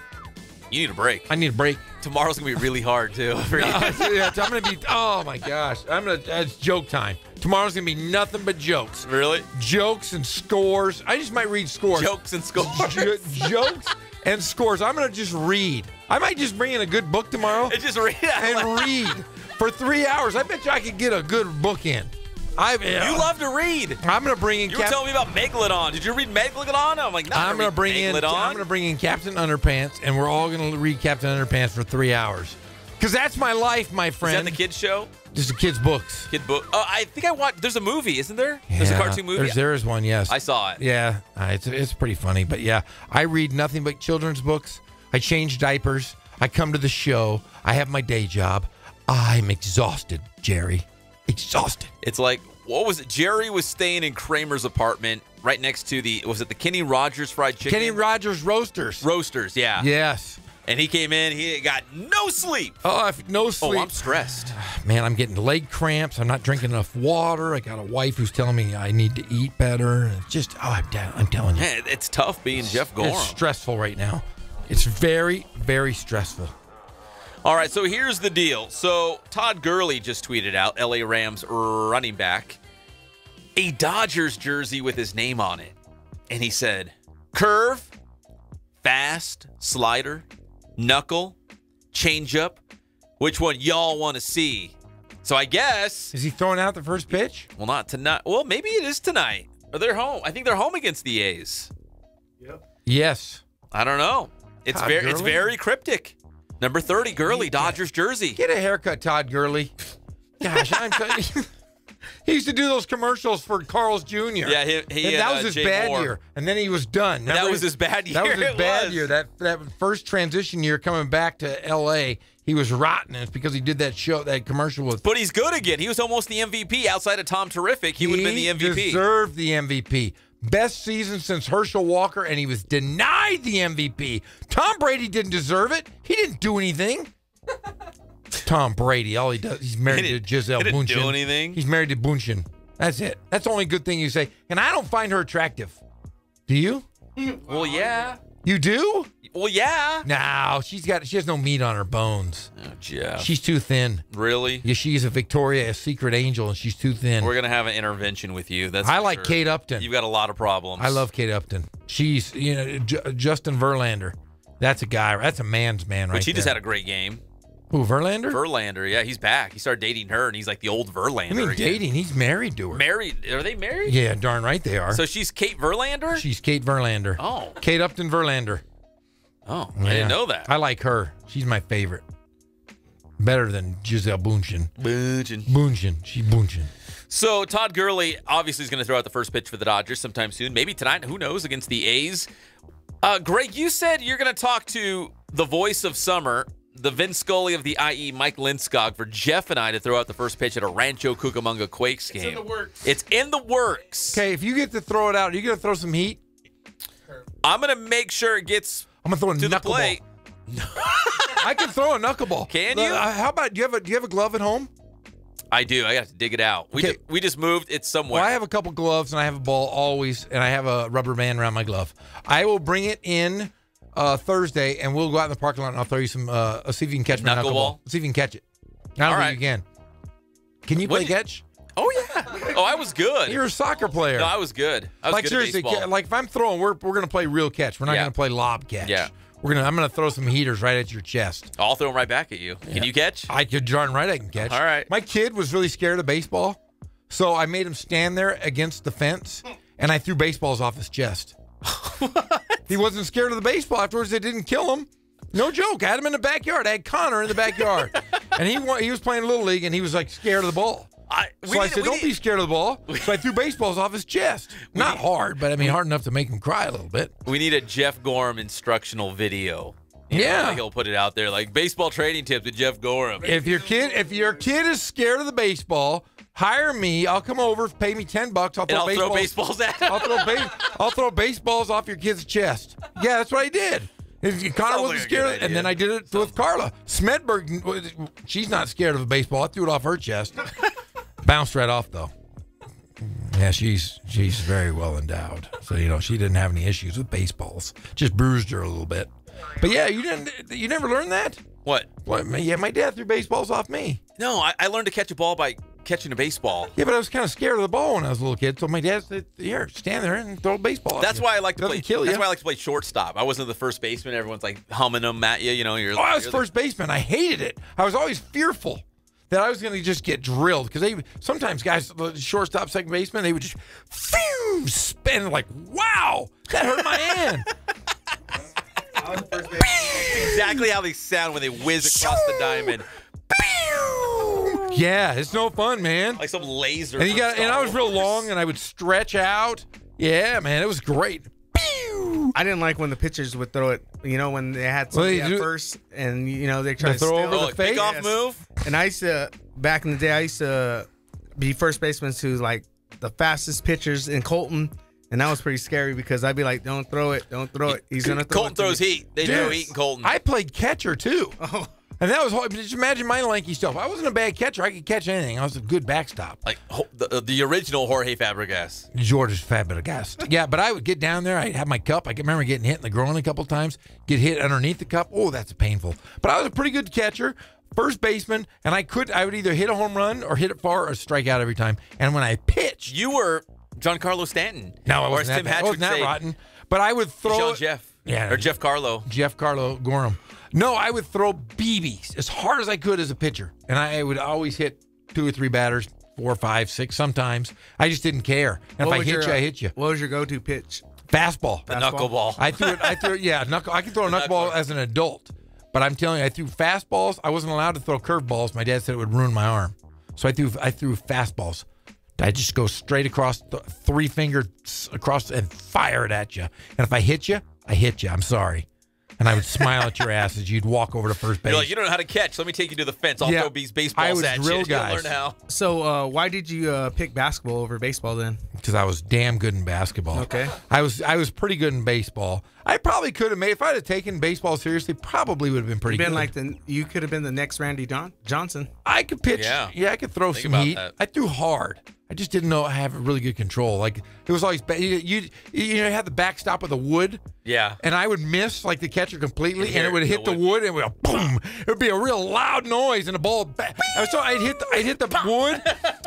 You need a break. I need a break. Tomorrow's gonna be really hard too. For you. I'm gonna be. Oh my gosh. It's joke time. Tomorrow's gonna be nothing but jokes. Really? Jokes and scores. I just might read scores. Jokes and scores. Jokes and scores. I'm gonna just read. I might just bring in a good book tomorrow. And just read. And read for 3 hours. I bet you I could get a good book in. You love to read. I'm gonna bring in. You were telling me about Megalodon. Did you read Megalodon? I'm like, no. I'm gonna bring in Captain Underpants, and we're all gonna read Captain Underpants for 3 hours. Because that's my life, my friend. Is that the kids' show? Just the kids' books. Kid book. Oh, I think I watched. There's a movie, isn't there? There's a cartoon movie. There is one. Yes, I saw it. Yeah, it's pretty funny. But yeah, I read nothing but children's books. I change diapers. I come to the show. I have my day job. I'm exhausted, Jerry. Exhausted. It's like, what was it? Jerry was staying in Kramer's apartment right next to the Kenny Rogers Fried Chicken? Kenny Rogers Roasters. Roasters, yeah. Yes. And he came in, he got no sleep. Oh, no sleep. Oh, I'm stressed. Man, I'm getting leg cramps. I'm not drinking enough water. I got a wife who's telling me I need to eat better. It's just, I'm telling you. Man, it's tough being Jeff Gorham. It's stressful right now. It's very, very stressful. All right, so here's the deal. So Todd Gurley just tweeted out, LA Rams running back, a Dodgers jersey with his name on it. And he said, curve, fast, slider, knuckle, changeup, which one y'all want to see? So I guess. Is he throwing out the first pitch? Well, not tonight. Well, maybe it is tonight. Or they're home. I think they're home against the A's. Yep. Yes. I don't know. It's very cryptic. Number 30, Gurley, Dodgers jersey. Get a haircut, Todd Gurley. Gosh, he used to do those commercials for Carl's Jr. Yeah, that was his bad year. And then he was done. That was his bad year. That was his bad year. That first transition year coming back to L.A., he was rotten. It's because he did that commercial with. But he's good again. He was almost the MVP outside of Tom Terrific. He would have been the MVP. He deserved the MVP. Best season since Herschel Walker, and he was denied the MVP. Tom Brady didn't deserve it. He didn't do anything. Tom Brady, all he does, he's married to Gisele Bündchen. He didn't do anything. He's married to Bündchen. That's it. That's the only good thing you say. And I don't find her attractive. Do you? Well, yeah. You do? Well, yeah. No, she has no meat on her bones. Oh, Jeff. She's too thin. Really? Yeah, she's a secret angel, and she's too thin. We're gonna have an intervention with you. I like Kate Upton. You've got a lot of problems. I love Kate Upton. She's, Justin Verlander. That's a guy. That's a man's man, right? But she just had a great game. Who, Verlander? Verlander, yeah, he's back. He started dating her, and he's like the old Verlander. I mean, again. dating? He's married to her. Married? Are they married? Yeah, darn right they are. So she's Kate Verlander? She's Kate Verlander. Oh. Kate Upton Verlander. Oh, I didn't know that. I like her. She's my favorite. Better than Gisele Bündchen. Bündchen. She's Bündchen. So Todd Gurley obviously is going to throw out the first pitch for the Dodgers sometime soon. Maybe tonight. Who knows? Against the A's. Greg, you said you're going to talk to the voice of summer, the Vin Scully of the IE, Mike Linskog, for Jeff and I to throw out the first pitch at a Rancho Cucamonga Quakes game. It's in the works. It's in the works. Okay, if you get to throw it out, are you going to throw some heat? I'm going to make sure it gets I'm gonna throw a To the knuckleball. plate. I can throw a knuckleball. Can you? How about do you have a glove at home? I do. I got to dig it out. We just moved. It's somewhere. Well, I have a couple gloves and I have a ball always, and I have a rubber band around my glove. I will bring it in Thursday, and we'll go out in the parking lot, and I'll throw you some. See if you can catch my knuckleball. See if you can catch it. I don't think you can. Can you play catch? Oh yeah. Oh, I was good. You're a soccer player. No, I was good. I was like good seriously, at baseball. like if I'm throwing, we're gonna play real catch. We're not gonna play lob catch. Yeah. I'm gonna throw some heaters right at your chest. I'll throw them right back at you. Yeah. Can you catch? I could darn right I can catch. All right. My kid was really scared of baseball, so I made him stand there against the fence, and I threw baseballs off his chest. He wasn't scared of the baseball. Afterwards, it didn't kill him. No joke. I had him in the backyard. I had Connor in the backyard, and he was playing Little League, and he was like scared of the ball. So I said, don't be scared of the ball. So I threw baseballs off his chest. Not hard, but I mean hard enough to make him cry a little bit. We need a Jeff Gorham instructional video. Yeah. He'll put it out there like baseball training tips with Jeff Gorham. If your kid is scared of the baseball, hire me. I'll come over, pay me $10. I'll throw baseballs at him. I'll throw baseballs off your kid's chest. Yeah, that's what I did. Connor wasn't scared, and then I did it with Carla. Smedberg, she's not scared of a baseball. I threw it off her chest. Bounced right off though. Yeah, she's very well endowed. So she didn't have any issues with baseballs. Just bruised her a little bit. But yeah, you never learned that? What? Yeah, my dad threw baseballs off me. No, I learned to catch a ball by catching a baseball. Yeah, but I was kind of scared of the ball when I was a little kid. So my dad said, "Here, stand there and throw a baseball." That's why I like to play. Kill you. That's why I like to play shortstop. I wasn't the first baseman. Everyone's like humming them at you. I was first baseman. I hated it. I was always fearful that I was going to just get drilled because sometimes guys, the shortstop, second baseman, they would just spin like, wow, that hurt my hand. Exactly how they sound when they whiz across the diamond. Yeah, it's no fun, man. Like some laser. And I was real long, and I would stretch out. Yeah, man, it was great. I didn't like when the pitchers would throw it. When they had somebody at first, and they try to throw steal over the face. Pick-off move. And I used to back in the day. I used to be first baseman to like the fastest pitchers in Colton. And that was pretty scary because I'd be like, don't throw it. He's going to throw Colton it. throws heat. They throw heat in Colton. I played catcher, too. Oh. And that was hard. Just imagine my lanky stuff. I wasn't a bad catcher. I could catch anything. I was a good backstop. Like the original Jorge Fabregas. George Fabregas. Yeah, but I would get down there. I'd have my cup. I can remember getting hit in the groin a couple times. Get hit underneath the cup. Oh, that's painful. But I was a pretty good catcher. First baseman, and I would either hit a home run or hit it far or strike out every time. And when I pitched, you were Giancarlo Stanton. No, I wasn't. Or Tim Hatch wasn't that rotten. But I would throw Jeff. Yeah, or Jeff Carlo. Jeff Carlo Gorham. No, I would throw BBs as hard as I could as a pitcher, and I would always hit 2 or 3 batters, 4, 5, 6 sometimes. I just didn't care. And if I hit you, I hit you. What was your go-to pitch? Fastball. The knuckleball. I threw it. Yeah, I can throw a knuckleball as an adult. But I'm telling you, I threw fastballs. I wasn't allowed to throw curveballs. My dad said it would ruin my arm. So I threw fastballs. I just go straight across, 3 fingers across, and fire it at you. And if I hit you, I hit you. I'm sorry. And I would smile at your ass as you'd walk over to first base. You're like, you don't know how to catch. Let me take you to the fence. I'll throw these baseballs at you. Drill guys. Learn how. So why did you pick basketball over baseball then? Because I was damn good in basketball. Okay. I was pretty good in baseball. I probably could have made, if I'd have taken baseball seriously, probably would have been pretty good. You could have been the next Randy Johnson. I could pitch. Yeah, I could throw some heat. That. I threw hard. I just didn't know I have really good control. Like it was always you had the backstop of the wood. Yeah. And I would miss like the catcher completely, and it would hit the wood, and it would go boom. It would be a real loud noise, and the ball. So I'd hit the wood.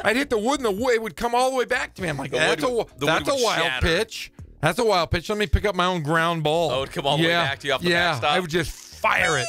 I'd hit the wood, and the wood it would come all the way back to me. I'm like, that's a wild pitch. That's a wild pitch. Let me pick up my own ground ball. Oh, it would come all the way back to you off the backstop? I would just fire it.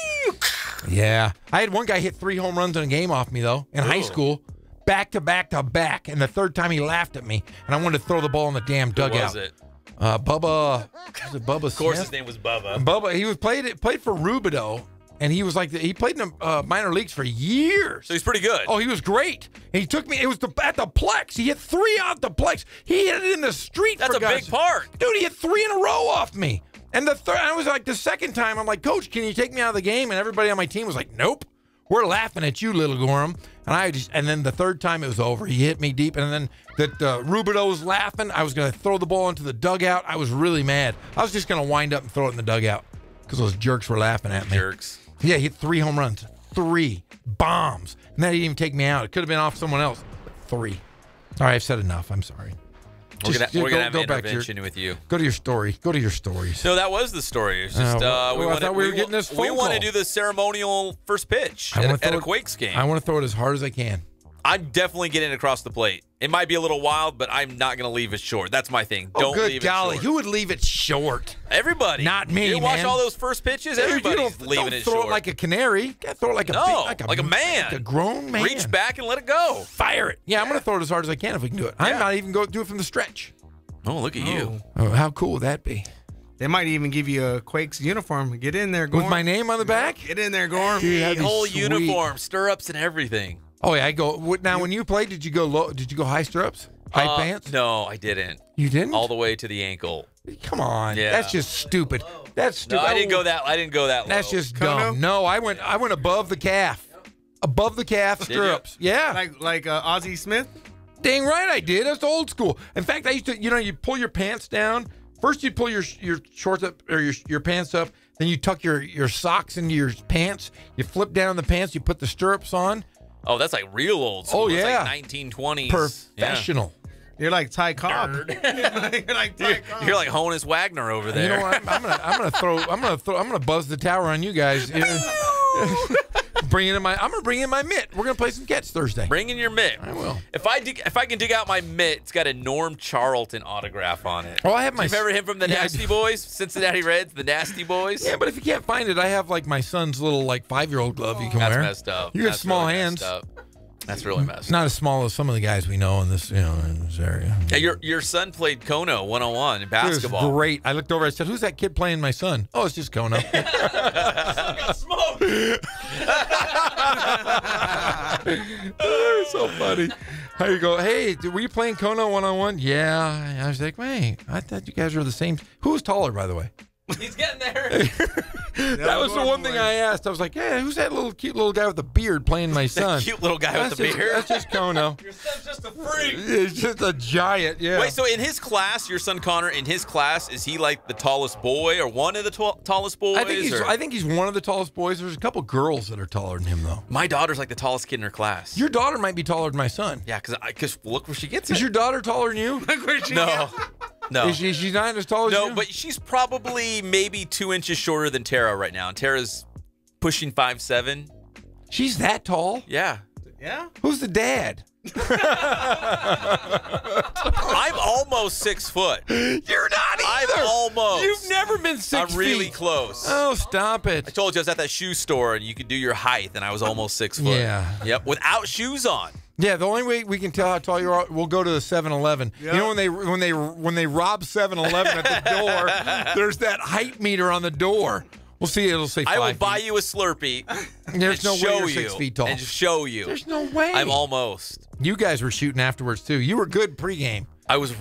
Yeah. I had one guy hit 3 home runs in a game off me, though, in high school. Back to back to back. And the third time he laughed at me, and I wanted to throw the ball in the damn dugout. Who was it? Bubba. Was it Bubba Smith? Of course his name was Bubba. Bubba. He played for Rubidoux. And he was like, he played in the minor leagues for years. So he's pretty good. Oh, he was great. And he took me, it was at the Plex. He hit 3 out the Plex. He hit it in the street. That's a big park. Dude, he hit 3 in a row off me. And I was like, the second time, I'm like, Coach, can you take me out of the game? And everybody on my team was like, nope. We're laughing at you, little Gorham. And then the third time it was over. He hit me deep. And then Rubidoux was laughing. I was going to throw the ball into the dugout. I was really mad. I was just going to wind up and throw it in the dugout. because those jerks were laughing at me. Jerks. Yeah, he hit 3 home runs. 3 bombs. And that didn't even take me out. It could have been off someone else. 3. All right, I've said enough. I'm sorry. We're gonna have an intervention with you. Go to your story. Go to your stories. No, that was the story. It's just I thought we were getting this phone We want to call. do the ceremonial first pitch at a Quakes game. I want to throw it as hard as I can. I'm definitely getting across the plate. It might be a little wild, but I'm not going to leave it short. That's my thing. Don't good leave golly. it short. Who would leave it short? Everybody. Not me, You watch man. all those first pitches, Dude, everybody's don't leaving it throw short. it like a canary. You gotta throw it like a like a man. Like a grown man. Reach back and let it go. Fire it. Yeah, I'm going to throw it as hard as I can if we can do it. I'm not even going to do it from the stretch. Oh, look at you. Oh, how cool would that be? They might even give you a Quakes uniform. Get in there, Gorm. With my name on the back? Get in there, Gorm. Dude, that'd be whole sweet. uniform, stirrups, and everything. Oh yeah, I go. Now, when you played, did you go low? Did you go high stirrups, high pants? No, I didn't. You didn't? All the way to the ankle. Come on, Yeah. that's just stupid. That's stupid. No, I didn't go that low. That's just Kono? dumb. No, I went above the calf, above the calf Did you? stirrups. Yeah, Like Ozzie Smith. dang right I did. That's old school. In fact, I used to. You pull your pants down. First, you pull your shorts up or your pants up. Then you tuck your socks into your pants. You flip down the pants. You put the stirrups on. Oh, that's like real old school. Oh, That's yeah. like 1920s. Professional. You're like Ty Cobb. You're like Ty Cobb. You're like Honus Wagner over there. You know what? I'm gonna buzz the tower on you guys. I'm gonna bring in my mitt. We're gonna play some catch Thursday. Bring in your mitt. I will. If I can dig out my mitt, it's got a Norm Charlton autograph on it. Oh, I have my. You remember him from the Nasty Boys, Cincinnati Reds, the Nasty Boys? Yeah, but if you can't find it, I have like my son's little 5-year-old glove you can That's wear. messed up. You got That's small really hands. messed up. That's really messed up. Not as small as some of the guys we know in this area. Yeah, your son played Kono 101 in It was basketball. great. I looked over. I said, "Who's that kid playing my son?" Oh, it's just Kono. So funny. How you go? Hey, were you playing Kono 101? Yeah. I was like, wait, I thought you guys were the same. Who's taller, by the way? He's getting there. That was the one thing I asked. I was like, yeah, who's that little cute little guy with the beard playing my son? Cute little guy with the beard. That's just Kono. Your son's just a freak. It's just a giant, yeah. Wait, so in his class, your son Connor, in his class, is he like the tallest boy or one of the tallest boys? I think he's one of the tallest boys. There's a couple girls that are taller than him, though. My daughter's like the tallest kid in her class. Your daughter might be taller than my son. Yeah, because look where she gets Is it. your daughter taller than you? No. No. Is she's not as tall as you? No, but she's probably maybe 2 inches shorter than Tara right now. And Tara's pushing 5'7". She's that tall? Yeah. Yeah? Who's the dad? I'm almost 6 foot. You're not either. I'm almost. You've never been 6 feet. I'm really close. Oh, stop it. I told you I was at that shoe store and you could do your height, and I was almost 6 foot. Yeah. Yep. Without shoes on. Yeah, the only way we can tell how tall you are, we'll go to the 7-Eleven. Yeah. You know when they rob 7-Eleven at the door, there's that height meter on the door. We'll see. It'll say 5 I will feet. buy you a Slurpee. There's no way show you're you 6 feet tall. and show you. There's no way. I'm almost. You guys were shooting afterwards too. You were good pregame. I was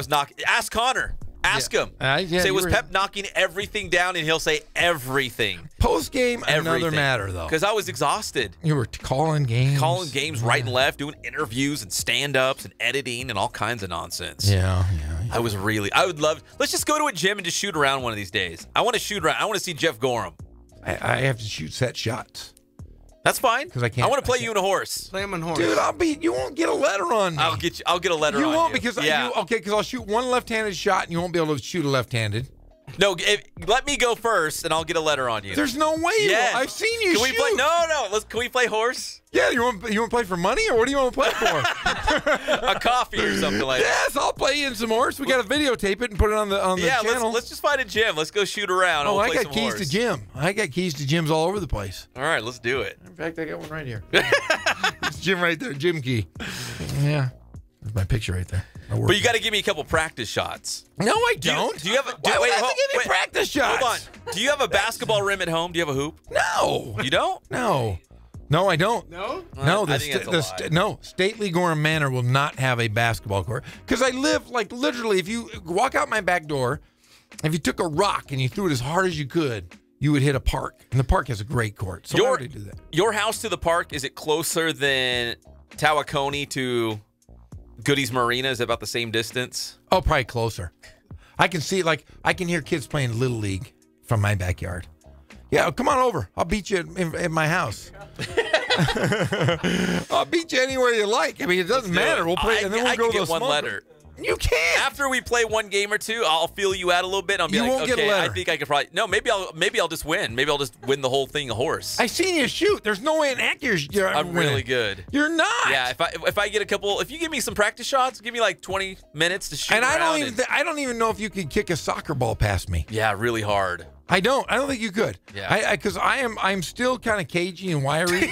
knocking. Ask Connor. Ask him. Yeah, say, you was were- Pep knocking everything down? And he'll say everything. Post game, another matter though. Because I was exhausted. You were calling games. Calling games right and left, doing interviews and stand-ups and editing and all kinds of nonsense. Yeah. I would love. Let's just go to a gym and just shoot around one of these days. I want to shoot around. I want to see Jeff Gorham. I have to shoot set shots. That's fine. 'Cause I can't- I want to play you in a horse. Play him on horse. Dude, you won't get a letter on me. I'll get a letter on you. You won't because yeah. because I'll shoot one left-handed shot and you won't be able to shoot a left-handed. No, let me go first and I'll get a letter on you. There's no way. Yes. I've seen you Can we shoot. play? No. Can we play horse? Yeah, you want to play for money or what do you want to play for? A coffee or something like that. Yes, I'll play you in some horse. We got to videotape it and put it on the channel. Let's just find a gym. Let's go shoot around. Oh, and we'll I play got some keys horse. to gym. I got keys to gyms all over the place. All right, let's do it. In fact, I got one right here. It's Jim right there, Jim key. Yeah, there's my picture right there. But you got to give me a couple practice shots. No, I don't. Do you have? Why would I have to give you practice shots? Hold on. Do you have a basketball rim at home? Do you have a hoop? No. You don't? No, I don't. No? No, I think that's a lie. Stately Gorham Manor will not have a basketball court because I live like literally. If you walk out my back door, if you took a rock and you threw it as hard as you could, you would hit a park, and the park has a great court. So I already do that. Your house to the park, is it closer than Tawakoni to Goodies Marina? Is it about the same distance? Oh, probably closer. I can see I can hear kids playing Little League from my backyard. Yeah, come on over. I'll beat you at my house. I'll beat you anywhere you like. I mean, it doesn't matter. We'll play, and then we'll go to the one smoker. letter. You can't. After we play one game or two, I'll feel you out a little bit. I'll be You like, won't get a okay, I letter. think I could probably. No, maybe I'll just win. Maybe I'll just win the whole thing a horse. I seen you shoot. There's no way in heck you're I'm really good. You're not. Yeah, if I get a couple, if you give me some practice shots, give me like 20 minutes to shoot. And I around I don't even know if you could kick a soccer ball past me. Yeah, really hard. I don't think you could. Yeah. Because I'm still kind of cagey and wiry.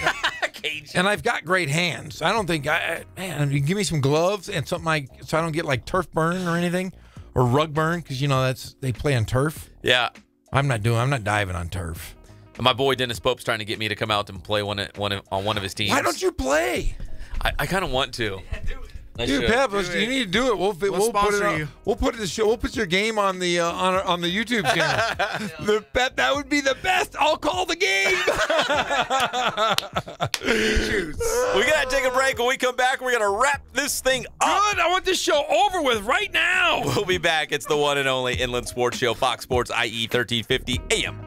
And I've got great hands. I don't think man, you give me some gloves and something so I don't get like turf burn or anything, or rug burn, because they play on turf. Yeah. I'm not diving on turf. My boy Dennis Pope's trying to get me to come out and play on one of his teams. Why don't you play? I kind of want to. Dude, Pep, you need to do it. We'll put it on. you. We'll put it the show. We'll put your game on the on the YouTube channel. Pep, that would be the best. I'll call the game. We gotta take a break. When we come back, we're gonna wrap this thing up. Good. I want this show over with right now. We'll be back. It's the one and only Inland Sports Show, Fox Sports IE 1350 AM.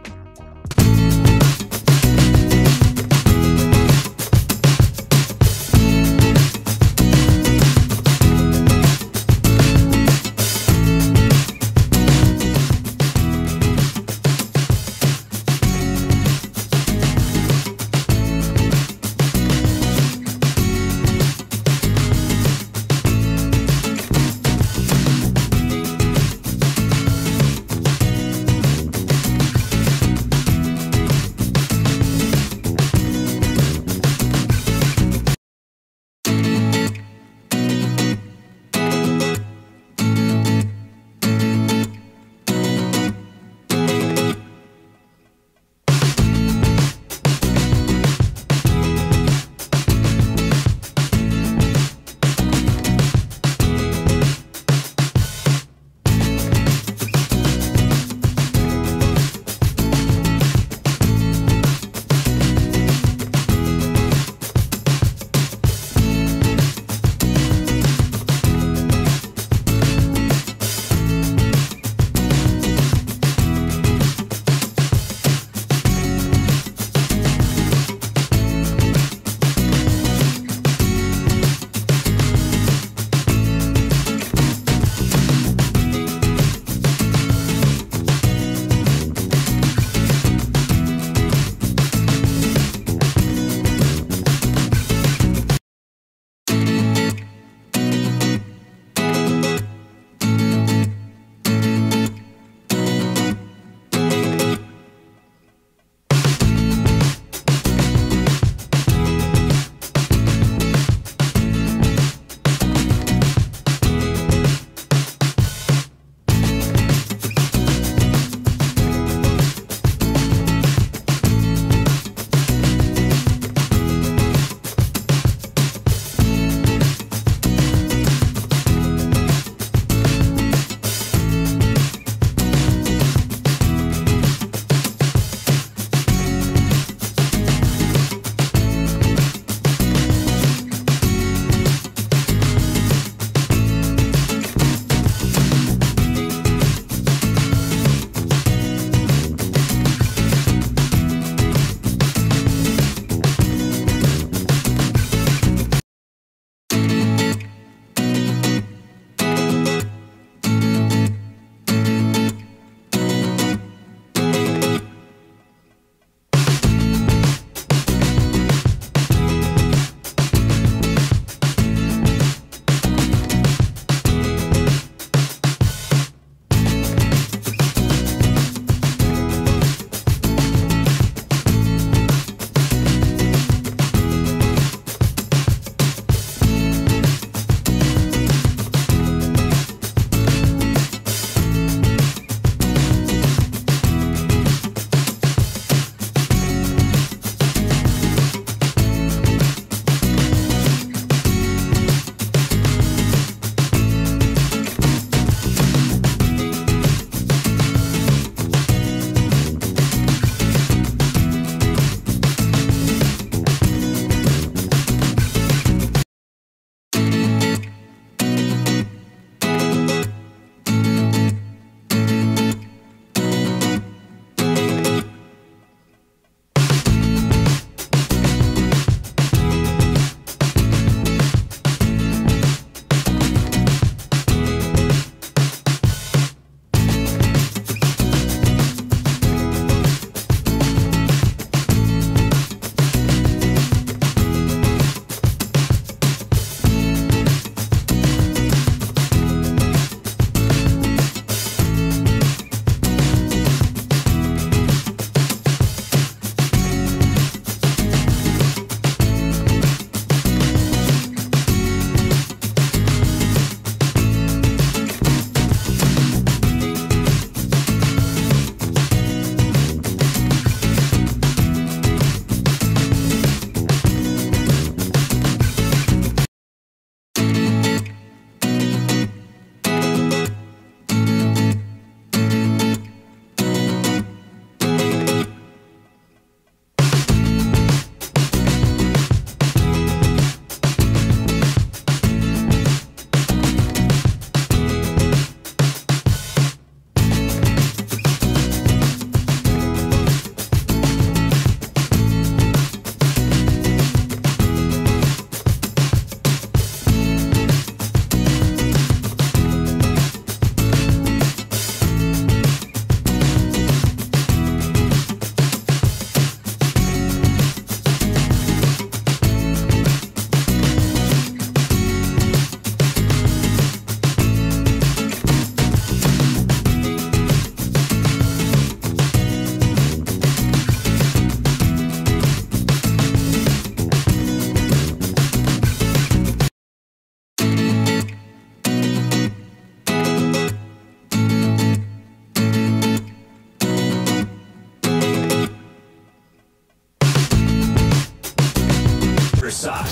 Riverside.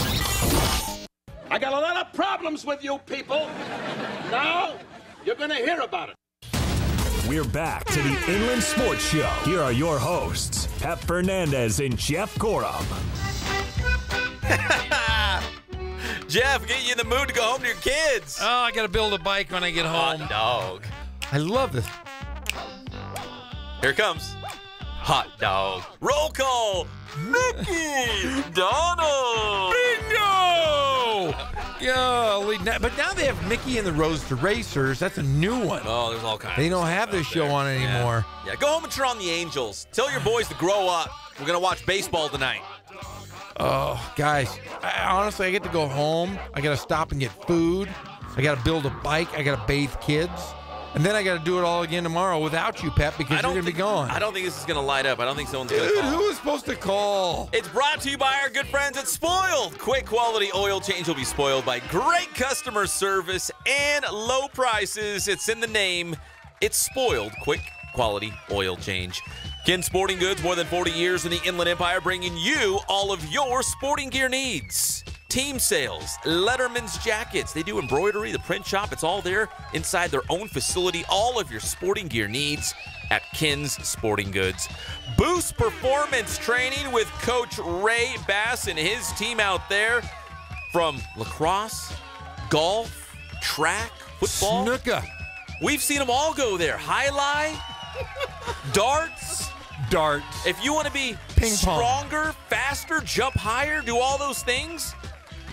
I got a lot of problems with you people. Now, you're going to hear about it. We're back to the Inland Sports Show. Here are your hosts, Pep Fernandez and Jeff Gorham. Jeff, get you in the mood to go home to your kids. Oh, I got to build a bike when I get home. Hot dog. I love this. Here it comes. Hot dog. Roll call. Mickey. Donald. Bingo! Golly. But now they have Mickey and the Roadster Racers. That's a new one. Oh, there's all kinds. They don't have this show on anymore. Yeah, go home and turn on the Angels. Tell your boys to grow up. We're going to watch baseball tonight. Oh, guys, honestly, I get to go home. I got to stop and get food. I got to build a bike. I got to bathe kids. And then I got to do it all again tomorrow without you, Pep, because you're going to be gone. I don't think this is going to light up. I don't think someone's going to call. Who is supposed to call? It's brought to you by our good friends at Spoiled. Quick quality oil change will be spoiled by great customer service and low prices. It's in the name. It's Spoiled. Quick quality oil change. Ken Sporting Goods, more than 40 years in the Inland Empire, bringing you all of your sporting gear needs. Team sales, Letterman's jackets. They do embroidery, the print shop. It's all there inside their own facility. All of your sporting gear needs at Ken's Sporting Goods. Boost performance training with Coach Ray Bass and his team out there. From lacrosse, golf, track, football. Snooker. We've seen them all go there. Highlight, darts. If you want to be stronger, faster, jump higher, do all those things,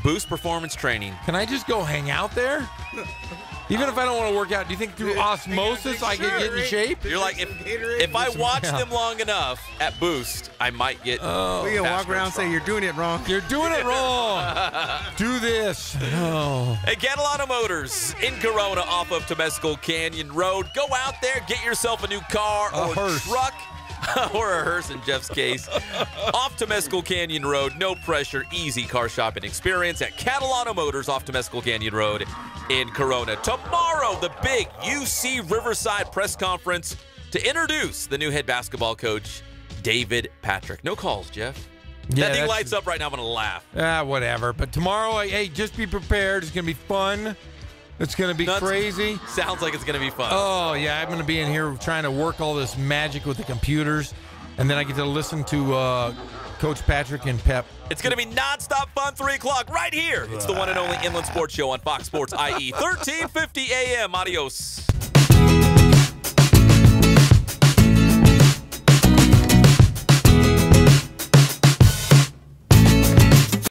Boost Performance Training. Can I just go hang out there? Even if I don't want to work out, do you think through osmosis I can get in shape? You're like, if I watch them long enough at Boost, I might get. We can walk around and say, you're doing it wrong. You're doing it wrong. Do this. No. Hey, Catalano Motors in Corona off of Temescal Canyon Road. Go out there, get yourself a new car or truck. Or a hearse in Jeff's case. Off Temescal Canyon Road, no pressure, easy car shopping experience at Catalano Motors off Temescal Canyon Road in Corona. Tomorrow, the big UC Riverside press conference to introduce the new head basketball coach, David Patrick. No calls, Jeff. Yeah, that thing lights up right now. I'm going to laugh. Whatever. But tomorrow, hey, just be prepared. It's going to be fun. It's going to be crazy. Sounds like it's going to be fun. Oh, yeah. I'm going to be in here trying to work all this magic with the computers. And then I get to listen to Coach Patrick and Pep. It's going to be nonstop fun, 3 o'clock right here. It's the one and only Inland Sports Show on Fox Sports IE, 1350 AM. Adios.